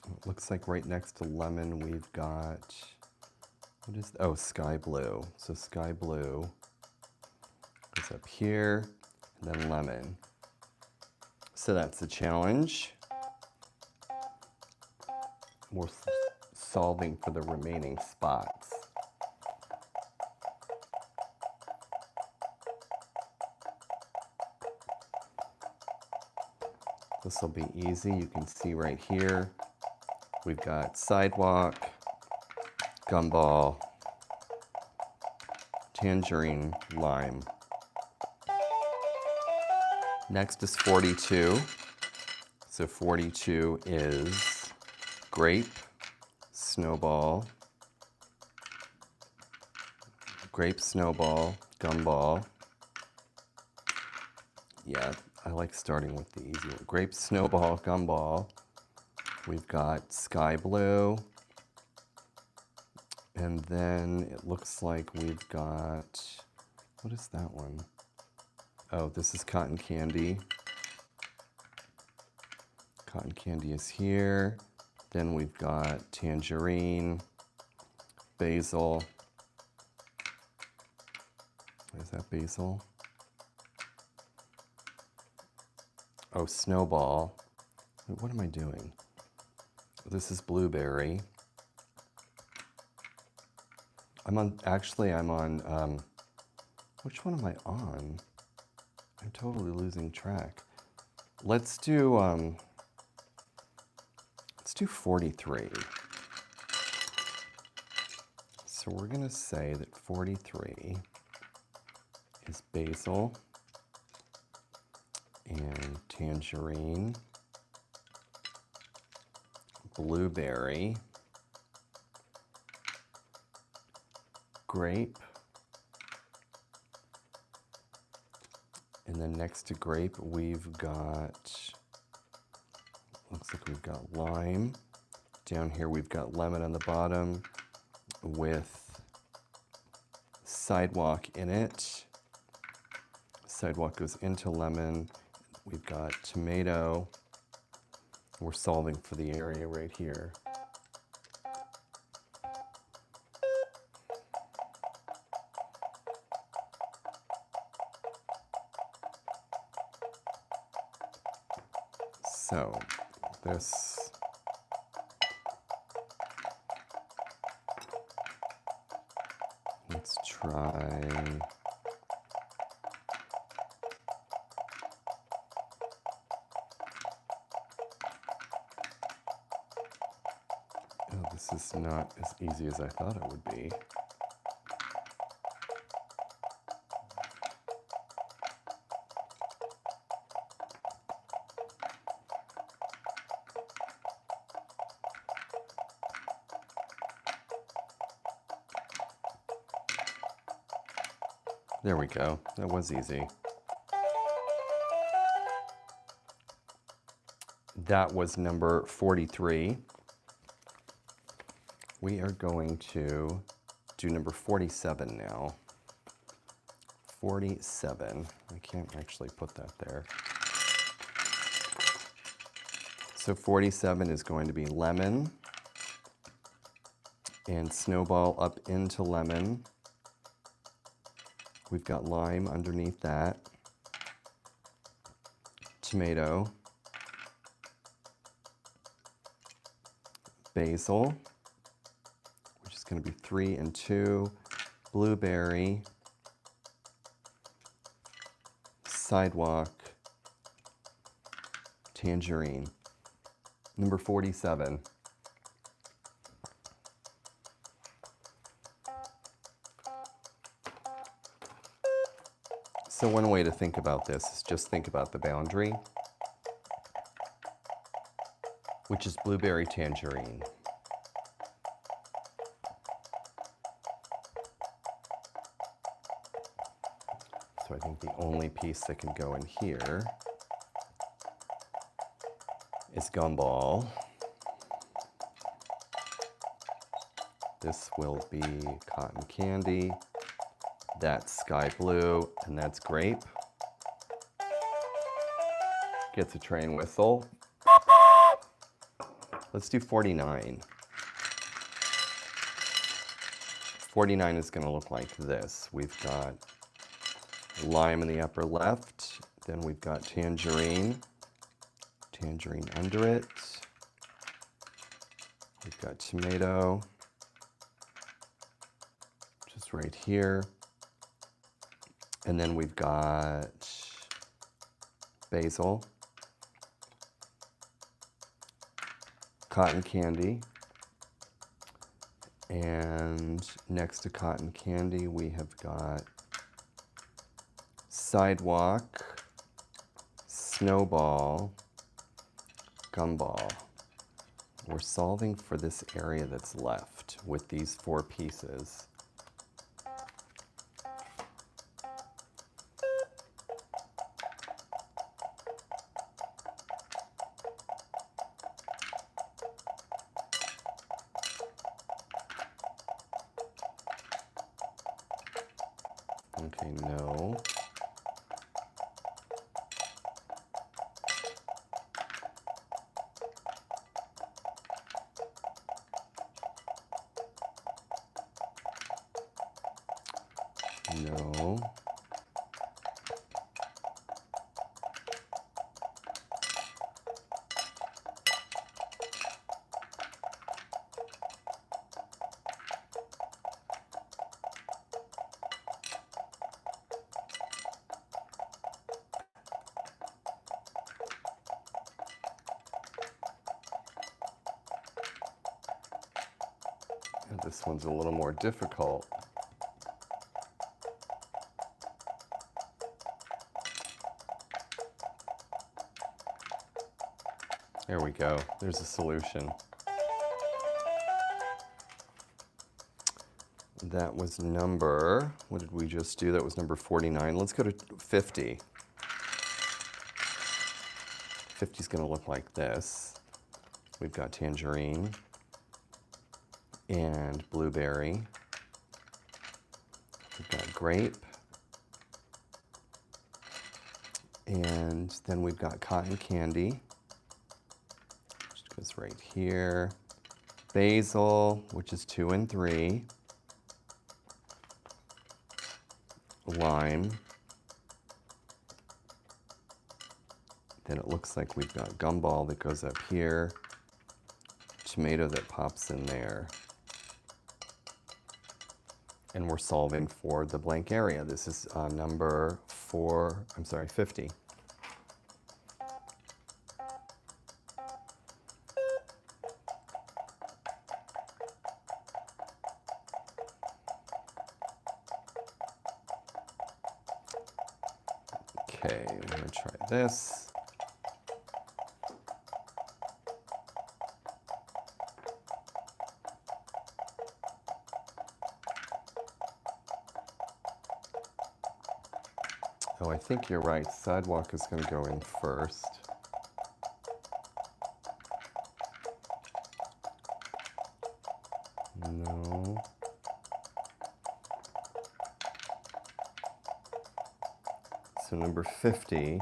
It looks like right next to lemon we've got, what is, oh, sky blue. So sky blue is up here, and then lemon. So that's the challenge. We're solving for the remaining spots. This will be easy. You can see right here, we've got sidewalk, gumball, tangerine, lime. Next is 42. So 42 is grape, snowball, gumball. Yeah, I like starting with the easy one. Grape, snowball, gumball. We've got sky blue. And then it looks like we've got, what is that one? Oh, this is cotton candy. Cotton candy is here. Then we've got tangerine, basil. Is that basil? Oh, snowball. What am I doing? This is blueberry. I'm on, which one am I on? I'm totally losing track. Let's do 43. So we're gonna say that 43 is basil and tangerine, blueberry, grape, and then next to grape we've got, looks like we've got lime. Down here we've got lemon on the bottom with sidewalk in it. Sidewalk goes into lemon. We've got tomato. We're solving for the area right here. So this, let's try, oh, this is not as easy as I thought it would be. There we go. That was easy. That was number 43. We are going to do number 47 now. 47. I can't actually put that there. So 47 is going to be lemon and snowball up into lemon. We've got lime underneath that, tomato, basil, which is going to be 3 and 2, blueberry, sidewalk, tangerine. Number 47. So one way to think about this is just think about the boundary, which is blueberry tangerine. So I think the only piece that can go in here is gumball. This will be cotton candy. That's sky blue, and that's grape. Gets a train whistle. Let's do 49. 49 is going to look like this. We've got lime in the upper left, then we've got tangerine under it. We've got tomato, just right here. And then we've got basil, cotton candy, and next to cotton candy we have got sidewalk, snowball, gumball. We're solving for this area that's left with these 4 pieces. Okay, no. No. And this one's a little more difficult. There we go. There's a solution. That was number, what did we just do? That was number 49. Let's go to 50. 50 is going to look like this. We've got tangerine and blueberry. We've got grape. And then we've got cotton candy, which goes right here. Basil, which is 2 and 3. Lime. Then it looks like we've got gumball that goes up here, tomato that pops in there. And we're solving for the blank area. This is number 50. Okay, we're gonna try this. Oh, I think you're right. Sidewalk is gonna go in first. No. So number 50,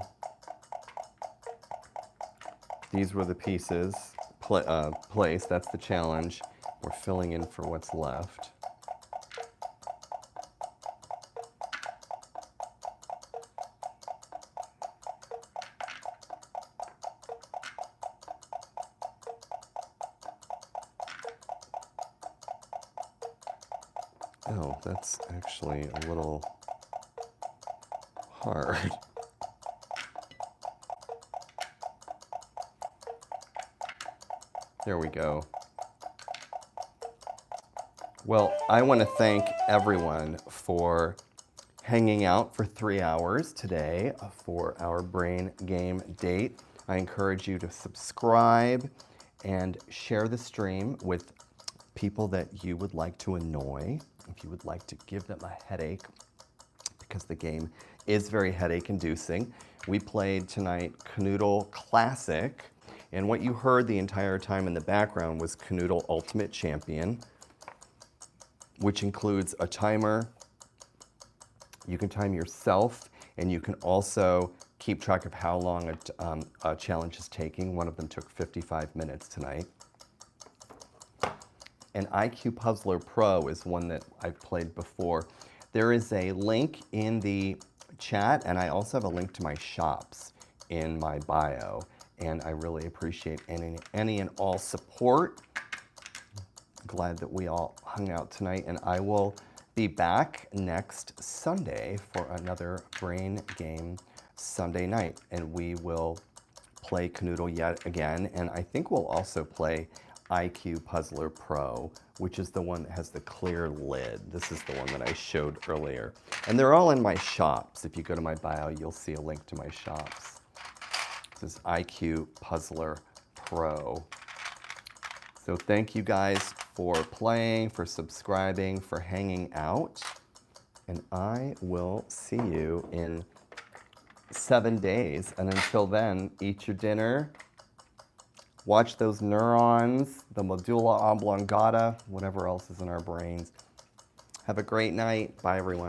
these were the pieces placed. That's the challenge. We're filling in for what's left. Oh, that's actually a little hard. There we go. Well, I want to thank everyone for hanging out for 3 hours today for our brain game date. I encourage you to subscribe and share the stream with people that you would like to annoy, if you would like to give them a headache, because the game is very headache-inducing. We played tonight Kanoodle Classic, and what you heard the entire time in the background was Kanoodle Ultimate Champion, which includes a timer. You can time yourself, and you can also keep track of how long a challenge is taking. One of them took 55 minutes tonight. And IQ Puzzler Pro is one that I've played before. There is a link in the chat, and I also have a link to my shops in my bio. And I really appreciate any and all support. Glad that we all hung out tonight, and I will be back next Sunday for another brain game Sunday night, and we will play Kanoodle yet again, and I think we'll also play IQ Puzzler Pro, which is the one that has the clear lid. This is the one that I showed earlier. And they're all in my shops. If you go to my bio, you'll see a link to my shops. This is IQ Puzzler Pro. So thank you guys for playing, for subscribing, for hanging out. And I will see you in 7 days. And until then, eat your dinner. Watch those neurons, the medulla oblongata, whatever else is in our brains. Have a great night. Bye, everyone.